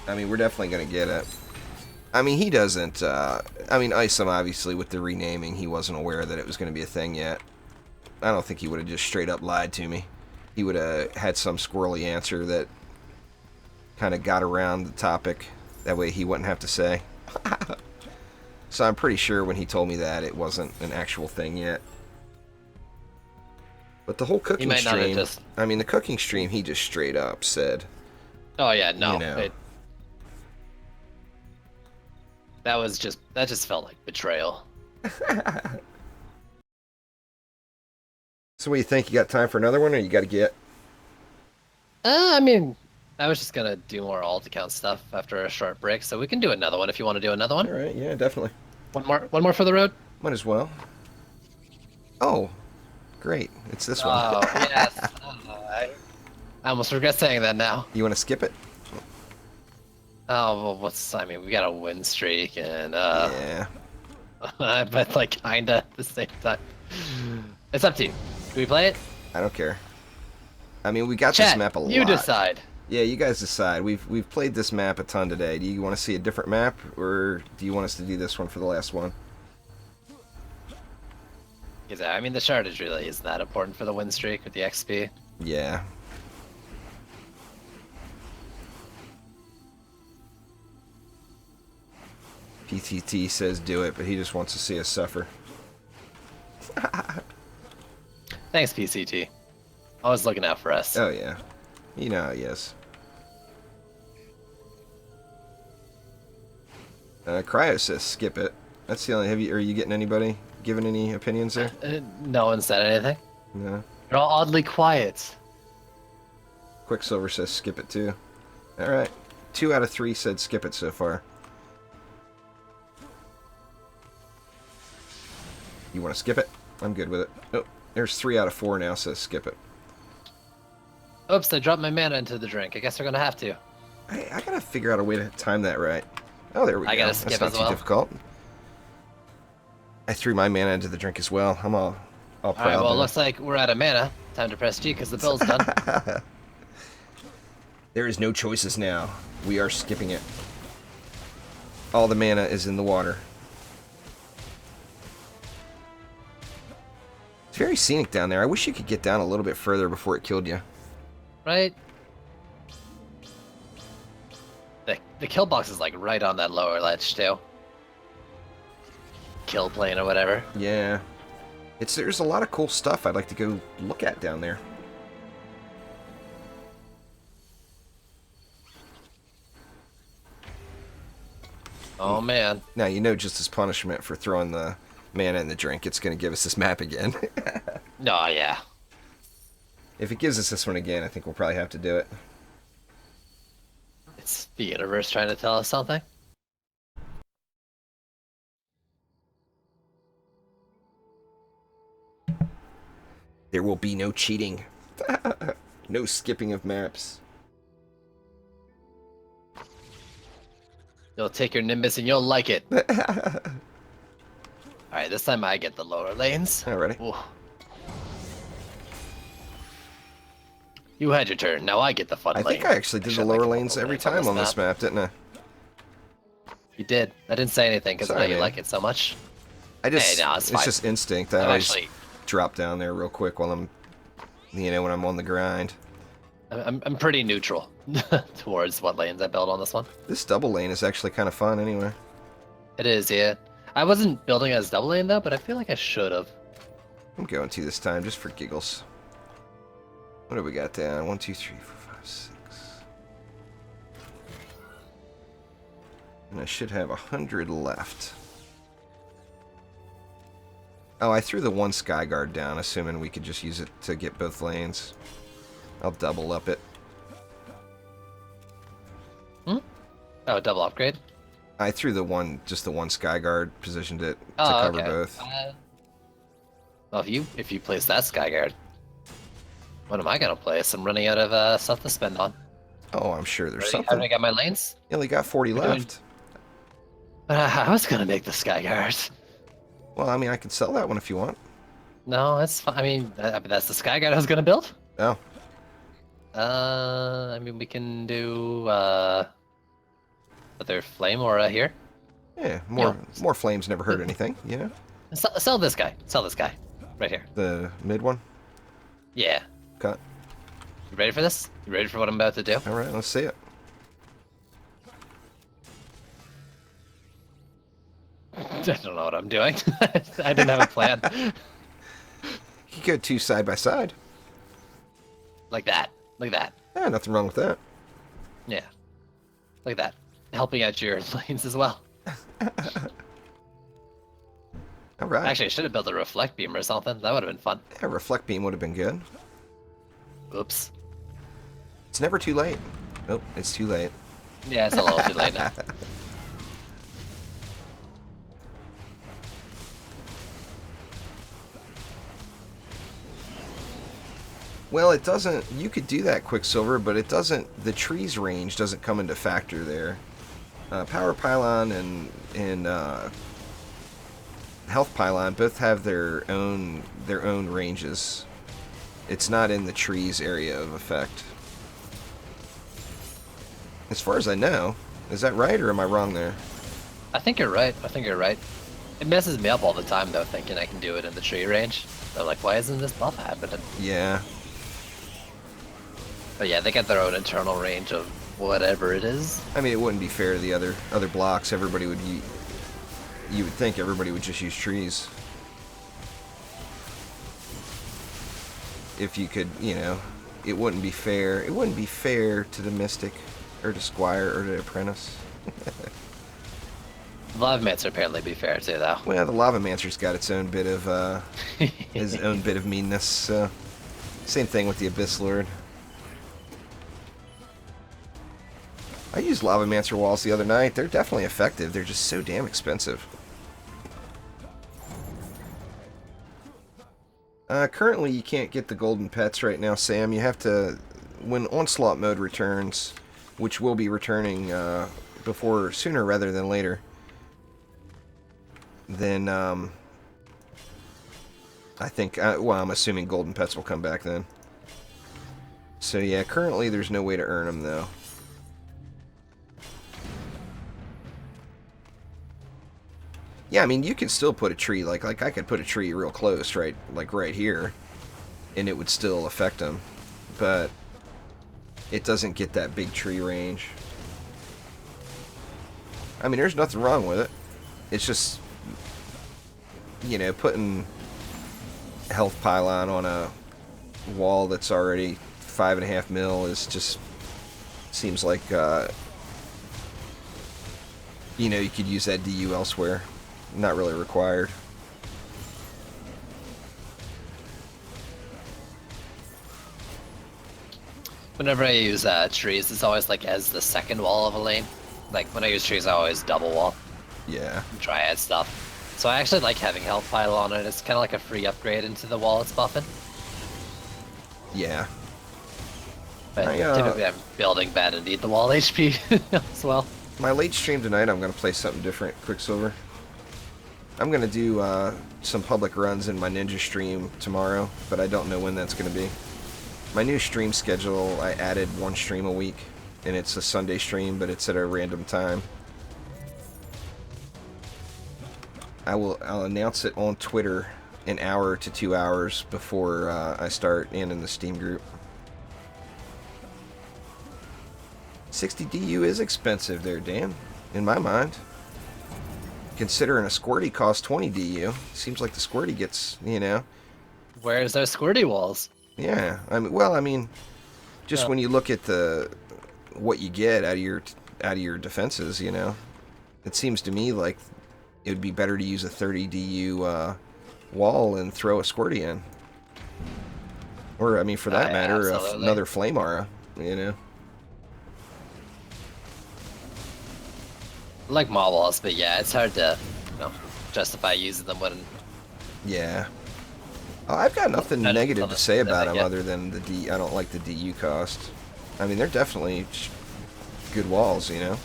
[SPEAKER 1] I mean, we're definitely going to get it. I mean, he doesn't, Isom, obviously, with the renaming, he wasn't aware that it was going to be a thing yet. I don't think he would have just straight up lied to me. He would have had some squirrely answer that kind of got around the topic. That way he wouldn't have to say. So I'm pretty sure when he told me that, it wasn't an actual thing yet. But the whole cooking stream, the cooking stream, he just straight up said.
[SPEAKER 2] Oh yeah, no. That just felt like betrayal.
[SPEAKER 1] So what do you think? You got time for another one, or you got to get?
[SPEAKER 2] I was just gonna do more alt account stuff after a short break, so we can do another one if you want to do another one.
[SPEAKER 1] All right, yeah, definitely.
[SPEAKER 2] One more for the road.
[SPEAKER 1] Might as well. Oh, great! It's this one.
[SPEAKER 2] Oh yes. I almost regret saying that now.
[SPEAKER 1] You want to skip it?
[SPEAKER 2] Oh, well, I mean, we got a win streak and,
[SPEAKER 1] Yeah.
[SPEAKER 2] but like kinda at the same time. It's up to you. Do we play it?
[SPEAKER 1] I don't care. I mean, we got this
[SPEAKER 2] Chat,
[SPEAKER 1] map a
[SPEAKER 2] you
[SPEAKER 1] lot.
[SPEAKER 2] decide.
[SPEAKER 1] Yeah, you guys decide. We've played this map a ton today. Do you want to see a different map, or do you want us to do this one for the last one?
[SPEAKER 2] Because I mean, the shard is really isn't that important for the win streak with the XP.
[SPEAKER 1] Yeah. PTT says do it, but he just wants to see us suffer.
[SPEAKER 2] Thanks, PCT. Always looking out for us.
[SPEAKER 1] Oh yeah, you know how he is. Cryo says skip it. That's the only. Are you getting anybody giving any opinions there?
[SPEAKER 2] No one said anything.
[SPEAKER 1] No.
[SPEAKER 2] They're all oddly quiet.
[SPEAKER 1] Quicksilver says skip it too. All right, 2 out of 3 said skip it so far. You want to skip it? I'm good with it. Oh, there's 3 out of 4 now says skip it.
[SPEAKER 2] Oops, I dropped my mana into the drink. I guess we're gonna have to.
[SPEAKER 1] I gotta figure out a way to time that right. Oh, there we go.
[SPEAKER 2] I gotta
[SPEAKER 1] That's
[SPEAKER 2] skip
[SPEAKER 1] not
[SPEAKER 2] as
[SPEAKER 1] too
[SPEAKER 2] well.
[SPEAKER 1] difficult. I threw my mana into the drink as well. I'm all proud.
[SPEAKER 2] Alright, well, it
[SPEAKER 1] now.
[SPEAKER 2] looks like we're out of mana. Time to press G because the build's done.
[SPEAKER 1] There is no choices now. We are skipping it. All the mana is in the water. It's very scenic down there. I wish you could get down a little bit further before it killed you.
[SPEAKER 2] Right? The kill box is like right on that lower ledge too. Kill plane or whatever.
[SPEAKER 1] Yeah. There's a lot of cool stuff I'd like to go look at down there.
[SPEAKER 2] Oh man.
[SPEAKER 1] Now, you know, just as punishment for throwing the mana in the drink, it's going to give us this map again.
[SPEAKER 2] Oh yeah.
[SPEAKER 1] If it gives us this one again, I think we'll probably have to do it.
[SPEAKER 2] It's the universe trying to tell us something.
[SPEAKER 1] There will be no cheating. No skipping of maps.
[SPEAKER 2] You'll take your Nimbus and you'll like it. Alright, this time I get the lower lanes.
[SPEAKER 1] Alrighty.
[SPEAKER 2] Ooh. You had your turn, now I get the fun
[SPEAKER 1] I
[SPEAKER 2] lane.
[SPEAKER 1] think I actually did the
[SPEAKER 2] Should
[SPEAKER 1] lower
[SPEAKER 2] like
[SPEAKER 1] lanes
[SPEAKER 2] lower
[SPEAKER 1] every
[SPEAKER 2] lanes on
[SPEAKER 1] time on this map, didn't I?
[SPEAKER 2] You did. I didn't say anything because I know
[SPEAKER 1] Sorry,
[SPEAKER 2] you
[SPEAKER 1] man.
[SPEAKER 2] like it so much.
[SPEAKER 1] I just,
[SPEAKER 2] Hey, no, it's
[SPEAKER 1] it's
[SPEAKER 2] fine.
[SPEAKER 1] just instinct. I
[SPEAKER 2] I'm
[SPEAKER 1] always
[SPEAKER 2] actually,
[SPEAKER 1] drop down there real quick while I'm, when I'm on the grind.
[SPEAKER 2] I'm pretty neutral towards what lanes I build on this one.
[SPEAKER 1] This double lane is actually kind of fun anyway.
[SPEAKER 2] It is, yeah. I wasn't building as double lane though, but I feel like I should have.
[SPEAKER 1] I'm going to this time just for giggles. What do we got down? 1, 2, 3, 4, 5, 6. And I should have 100 left. Oh, I threw the one sky guard down, assuming we could just use it to get both lanes. I'll double up it.
[SPEAKER 2] Hmm? Oh, double upgrade?
[SPEAKER 1] I threw just the one sky guard, positioned it to
[SPEAKER 2] Oh,
[SPEAKER 1] cover
[SPEAKER 2] okay.
[SPEAKER 1] both.
[SPEAKER 2] Well, if you place that Skyguard, what am I gonna place? I'm running out of stuff to spend on.
[SPEAKER 1] Oh, I'm sure there's
[SPEAKER 2] How do
[SPEAKER 1] something.
[SPEAKER 2] I got my lanes?
[SPEAKER 1] You only got 40
[SPEAKER 2] We're doing-
[SPEAKER 1] left.
[SPEAKER 2] I was gonna make the Skyguard.
[SPEAKER 1] Well, I mean, I can sell that one if you want.
[SPEAKER 2] No, that's fine. I mean, that's the Skyguard I was gonna build.
[SPEAKER 1] Oh,
[SPEAKER 2] I mean, we can do other flame aura here.
[SPEAKER 1] yeah, more flames never hurt anything, you know?
[SPEAKER 2] Sell this guy. Sell this guy, right here.
[SPEAKER 1] The mid one?
[SPEAKER 2] Yeah.
[SPEAKER 1] Cut.
[SPEAKER 2] You ready for this? You ready for what I'm about to do?
[SPEAKER 1] Alright, let's see it.
[SPEAKER 2] I don't know what I'm doing. I didn't have a plan.
[SPEAKER 1] You could go 2 side by side.
[SPEAKER 2] Like that. Like that.
[SPEAKER 1] Yeah, nothing wrong with that.
[SPEAKER 2] Yeah. Like that. Helping out your lanes as well.
[SPEAKER 1] Alright.
[SPEAKER 2] Actually, I should have built a reflect beam or something. That would have been fun.
[SPEAKER 1] Yeah, reflect beam would have been good.
[SPEAKER 2] Oops.
[SPEAKER 1] It's never too late. Oh, it's too late.
[SPEAKER 2] Yeah, it's a little too late now.
[SPEAKER 1] Well, it doesn't. You could do that, Quicksilver, but it doesn't. The trees range doesn't come into factor there. Power Pylon and Health Pylon both have their own ranges. It's not in the trees area of effect. As far as I know. Is that right, or am I wrong there?
[SPEAKER 2] I think you're right. I think you're right. It messes me up all the time, though, thinking I can do it in the tree range. So, like, why isn't this buff happening?
[SPEAKER 1] Yeah.
[SPEAKER 2] But yeah, they got their own internal range of whatever it is.
[SPEAKER 1] I mean, it wouldn't be fair to the other blocks. Everybody would you would think everybody would just use trees. If you could, you know, it wouldn't be fair. It wouldn't be fair to the Mystic, or to Squire, or to Apprentice.
[SPEAKER 2] Lavamancer apparently be fair too, though.
[SPEAKER 1] Well, the Lavamancer's got its own bit of his own bit of meanness. Same thing with the Abyss Lord. I used Lavamancer walls the other night. They're definitely effective. They're just so damn expensive. Currently, you can't get the golden pets right now, Sam. You have to, when Onslaught mode returns, which will be returning before sooner rather than later, then I think, well, I'm assuming golden pets will come back then. So yeah, currently there's no way to earn them though. Yeah, I mean, you can still put a tree, like I could put a tree real close, right, like right here, and it would still affect them, but it doesn't get that big tree range. I mean, there's nothing wrong with it. It's just, you know, putting Health Pylon on a wall that's already 5.5 mil is just, seems like, you know, you could use that DU elsewhere. Not really required.
[SPEAKER 2] Whenever I use trees, it's always like as the second wall of a lane. Like when I use trees, I always double wall.
[SPEAKER 1] Yeah.
[SPEAKER 2] Triad stuff. So I actually like having Health Pylon on it. It's kind of like a free upgrade into the wall it's buffing.
[SPEAKER 1] Yeah.
[SPEAKER 2] But typically I'm building bad and need the wall HP as well.
[SPEAKER 1] My late stream tonight, I'm going to play something different, Quicksilver. I'm going to do some public runs in my Ninja stream tomorrow, but I don't know when that's going to be. My new stream schedule, I added one stream a week, and it's a Sunday stream, but it's at a random time. I'll announce it on Twitter an hour to 2 hours before I start and in the Steam group. 60 DU is expensive there, Dan, in my mind. Considering a Squirty costs 20 DU, seems like the Squirty gets, you know.
[SPEAKER 2] Where's those Squirty walls?
[SPEAKER 1] Yeah, I mean, well, I mean, just when you look at what you get out of your defenses, you know, it seems to me like it would be better to use a 30 DU wall and throw a Squirty in, or I mean, for that matter, another Flame Aura, you know.
[SPEAKER 2] I like mob walls, but yeah, it's hard to, you know, justify using them when.
[SPEAKER 1] Yeah. Oh, I've got nothing negative to say about them other than I don't like the DU cost. I mean, they're definitely good walls, you know.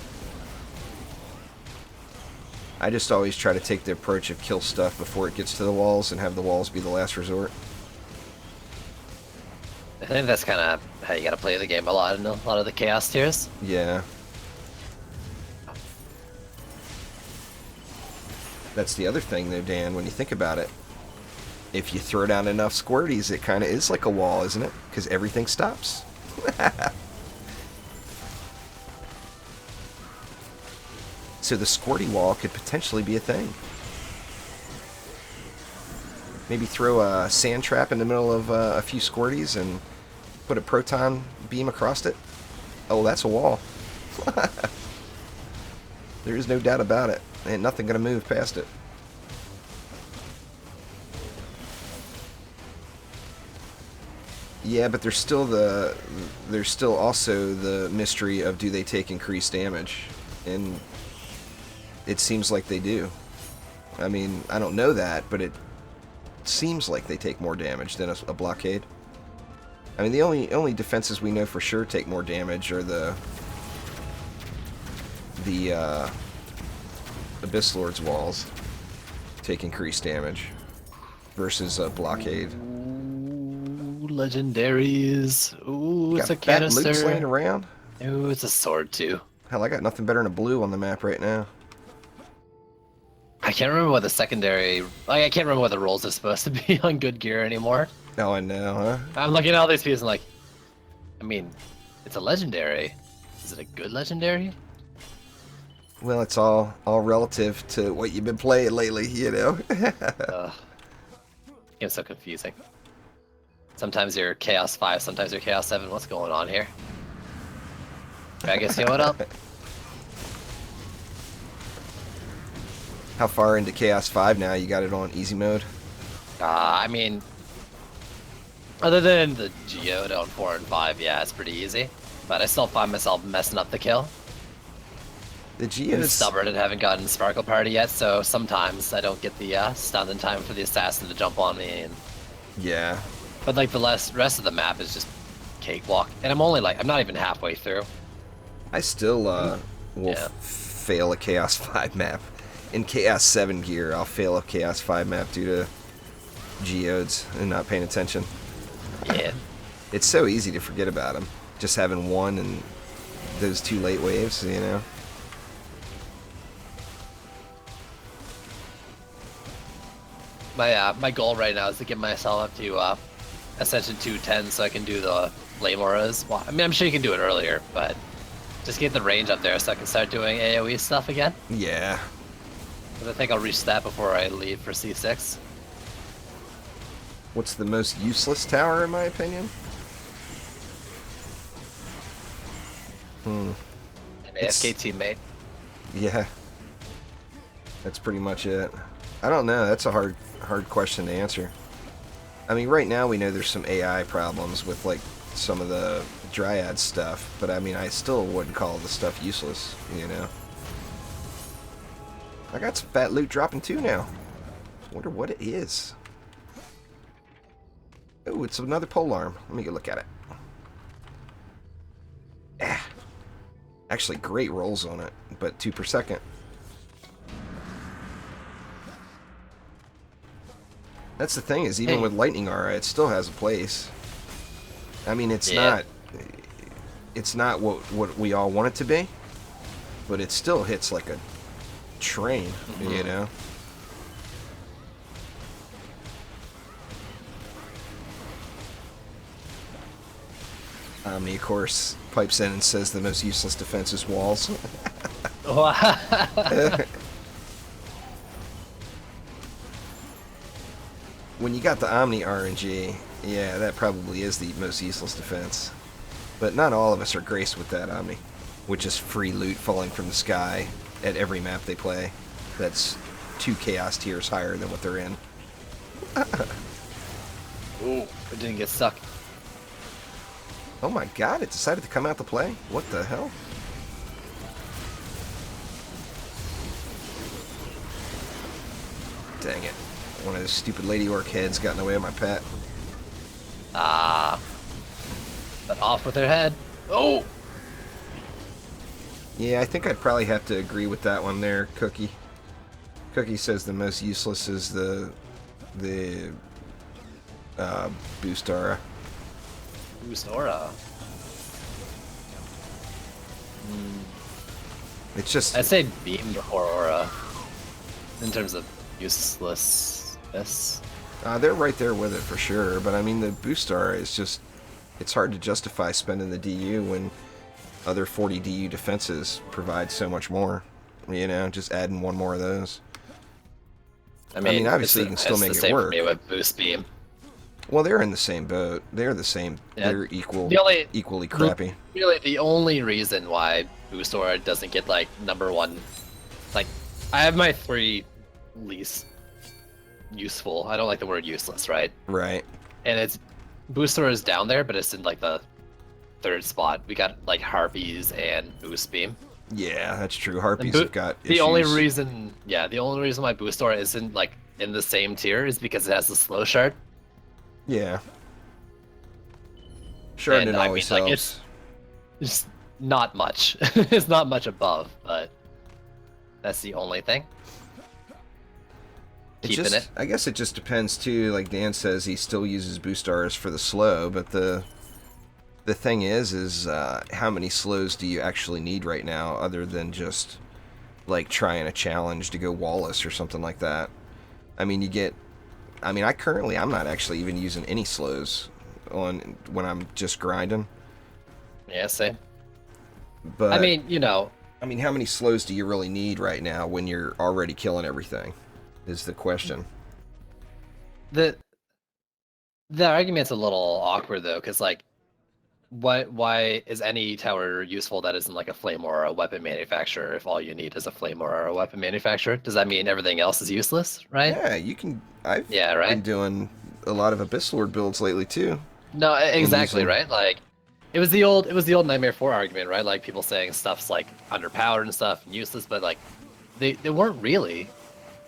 [SPEAKER 1] I just always try to take the approach of kill stuff before it gets to the walls and have the walls be the last resort.
[SPEAKER 2] I think that's kind of how you gotta play the game a lot in a lot of the chaos tiers.
[SPEAKER 1] Yeah. That's the other thing though, Dan, when you think about it. If you throw down enough squirties, it kind of is like a wall, isn't it? Because everything stops. So the squirty wall could potentially be a thing. Maybe throw a sand trap in the middle of a few squirties and put a proton beam across it. Oh, that's a wall. There is no doubt about it. Ain't nothing gonna move past it. Yeah, but there's still also the mystery of do they take increased damage, and it seems like they do. I mean, I don't know that, but it seems like they take more damage than a blockade. I mean, the only defenses we know for sure take more damage are the the Abyss Lord's walls take increased damage versus blockade.
[SPEAKER 2] Ooh, legendaries. Ooh,
[SPEAKER 1] You
[SPEAKER 2] it's
[SPEAKER 1] got
[SPEAKER 2] a
[SPEAKER 1] fat loot laying
[SPEAKER 2] canister.
[SPEAKER 1] around?
[SPEAKER 2] Ooh, it's a sword too.
[SPEAKER 1] Hell, I got nothing better than a blue on the map right now.
[SPEAKER 2] I can't remember what the secondary. Like, I can't remember what the rolls are supposed to be on good gear anymore.
[SPEAKER 1] Oh, I know, huh?
[SPEAKER 2] I'm looking at all these pieces and like, I mean, it's a legendary. Is it a good legendary?
[SPEAKER 1] Well, it's all relative to what you've been playing lately, you know?
[SPEAKER 2] Ugh, it's so confusing. Sometimes you're Chaos 5, sometimes you're Chaos 7. What's going on here? I guess you know what up?
[SPEAKER 1] How far into Chaos 5 now? You got it on easy mode?
[SPEAKER 2] I mean, other than the Geode on 4 and 5, yeah, it's pretty easy. But I still find myself messing up the kill.
[SPEAKER 1] The
[SPEAKER 2] I'm
[SPEAKER 1] Geodes...
[SPEAKER 2] stubborn and haven't gotten Sparkle Party yet, so sometimes I don't get the stun in time for the assassin to jump on me.
[SPEAKER 1] Yeah.
[SPEAKER 2] But like the rest of the map is just cakewalk, and I'm not even halfway through.
[SPEAKER 1] I still will
[SPEAKER 2] Yeah.
[SPEAKER 1] fail a Chaos 5 map. In Chaos 7 gear, I'll fail a Chaos 5 map due to geodes and not paying attention.
[SPEAKER 2] Yeah.
[SPEAKER 1] It's so easy to forget about them. Just having one and those 2 late waves, you know?
[SPEAKER 2] My goal right now is to get myself up to Ascension 210 so I can do the flame auras. Well, I mean, I'm sure you can do it earlier, but just get the range up there so I can start doing AoE stuff again.
[SPEAKER 1] Yeah.
[SPEAKER 2] But I think I'll reach that before I leave for C6.
[SPEAKER 1] What's the most useless tower, in my opinion?
[SPEAKER 2] An AFK teammate.
[SPEAKER 1] Yeah. That's pretty much it. I don't know. That's a hard question to answer. I mean, right now we know there's some AI problems with, like, some of the Dryad stuff, but I mean, I still wouldn't call the stuff useless, you know? I got some fat loot dropping too now. Wonder what it is. Oh, it's another polearm. Let me go look at it. Ah. Actually, great rolls on it, but 2 per second. That's the thing, is even with Lightning Aura, it still has a place. I mean, it's not what we all want it to be, but it still hits like a train, you know? Omni, of course, pipes in and says the most useless defense is walls. When you got the Omni RNG, yeah, that probably is the most useless defense. But not all of us are graced with that Omni, which is free loot falling from the sky at every map they play. That's 2 chaos tiers higher than what they're in.
[SPEAKER 2] Ooh, it didn't get stuck.
[SPEAKER 1] Oh my god, it decided to come out to play? What the hell? Dang it. One of those stupid Lady Orc heads got in the way of my pet.
[SPEAKER 2] Ah. But off with her head. Oh!
[SPEAKER 1] Yeah, I think I'd probably have to agree with that one there, Cookie. Cookie says the most useless is the boost aura.
[SPEAKER 2] Boost aura.
[SPEAKER 1] It's just...
[SPEAKER 2] I'd say beam before aura. In terms of uselessness.
[SPEAKER 1] they're right there with it for sure, but I mean the boost aura is just... It's hard to justify spending the DU when other 40 DU defenses provide so much more. You know, just adding one more of those. I mean obviously you can still make
[SPEAKER 2] it's
[SPEAKER 1] it
[SPEAKER 2] the same
[SPEAKER 1] work.
[SPEAKER 2] For me with boost beam.
[SPEAKER 1] Well, they're in the same boat. They're the same.
[SPEAKER 2] Yeah.
[SPEAKER 1] They're equally crappy.
[SPEAKER 2] Really, the only reason why boost aura doesn't get like #1, like I have my 3 least useful. I don't like the word useless, right?
[SPEAKER 1] Right.
[SPEAKER 2] And it's boost aura is down there, but it's in like the 3rd spot. We got like harpies and boost beam.
[SPEAKER 1] Yeah, that's true. Harpies have got issues.
[SPEAKER 2] The only reason why boost aura isn't like in the same tier is because it has the slow shard.
[SPEAKER 1] Yeah. Shard always helps.
[SPEAKER 2] It's not much. It's not much above, but that's the only thing. Keeping it.
[SPEAKER 1] I guess it just depends too. Like Dan says, he still uses boost stars for the slow, but the thing is how many slows do you actually need right now, other than just like trying a challenge to go Wallace or something like that? I mean, I'm not actually even using any slows on when I'm just grinding.
[SPEAKER 2] Yeah, same.
[SPEAKER 1] But
[SPEAKER 2] I mean, you know,
[SPEAKER 1] how many slows do you really need right now when you're already killing everything? Is the question.
[SPEAKER 2] the the argument's a little awkward though, because like, why is any tower useful that isn't like a flame or a weapon manufacturer if all you need is a flame or a weapon manufacturer? Does that mean everything else is useless, right?
[SPEAKER 1] Yeah, you can. I've
[SPEAKER 2] Yeah,
[SPEAKER 1] been
[SPEAKER 2] right.
[SPEAKER 1] doing a lot of Abyss Lord builds lately too,
[SPEAKER 2] No,
[SPEAKER 1] and
[SPEAKER 2] exactly,
[SPEAKER 1] using
[SPEAKER 2] right? Like, it was the old Nightmare 4 argument, right? Like people saying stuff's like underpowered and stuff and useless, but like they weren't really.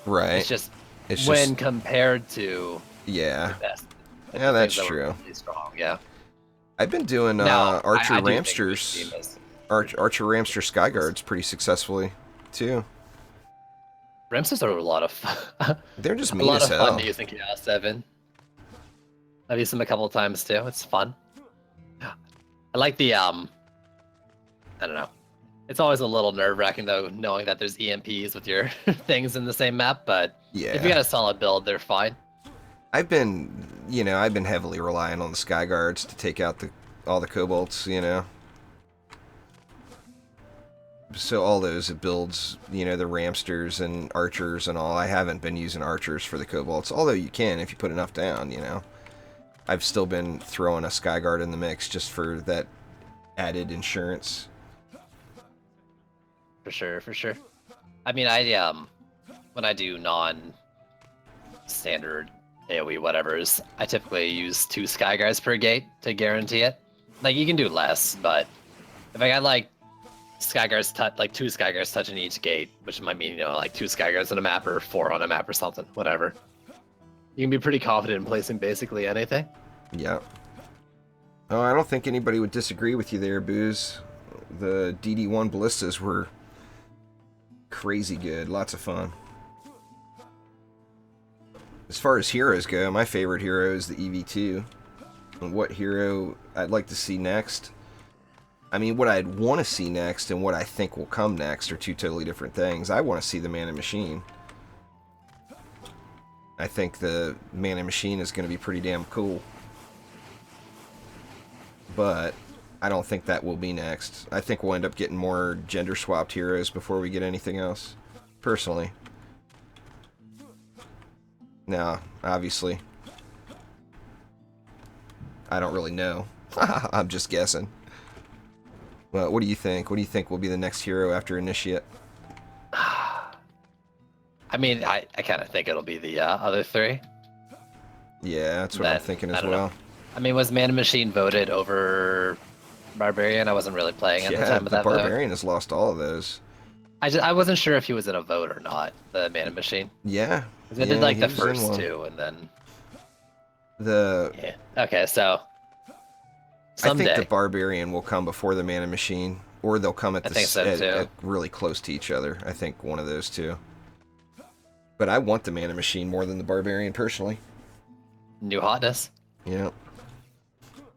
[SPEAKER 2] It's
[SPEAKER 1] right.
[SPEAKER 2] just
[SPEAKER 1] It's just
[SPEAKER 2] when compared to the
[SPEAKER 1] yeah,
[SPEAKER 2] best, like
[SPEAKER 1] yeah,
[SPEAKER 2] the
[SPEAKER 1] that's
[SPEAKER 2] things that were
[SPEAKER 1] true.
[SPEAKER 2] really strong. Yeah.
[SPEAKER 1] I've been doing
[SPEAKER 2] Now,
[SPEAKER 1] Archer
[SPEAKER 2] I do think Beast Team
[SPEAKER 1] Ramsters,
[SPEAKER 2] is
[SPEAKER 1] Archer Ramster Skyguards pretty successfully too.
[SPEAKER 2] Ramses are a lot of fun.
[SPEAKER 1] They're just
[SPEAKER 2] A
[SPEAKER 1] mean
[SPEAKER 2] lot
[SPEAKER 1] as
[SPEAKER 2] of fun
[SPEAKER 1] hell.
[SPEAKER 2] to use in Chaos 7. I've used them a couple of times too. It's fun. I like the I don't know. It's always a little nerve-wracking though, knowing that there's EMPs with your things in the same map, but if you
[SPEAKER 1] Yeah,
[SPEAKER 2] got a solid build, they're fine.
[SPEAKER 1] I've been heavily relying on the Skyguards to take out all the kobolds. So all those it builds, the Ramsters and Archers and all. I haven't been using Archers for the kobolds, although you can if you put enough down. I've still been throwing a Skyguard in the mix just for that added insurance.
[SPEAKER 2] For sure, for sure. I mean, I when I do non-standard AoE whatever's, I typically use 2 Skyguards per gate to guarantee it. Like you can do less, but if I got like like 2 Skyguards touching each gate, which might mean like 2 Skyguards on a map or 4 on a map or something, whatever. You can be pretty confident in placing basically anything.
[SPEAKER 1] Yeah. Oh, I don't think anybody would disagree with you there, Booze. The DD1 ballistas were crazy good. Lots of fun. As far as heroes go, my favorite hero is the EV2. And what hero I'd like to see next? I mean, what I'd want to see next and what I think will come next are two totally different things. I want to see the Man and Machine. I think the Man and Machine is going to be pretty damn cool. But I don't think that will be next. I think we'll end up getting more gender-swapped heroes before we get anything else. Personally. Now, obviously, I don't really know. I'm just guessing. Well, what do you think? What do you think will be the next hero after Initiate?
[SPEAKER 2] I mean, I kind of think it'll be the other 3.
[SPEAKER 1] Yeah, that's what I'm thinking as
[SPEAKER 2] I don't
[SPEAKER 1] well.
[SPEAKER 2] know. I mean, was Man and Machine voted over Barbarian? I wasn't really playing at the time of
[SPEAKER 1] The
[SPEAKER 2] that vote.
[SPEAKER 1] Barbarian has lost all of those.
[SPEAKER 2] I wasn't sure if he was in a vote or not, the Man and Machine.
[SPEAKER 1] Yeah.
[SPEAKER 2] 'Cause I did like
[SPEAKER 1] he
[SPEAKER 2] the
[SPEAKER 1] was in
[SPEAKER 2] first
[SPEAKER 1] one.
[SPEAKER 2] 2, and then
[SPEAKER 1] The
[SPEAKER 2] okay, so
[SPEAKER 1] I think
[SPEAKER 2] someday
[SPEAKER 1] the Barbarian will come before the Man and Machine, or they'll come at
[SPEAKER 2] I think so too.
[SPEAKER 1] at really close to each other. I think one of those two. But I want the Man and Machine more than the Barbarian personally.
[SPEAKER 2] New hotness.
[SPEAKER 1] Yeah.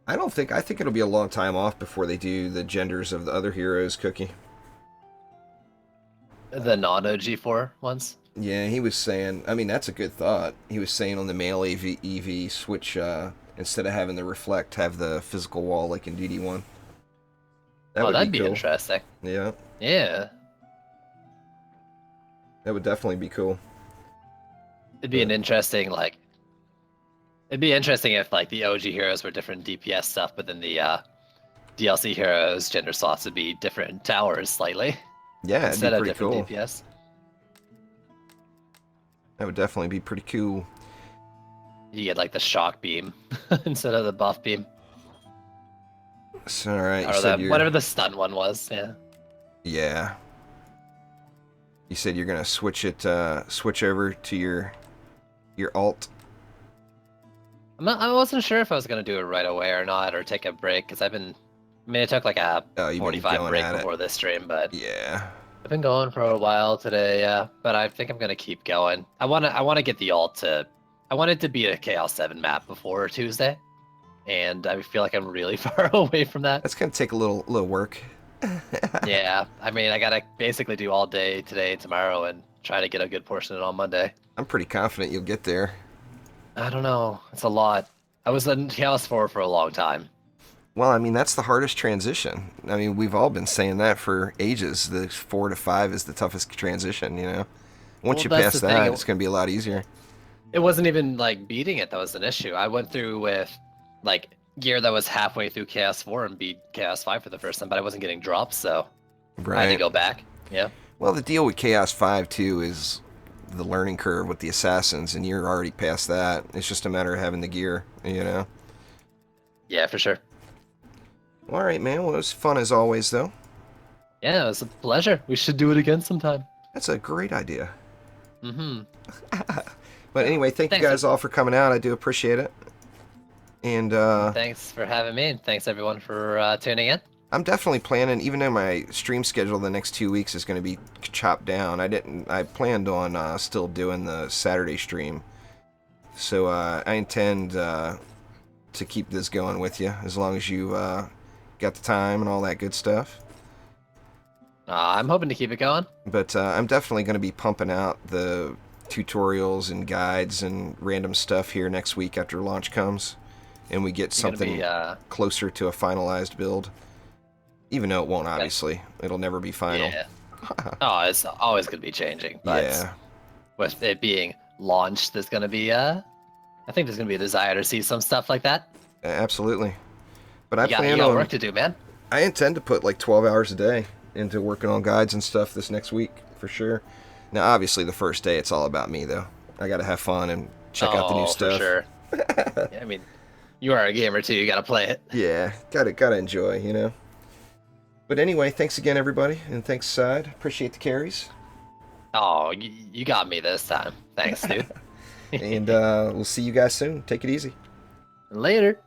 [SPEAKER 1] I think it'll be a long time off before they do the genders of the other heroes, Cookie.
[SPEAKER 2] The non-OG4 ones.
[SPEAKER 1] Yeah, he was saying, I mean, that's a good thought. He was saying on the male EV switch, instead of having the reflect, have the physical wall like in DD1. That would
[SPEAKER 2] That'd
[SPEAKER 1] be
[SPEAKER 2] be
[SPEAKER 1] cool.
[SPEAKER 2] interesting.
[SPEAKER 1] Yeah,
[SPEAKER 2] Yeah.
[SPEAKER 1] that would definitely be cool.
[SPEAKER 2] It'd be an interesting it'd be interesting if like the OG heroes were different DPS stuff, but then the DLC heroes gender slots would be different towers slightly
[SPEAKER 1] Yeah, it'd
[SPEAKER 2] instead
[SPEAKER 1] be
[SPEAKER 2] of
[SPEAKER 1] pretty
[SPEAKER 2] different
[SPEAKER 1] cool.
[SPEAKER 2] DPS.
[SPEAKER 1] That would definitely be pretty cool.
[SPEAKER 2] You get like the shock beam instead of the buff beam,
[SPEAKER 1] So, all right, you
[SPEAKER 2] or
[SPEAKER 1] said
[SPEAKER 2] whatever the stun one was. Yeah.
[SPEAKER 1] Yeah. You said you're gonna switch over to your alt.
[SPEAKER 2] I wasn't sure if I was gonna do it right away or not, or take a break, because I've been I mean, it took like a
[SPEAKER 1] Oh, you've been
[SPEAKER 2] 45
[SPEAKER 1] going
[SPEAKER 2] break
[SPEAKER 1] at it.
[SPEAKER 2] before this stream, but
[SPEAKER 1] Yeah.
[SPEAKER 2] I've been going for a while today, yeah. But I think I'm gonna keep going. I wanna get the ult to. I want it to be a Chaos 7 map before Tuesday, and I feel like I'm really far away from that.
[SPEAKER 1] That's gonna take a little work.
[SPEAKER 2] Yeah, I mean, I gotta basically do all day today, tomorrow, and try to get a good portion of it on Monday.
[SPEAKER 1] I'm pretty confident you'll get there.
[SPEAKER 2] I don't know. It's a lot. I was in Chaos 4 for a long time.
[SPEAKER 1] Well, I mean, that's the hardest transition. I mean, we've all been saying that for ages. The 4 to 5 is the toughest transition, you know? Once
[SPEAKER 2] Well,
[SPEAKER 1] you
[SPEAKER 2] that's
[SPEAKER 1] pass
[SPEAKER 2] the
[SPEAKER 1] that,
[SPEAKER 2] thing.
[SPEAKER 1] it's going to be a lot easier.
[SPEAKER 2] It wasn't even like beating it that was an issue. I went through with like gear that was halfway through Chaos 4 and beat Chaos 5 for the first time, but I wasn't getting drops, so I had to
[SPEAKER 1] Right.
[SPEAKER 2] go back. Yeah.
[SPEAKER 1] Well, the deal with Chaos 5, too, is the learning curve with the assassins, and you're already past that. It's just a matter of having the gear, you know?
[SPEAKER 2] Yeah, for sure.
[SPEAKER 1] All right, man. Well, it was fun as always, though.
[SPEAKER 2] Yeah, it was a pleasure. We should do it again sometime.
[SPEAKER 1] That's a great idea.
[SPEAKER 2] Mm-hmm.
[SPEAKER 1] But anyway, thank you
[SPEAKER 2] Thanks.
[SPEAKER 1] guys all for coming out. I do appreciate it. And
[SPEAKER 2] Thanks for having me, and thanks everyone for tuning in.
[SPEAKER 1] I'm definitely planning, even though my stream schedule the next 2 weeks is going to be chopped down. I planned on still doing the Saturday stream. So I intend to keep this going with you as long as you got the time and all that good stuff.
[SPEAKER 2] I'm hoping to keep it going.
[SPEAKER 1] But I'm definitely going to be pumping out the tutorials and guides and random stuff here next week after launch comes. And we get
[SPEAKER 2] You're gonna
[SPEAKER 1] something
[SPEAKER 2] be,
[SPEAKER 1] closer to a finalized build. Even though it won't, obviously. It'll never be final.
[SPEAKER 2] Yeah. Oh, it's always gonna be changing. But
[SPEAKER 1] Yeah.
[SPEAKER 2] with it being launched, there's gonna be I think there's gonna be a desire to see some stuff like that.
[SPEAKER 1] Absolutely. But
[SPEAKER 2] You
[SPEAKER 1] plan
[SPEAKER 2] got
[SPEAKER 1] on...
[SPEAKER 2] work to do, man.
[SPEAKER 1] I intend to put like 12 hours a day into working on guides and stuff this next week, for sure. Now, obviously, the first day, it's all about me, though. I gotta have fun and check out the new stuff.
[SPEAKER 2] For sure. Yeah, I mean, you are a gamer too. You gotta play it.
[SPEAKER 1] Yeah, gotta enjoy, you know. But anyway, thanks again, everybody, and thanks, Side. Appreciate the carries.
[SPEAKER 2] Oh, you got me this time. Thanks, dude.
[SPEAKER 1] And we'll see you guys soon. Take it easy.
[SPEAKER 2] Later.